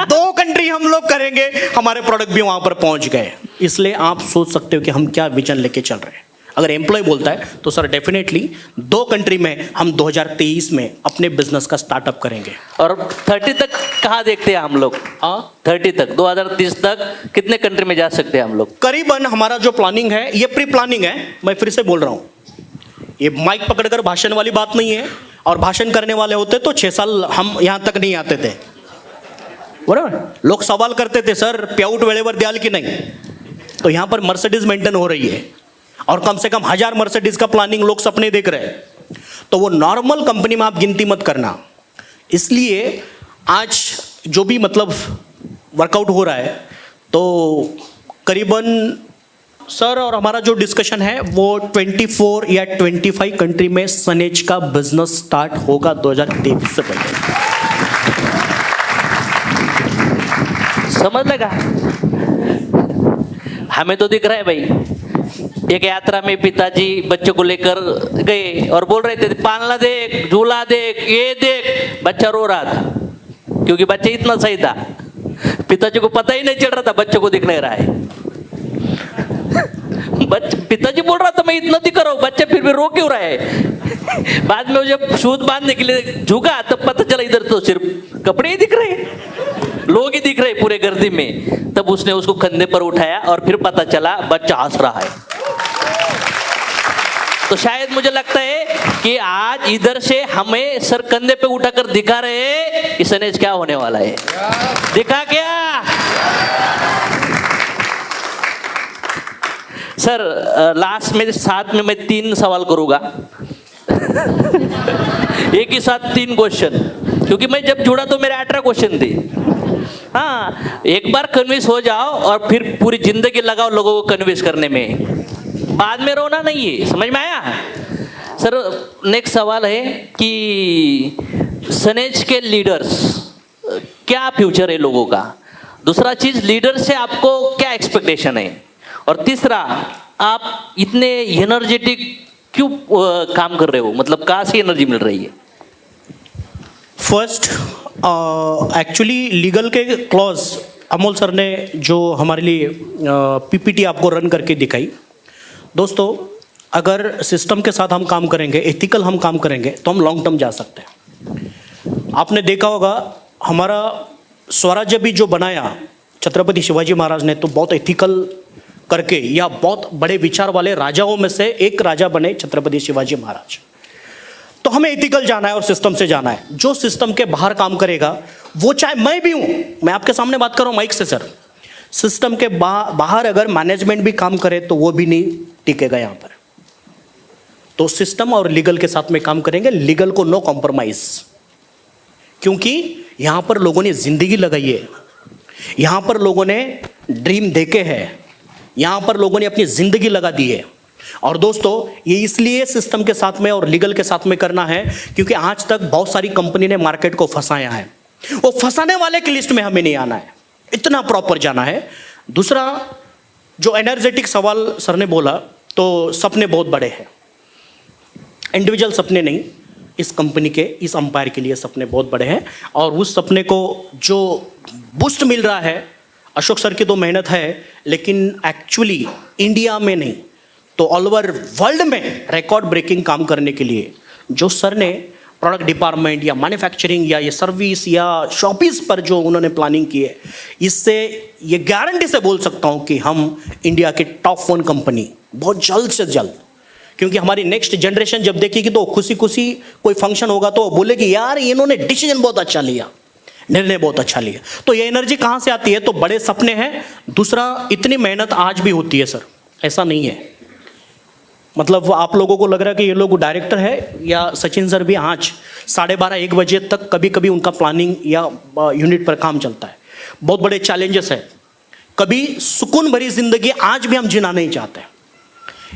2 कंट्री हम लोग करेंगे, हमारे प्रोडक्ट भी वहां पर पहुंच गए। इसलिए आप सोच सकते हो कि हम क्या विजन लेके चल रहे हैं। अगर एम्प्लॉय बोलता है तो सर डेफिनेटली 2 कंट्री में हम 2023 में अपने बिजनेस का स्टार्टअप करेंगे। और 30 तक कहाँ देखते हैं हम लोग? 30 तक 2030 तक कितने कंट्री में जा सकते हैं हम लोग? करीबन हमारा जो प्लानिंग है ये प्री प्लानिंग है, मैं फिर से बोल रहा हूं, ये माइक पकड़कर भाषण वाली बात नहीं है। और भाषण करने वाले होते तो 6 साल हम यहां तक नहीं आते थे, बराबर? लोग सवाल करते थे सर पेआउट वेळेवर द्याल की नहीं, तो यहां पर मर्सिडीज मेंटेन हो रही है, और कम से कम 1000 मर्सिडीज का प्लानिंग लोग सपने देख रहे हैं। तो वो नॉर्मल कंपनी में आप गिनती मत करना। इसलिए आज जो भी मतलब वर्कआउट हो रहा है, तो करीबन सर, और हमारा जो डिस्कशन है वो 24 या 25 कंट्री में सनेज का बिजनेस स्टार्ट होगा 2023 से पहले। समझ लगा? हमें तो दिख रहा है भाई। एक यात्रा में पिताजी बच्चों को लेकर गए और बोल रहे थे पालना देख, झूला देख, ये देख। बच्चा रो रहा था क्योंकि बच्चा इतना सही था, पिताजी को पता ही नहीं चल रहा था बच्चों को दिख नहीं रहा है। पिताजी बोल रहा था मैं इतना दिख रहा हूं, बच्चा फिर भी रो क्यों रहा है? बाद में जब शूज बांधने के लिए झुका तब पता चला इधर तो सिर्फ कपड़े ही दिख रहे, लोग ही दिख रहे पूरे गर्दी में। तब उसने उसको कंधे पर उठाया और फिर पता चला बच्चा हंस रहा है। तो शायद मुझे लगता है कि आज इधर से हमें सर कंधे पे उठाकर दिखा रहे हैं कि सनेज क्या होने वाला है। दिखा क्या सर? लास्ट में साथ में मैं 3 सवाल करूंगा एक ही साथ 3 क्वेश्चन, क्योंकि मैं जब जुड़ा तो मेरे 18 क्वेश्चन थे। हाँ, एक बार कन्विंस हो जाओ और फिर पूरी जिंदगी लगाओ लोगों को कन्विंस करने में, बाद में रोना नहीं है। समझ में आया? सर नेक्स्ट सवाल है कि सनेज के लीडर्स क्या फ्यूचर है लोगों का? दूसरा चीज, लीडर से आपको क्या एक्सपेक्टेशन है? और तीसरा, आप इतने एनर्जेटिक क्यों काम कर रहे हो? मतलब कहाँ से एनर्जी मिल रही है? फर्स्ट, एक्चुअली लीगल के क्लॉज अमोल सर ने जो हमारे लिए पीपीटी आपको रन करके दिखाई। दोस्तों, अगर सिस्टम के साथ हम काम करेंगे, एथिकल हम काम करेंगे, तो हम लॉन्ग टर्म जा सकते हैं। आपने देखा होगा हमारा स्वराज्य भी जो बनाया छत्रपति शिवाजी महाराज ने, तो बहुत एथिकल करके, या बहुत बड़े विचार वाले राजाओं में से एक राजा बने छत्रपति शिवाजी महाराज। तो हमें एथिकल जाना है और सिस्टम से जाना है। जो सिस्टम के बाहर काम करेगा, वो चाहे मैं भी हूं, मैं आपके सामने बात कर रहा हूं माइक से सर, सिस्टम के बाहर अगर मैनेजमेंट भी काम करे तो वो भी नहीं टिकेगा यहां पर। तो सिस्टम और लीगल के साथ में काम करेंगे, लीगल को नो कॉम्प्रोमाइज, क्योंकि यहां पर लोगों ने जिंदगी लगाई है, यहां पर लोगों ने ड्रीम देखे हैं, यहां पर लोगों ने अपनी जिंदगी लगा दी है। और दोस्तों, ये इसलिए सिस्टम के साथ में और लीगल के साथ में करना है क्योंकि आज तक बहुत सारी कंपनी ने मार्केट को फंसाया है। वो फंसाने वाले की लिस्ट में हमें नहीं आना है, इतना प्रॉपर जाना है। दूसरा, जो एनर्जेटिक सवाल सर ने बोला, तो सपने बहुत बड़े हैं, इंडिविजुअल सपने नहीं, इस कंपनी के, इस अंपायर के लिए सपने बहुत बड़े हैं। और उस सपने को जो बूस्ट मिल रहा है, अशोक सर की तो मेहनत है, लेकिन एक्चुअली इंडिया में नहीं तो ऑल ओवर वर्ल्ड में रिकॉर्ड ब्रेकिंग काम करने के लिए जो सर ने प्रोडक्ट डिपार्टमेंट या मैन्युफैक्चरिंग या ये सर्विस या शॉपिस पर जो उन्होंने प्लानिंग की है, इससे ये गारंटी से बोल सकता हूँ कि हम इंडिया के टॉप 1 कंपनी बहुत जल्द से जल्द, क्योंकि हमारी नेक्स्ट जनरेशन जब देखेगी तो खुशी खुशी कोई फंक्शन होगा तो बोलेगी यार इन्होंने डिसीजन बहुत अच्छा लिया, निर्णय बहुत अच्छा लिया। तो ये एनर्जी कहाँ से आती है? तो बड़े सपने हैं। दूसरा, इतनी मेहनत आज भी होती है सर, ऐसा नहीं है मतलब आप लोगों को लग रहा है कि ये लोग डायरेक्टर है या सचिन सर भी आज 12:30-1 बजे तक कभी कभी उनका प्लानिंग या यूनिट पर काम चलता है। बहुत बड़े चैलेंजेस है, कभी सुकून भरी जिंदगी आज भी हम जीना नहीं चाहते।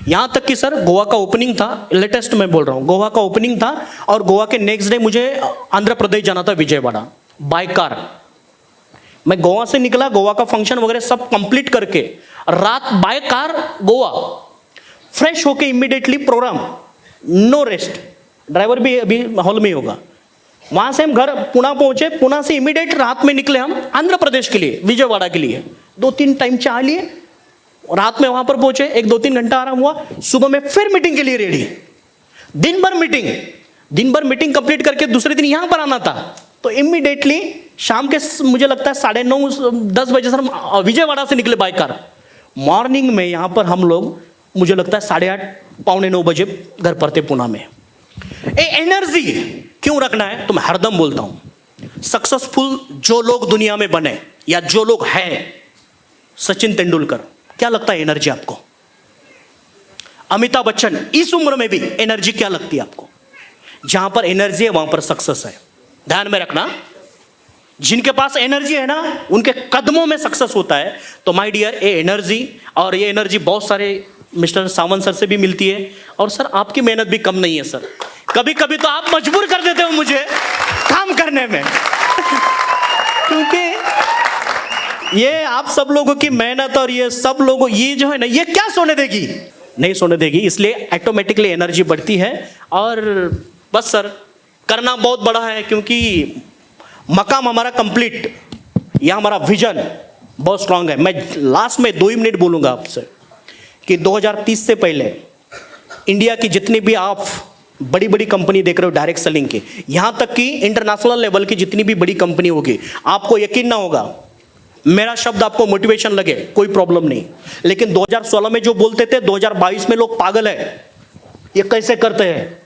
यहाँ तक कि सर गोवा का ओपनिंग था, लेटेस्ट मैं बोल रहा हूँ, गोवा का ओपनिंग था और गोवा के नेक्स्ट डे मुझे आंध्र प्रदेश जाना था, विजयवाड़ा, बाय कार। मैं गोवा से निकला, गोवा का फंक्शन वगैरह सब कंप्लीट करके रात बाय कार गोवा, फ्रेश होके immediately program, no rest, driver भी अभी हॉल में ही होगा। वहां से हम घर पुणे पहुंचे, पुणे से इमीडिएट रात में निकले हम आंध्र प्रदेश के लिए, विजयवाड़ा के लिए। 2-3 टाइम चाह लिए, रात में वहां पर पहुंचे, 1-2-3 घंटा आराम हुआ, सुबह में फिर मीटिंग के लिए रेडी, दिन भर मीटिंग कंप्लीट करके दूसरे दिन यहां पर आना था। तो इमीडिएटली शाम के मुझे लगता है 9:30-10 बजे सर विजयवाड़ा से निकले बाय कार। मॉर्निंग में यहां पर हम लोग मुझे लगता है 8:30-9 बजे घर पर थे पुणे में। एनर्जी क्यों रखना है? तो मैं हरदम बोलता हूं, सक्सेसफुल जो लोग दुनिया में बने या जो लोग हैं, सचिन तेंदुलकर, क्या लगता है एनर्जी आपको? अमिताभ बच्चन, इस उम्र में भी एनर्जी क्या लगती है आपको? जहां पर एनर्जी है वहां पर सक्सेस है, ध्यान में रखना। जिनके पास एनर्जी है ना, उनके कदमों में सक्सेस होता है। तो माय डियर, ये एनर्जी, और ये एनर्जी बहुत सारे मिस्टर सावंत सर से भी मिलती है। और सर आपकी मेहनत भी कम नहीं है सर, कभी कभी तो आप मजबूर कर देते हो मुझे काम करने में क्योंकि ये आप सब लोगों की मेहनत और ये सब लोगों, ये जो है ना, ये क्या सोने देगी? नहीं सोने देगी, इसलिए ऑटोमेटिकली एनर्जी बढ़ती है। और बस सर करना बहुत बड़ा है, क्योंकि मकाम हमारा कंप्लीट, यह हमारा विजन बहुत स्ट्रांग है। मैं लास्ट में 2 ही मिनट बोलूंगा आपसे कि 2030 से पहले इंडिया की जितनी भी आप बड़ी बड़ी कंपनी देख रहे हो डायरेक्ट सेलिंग की, यहां तक कि इंटरनेशनल लेवल की जितनी भी बड़ी कंपनी होगी, आपको यकीन ना होगा, मेरा शब्द आपको मोटिवेशन लगे कोई प्रॉब्लम नहीं, लेकिन 2016 में जो बोलते थे 2022 में लोग पागल है, ये कैसे करते हैं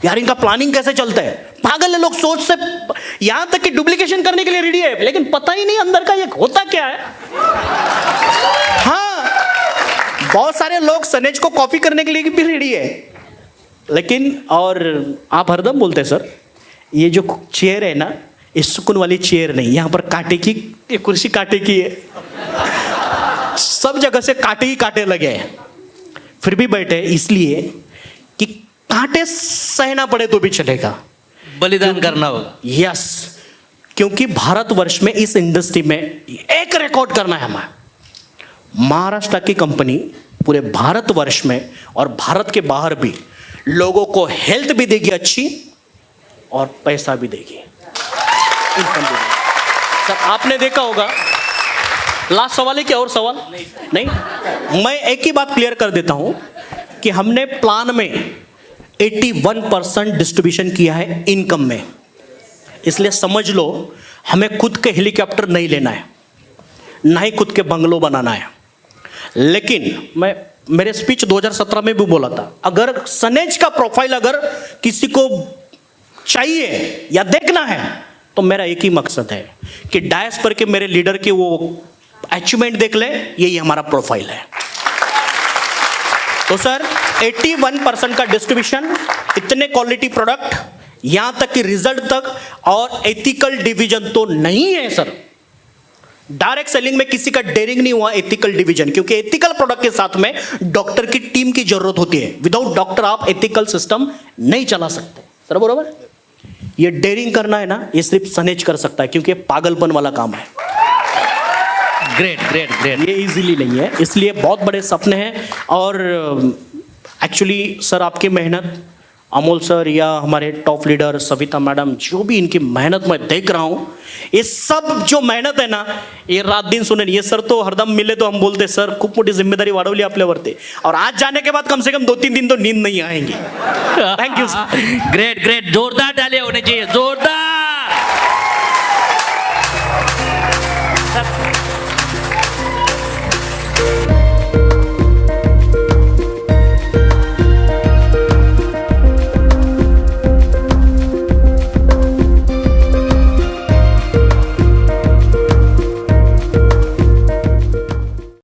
यार, इनका प्लानिंग कैसे चलता है, पागल है लोग, सोच से यहां तक कि डुप्लीकेशन करने के लिए रेडी है, लेकिन पता ही नहीं अंदर का ये होता क्या है। हाँ, बहुत सारे लोग सनेज को कॉपी करने के लिए भी रेडी है, लेकिन और आप हरदम बोलते हैं सर ये जो चेयर है ना, ये सुकून वाली चेयर नहीं, यहां पर कांटे की, ये कुर्सी कांटे की है, सब जगह से कांटे ही कांटे लगे हैं, फिर भी बैठे इसलिए कि कांटे सहना पड़े तो भी चलेगा, बलिदान करना होगा। यस, क्योंकि भारतवर्ष में इस इंडस्ट्री में एक रिकॉर्ड करना है हमें। महाराष्ट्र की कंपनी पूरे भारतवर्ष में और भारत के बाहर भी लोगों को हेल्थ भी देगी अच्छी और पैसा भी देगी। सर आपने देखा होगा, लास्ट सवाल है क्या और सवाल? नहीं, मैं एक ही बात क्लियर कर देता हूं कि हमने प्लान में 81% डिस्ट्रीब्यूशन किया है इनकम में, इसलिए समझ लो हमें खुद के हेलीकॉप्टर नहीं लेना है, ना ही खुद के बंगलो बनाना है। लेकिन मैं मेरे स्पीच 2017 में भी बोला था, अगर सनेज का प्रोफाइल अगर किसी को चाहिए या देखना है तो मेरा एक ही मकसद है कि डायस पर के मेरे लीडर के वो अचीवमेंट देख ले, यही हमारा प्रोफाइल है। तो सर 81% का डिस्ट्रीब्यूशन, इतने क्वालिटी प्रोडक्ट, यहां तक कि रिजल्ट तक, और एथिकल डिवीजन तो नहीं है सर। डायरेक्ट सेलिंग में किसी का डेयरिंग नहीं हुआ, एथिकल डिवीजन, क्योंकि एथिकल प्रोडक्ट के साथ में डॉक्टर की टीम की जरूरत होती है। विदाउट डॉक्टर आप एथिकल सिस्टम नहीं चला सकते सर, बरोबर। ये डेयरिंग करना है ना, ये सिर्फ सनेज कर सकता है, क्योंकि ये पागलपन वाला काम है, ग्रेट ग्रेट ग्रेट. ये इजीली नहीं है. इसलिए बहुत बड़े सपने हैं. और एक्चुअली सर आपकी मेहनत, अमोल सर या हमारे टॉप लीडर सविता मैडम, जो भी इनकी मेहनत मैं देख रहा हूँ, ये सब जो मेहनत आहे ना, ये रात दिन सुने. ये सर तो हरदम मिले तो हम बोलते सर खूप मोठी जिम्मेदारी वाढवली आपल्यावरती, और आज जाने के बाद कम से कम 2-3 दिन तो नींद नहीं आएंगी. Thank you sir. Great great. जोरदार तालियां होनी चाहिए, जोरदार.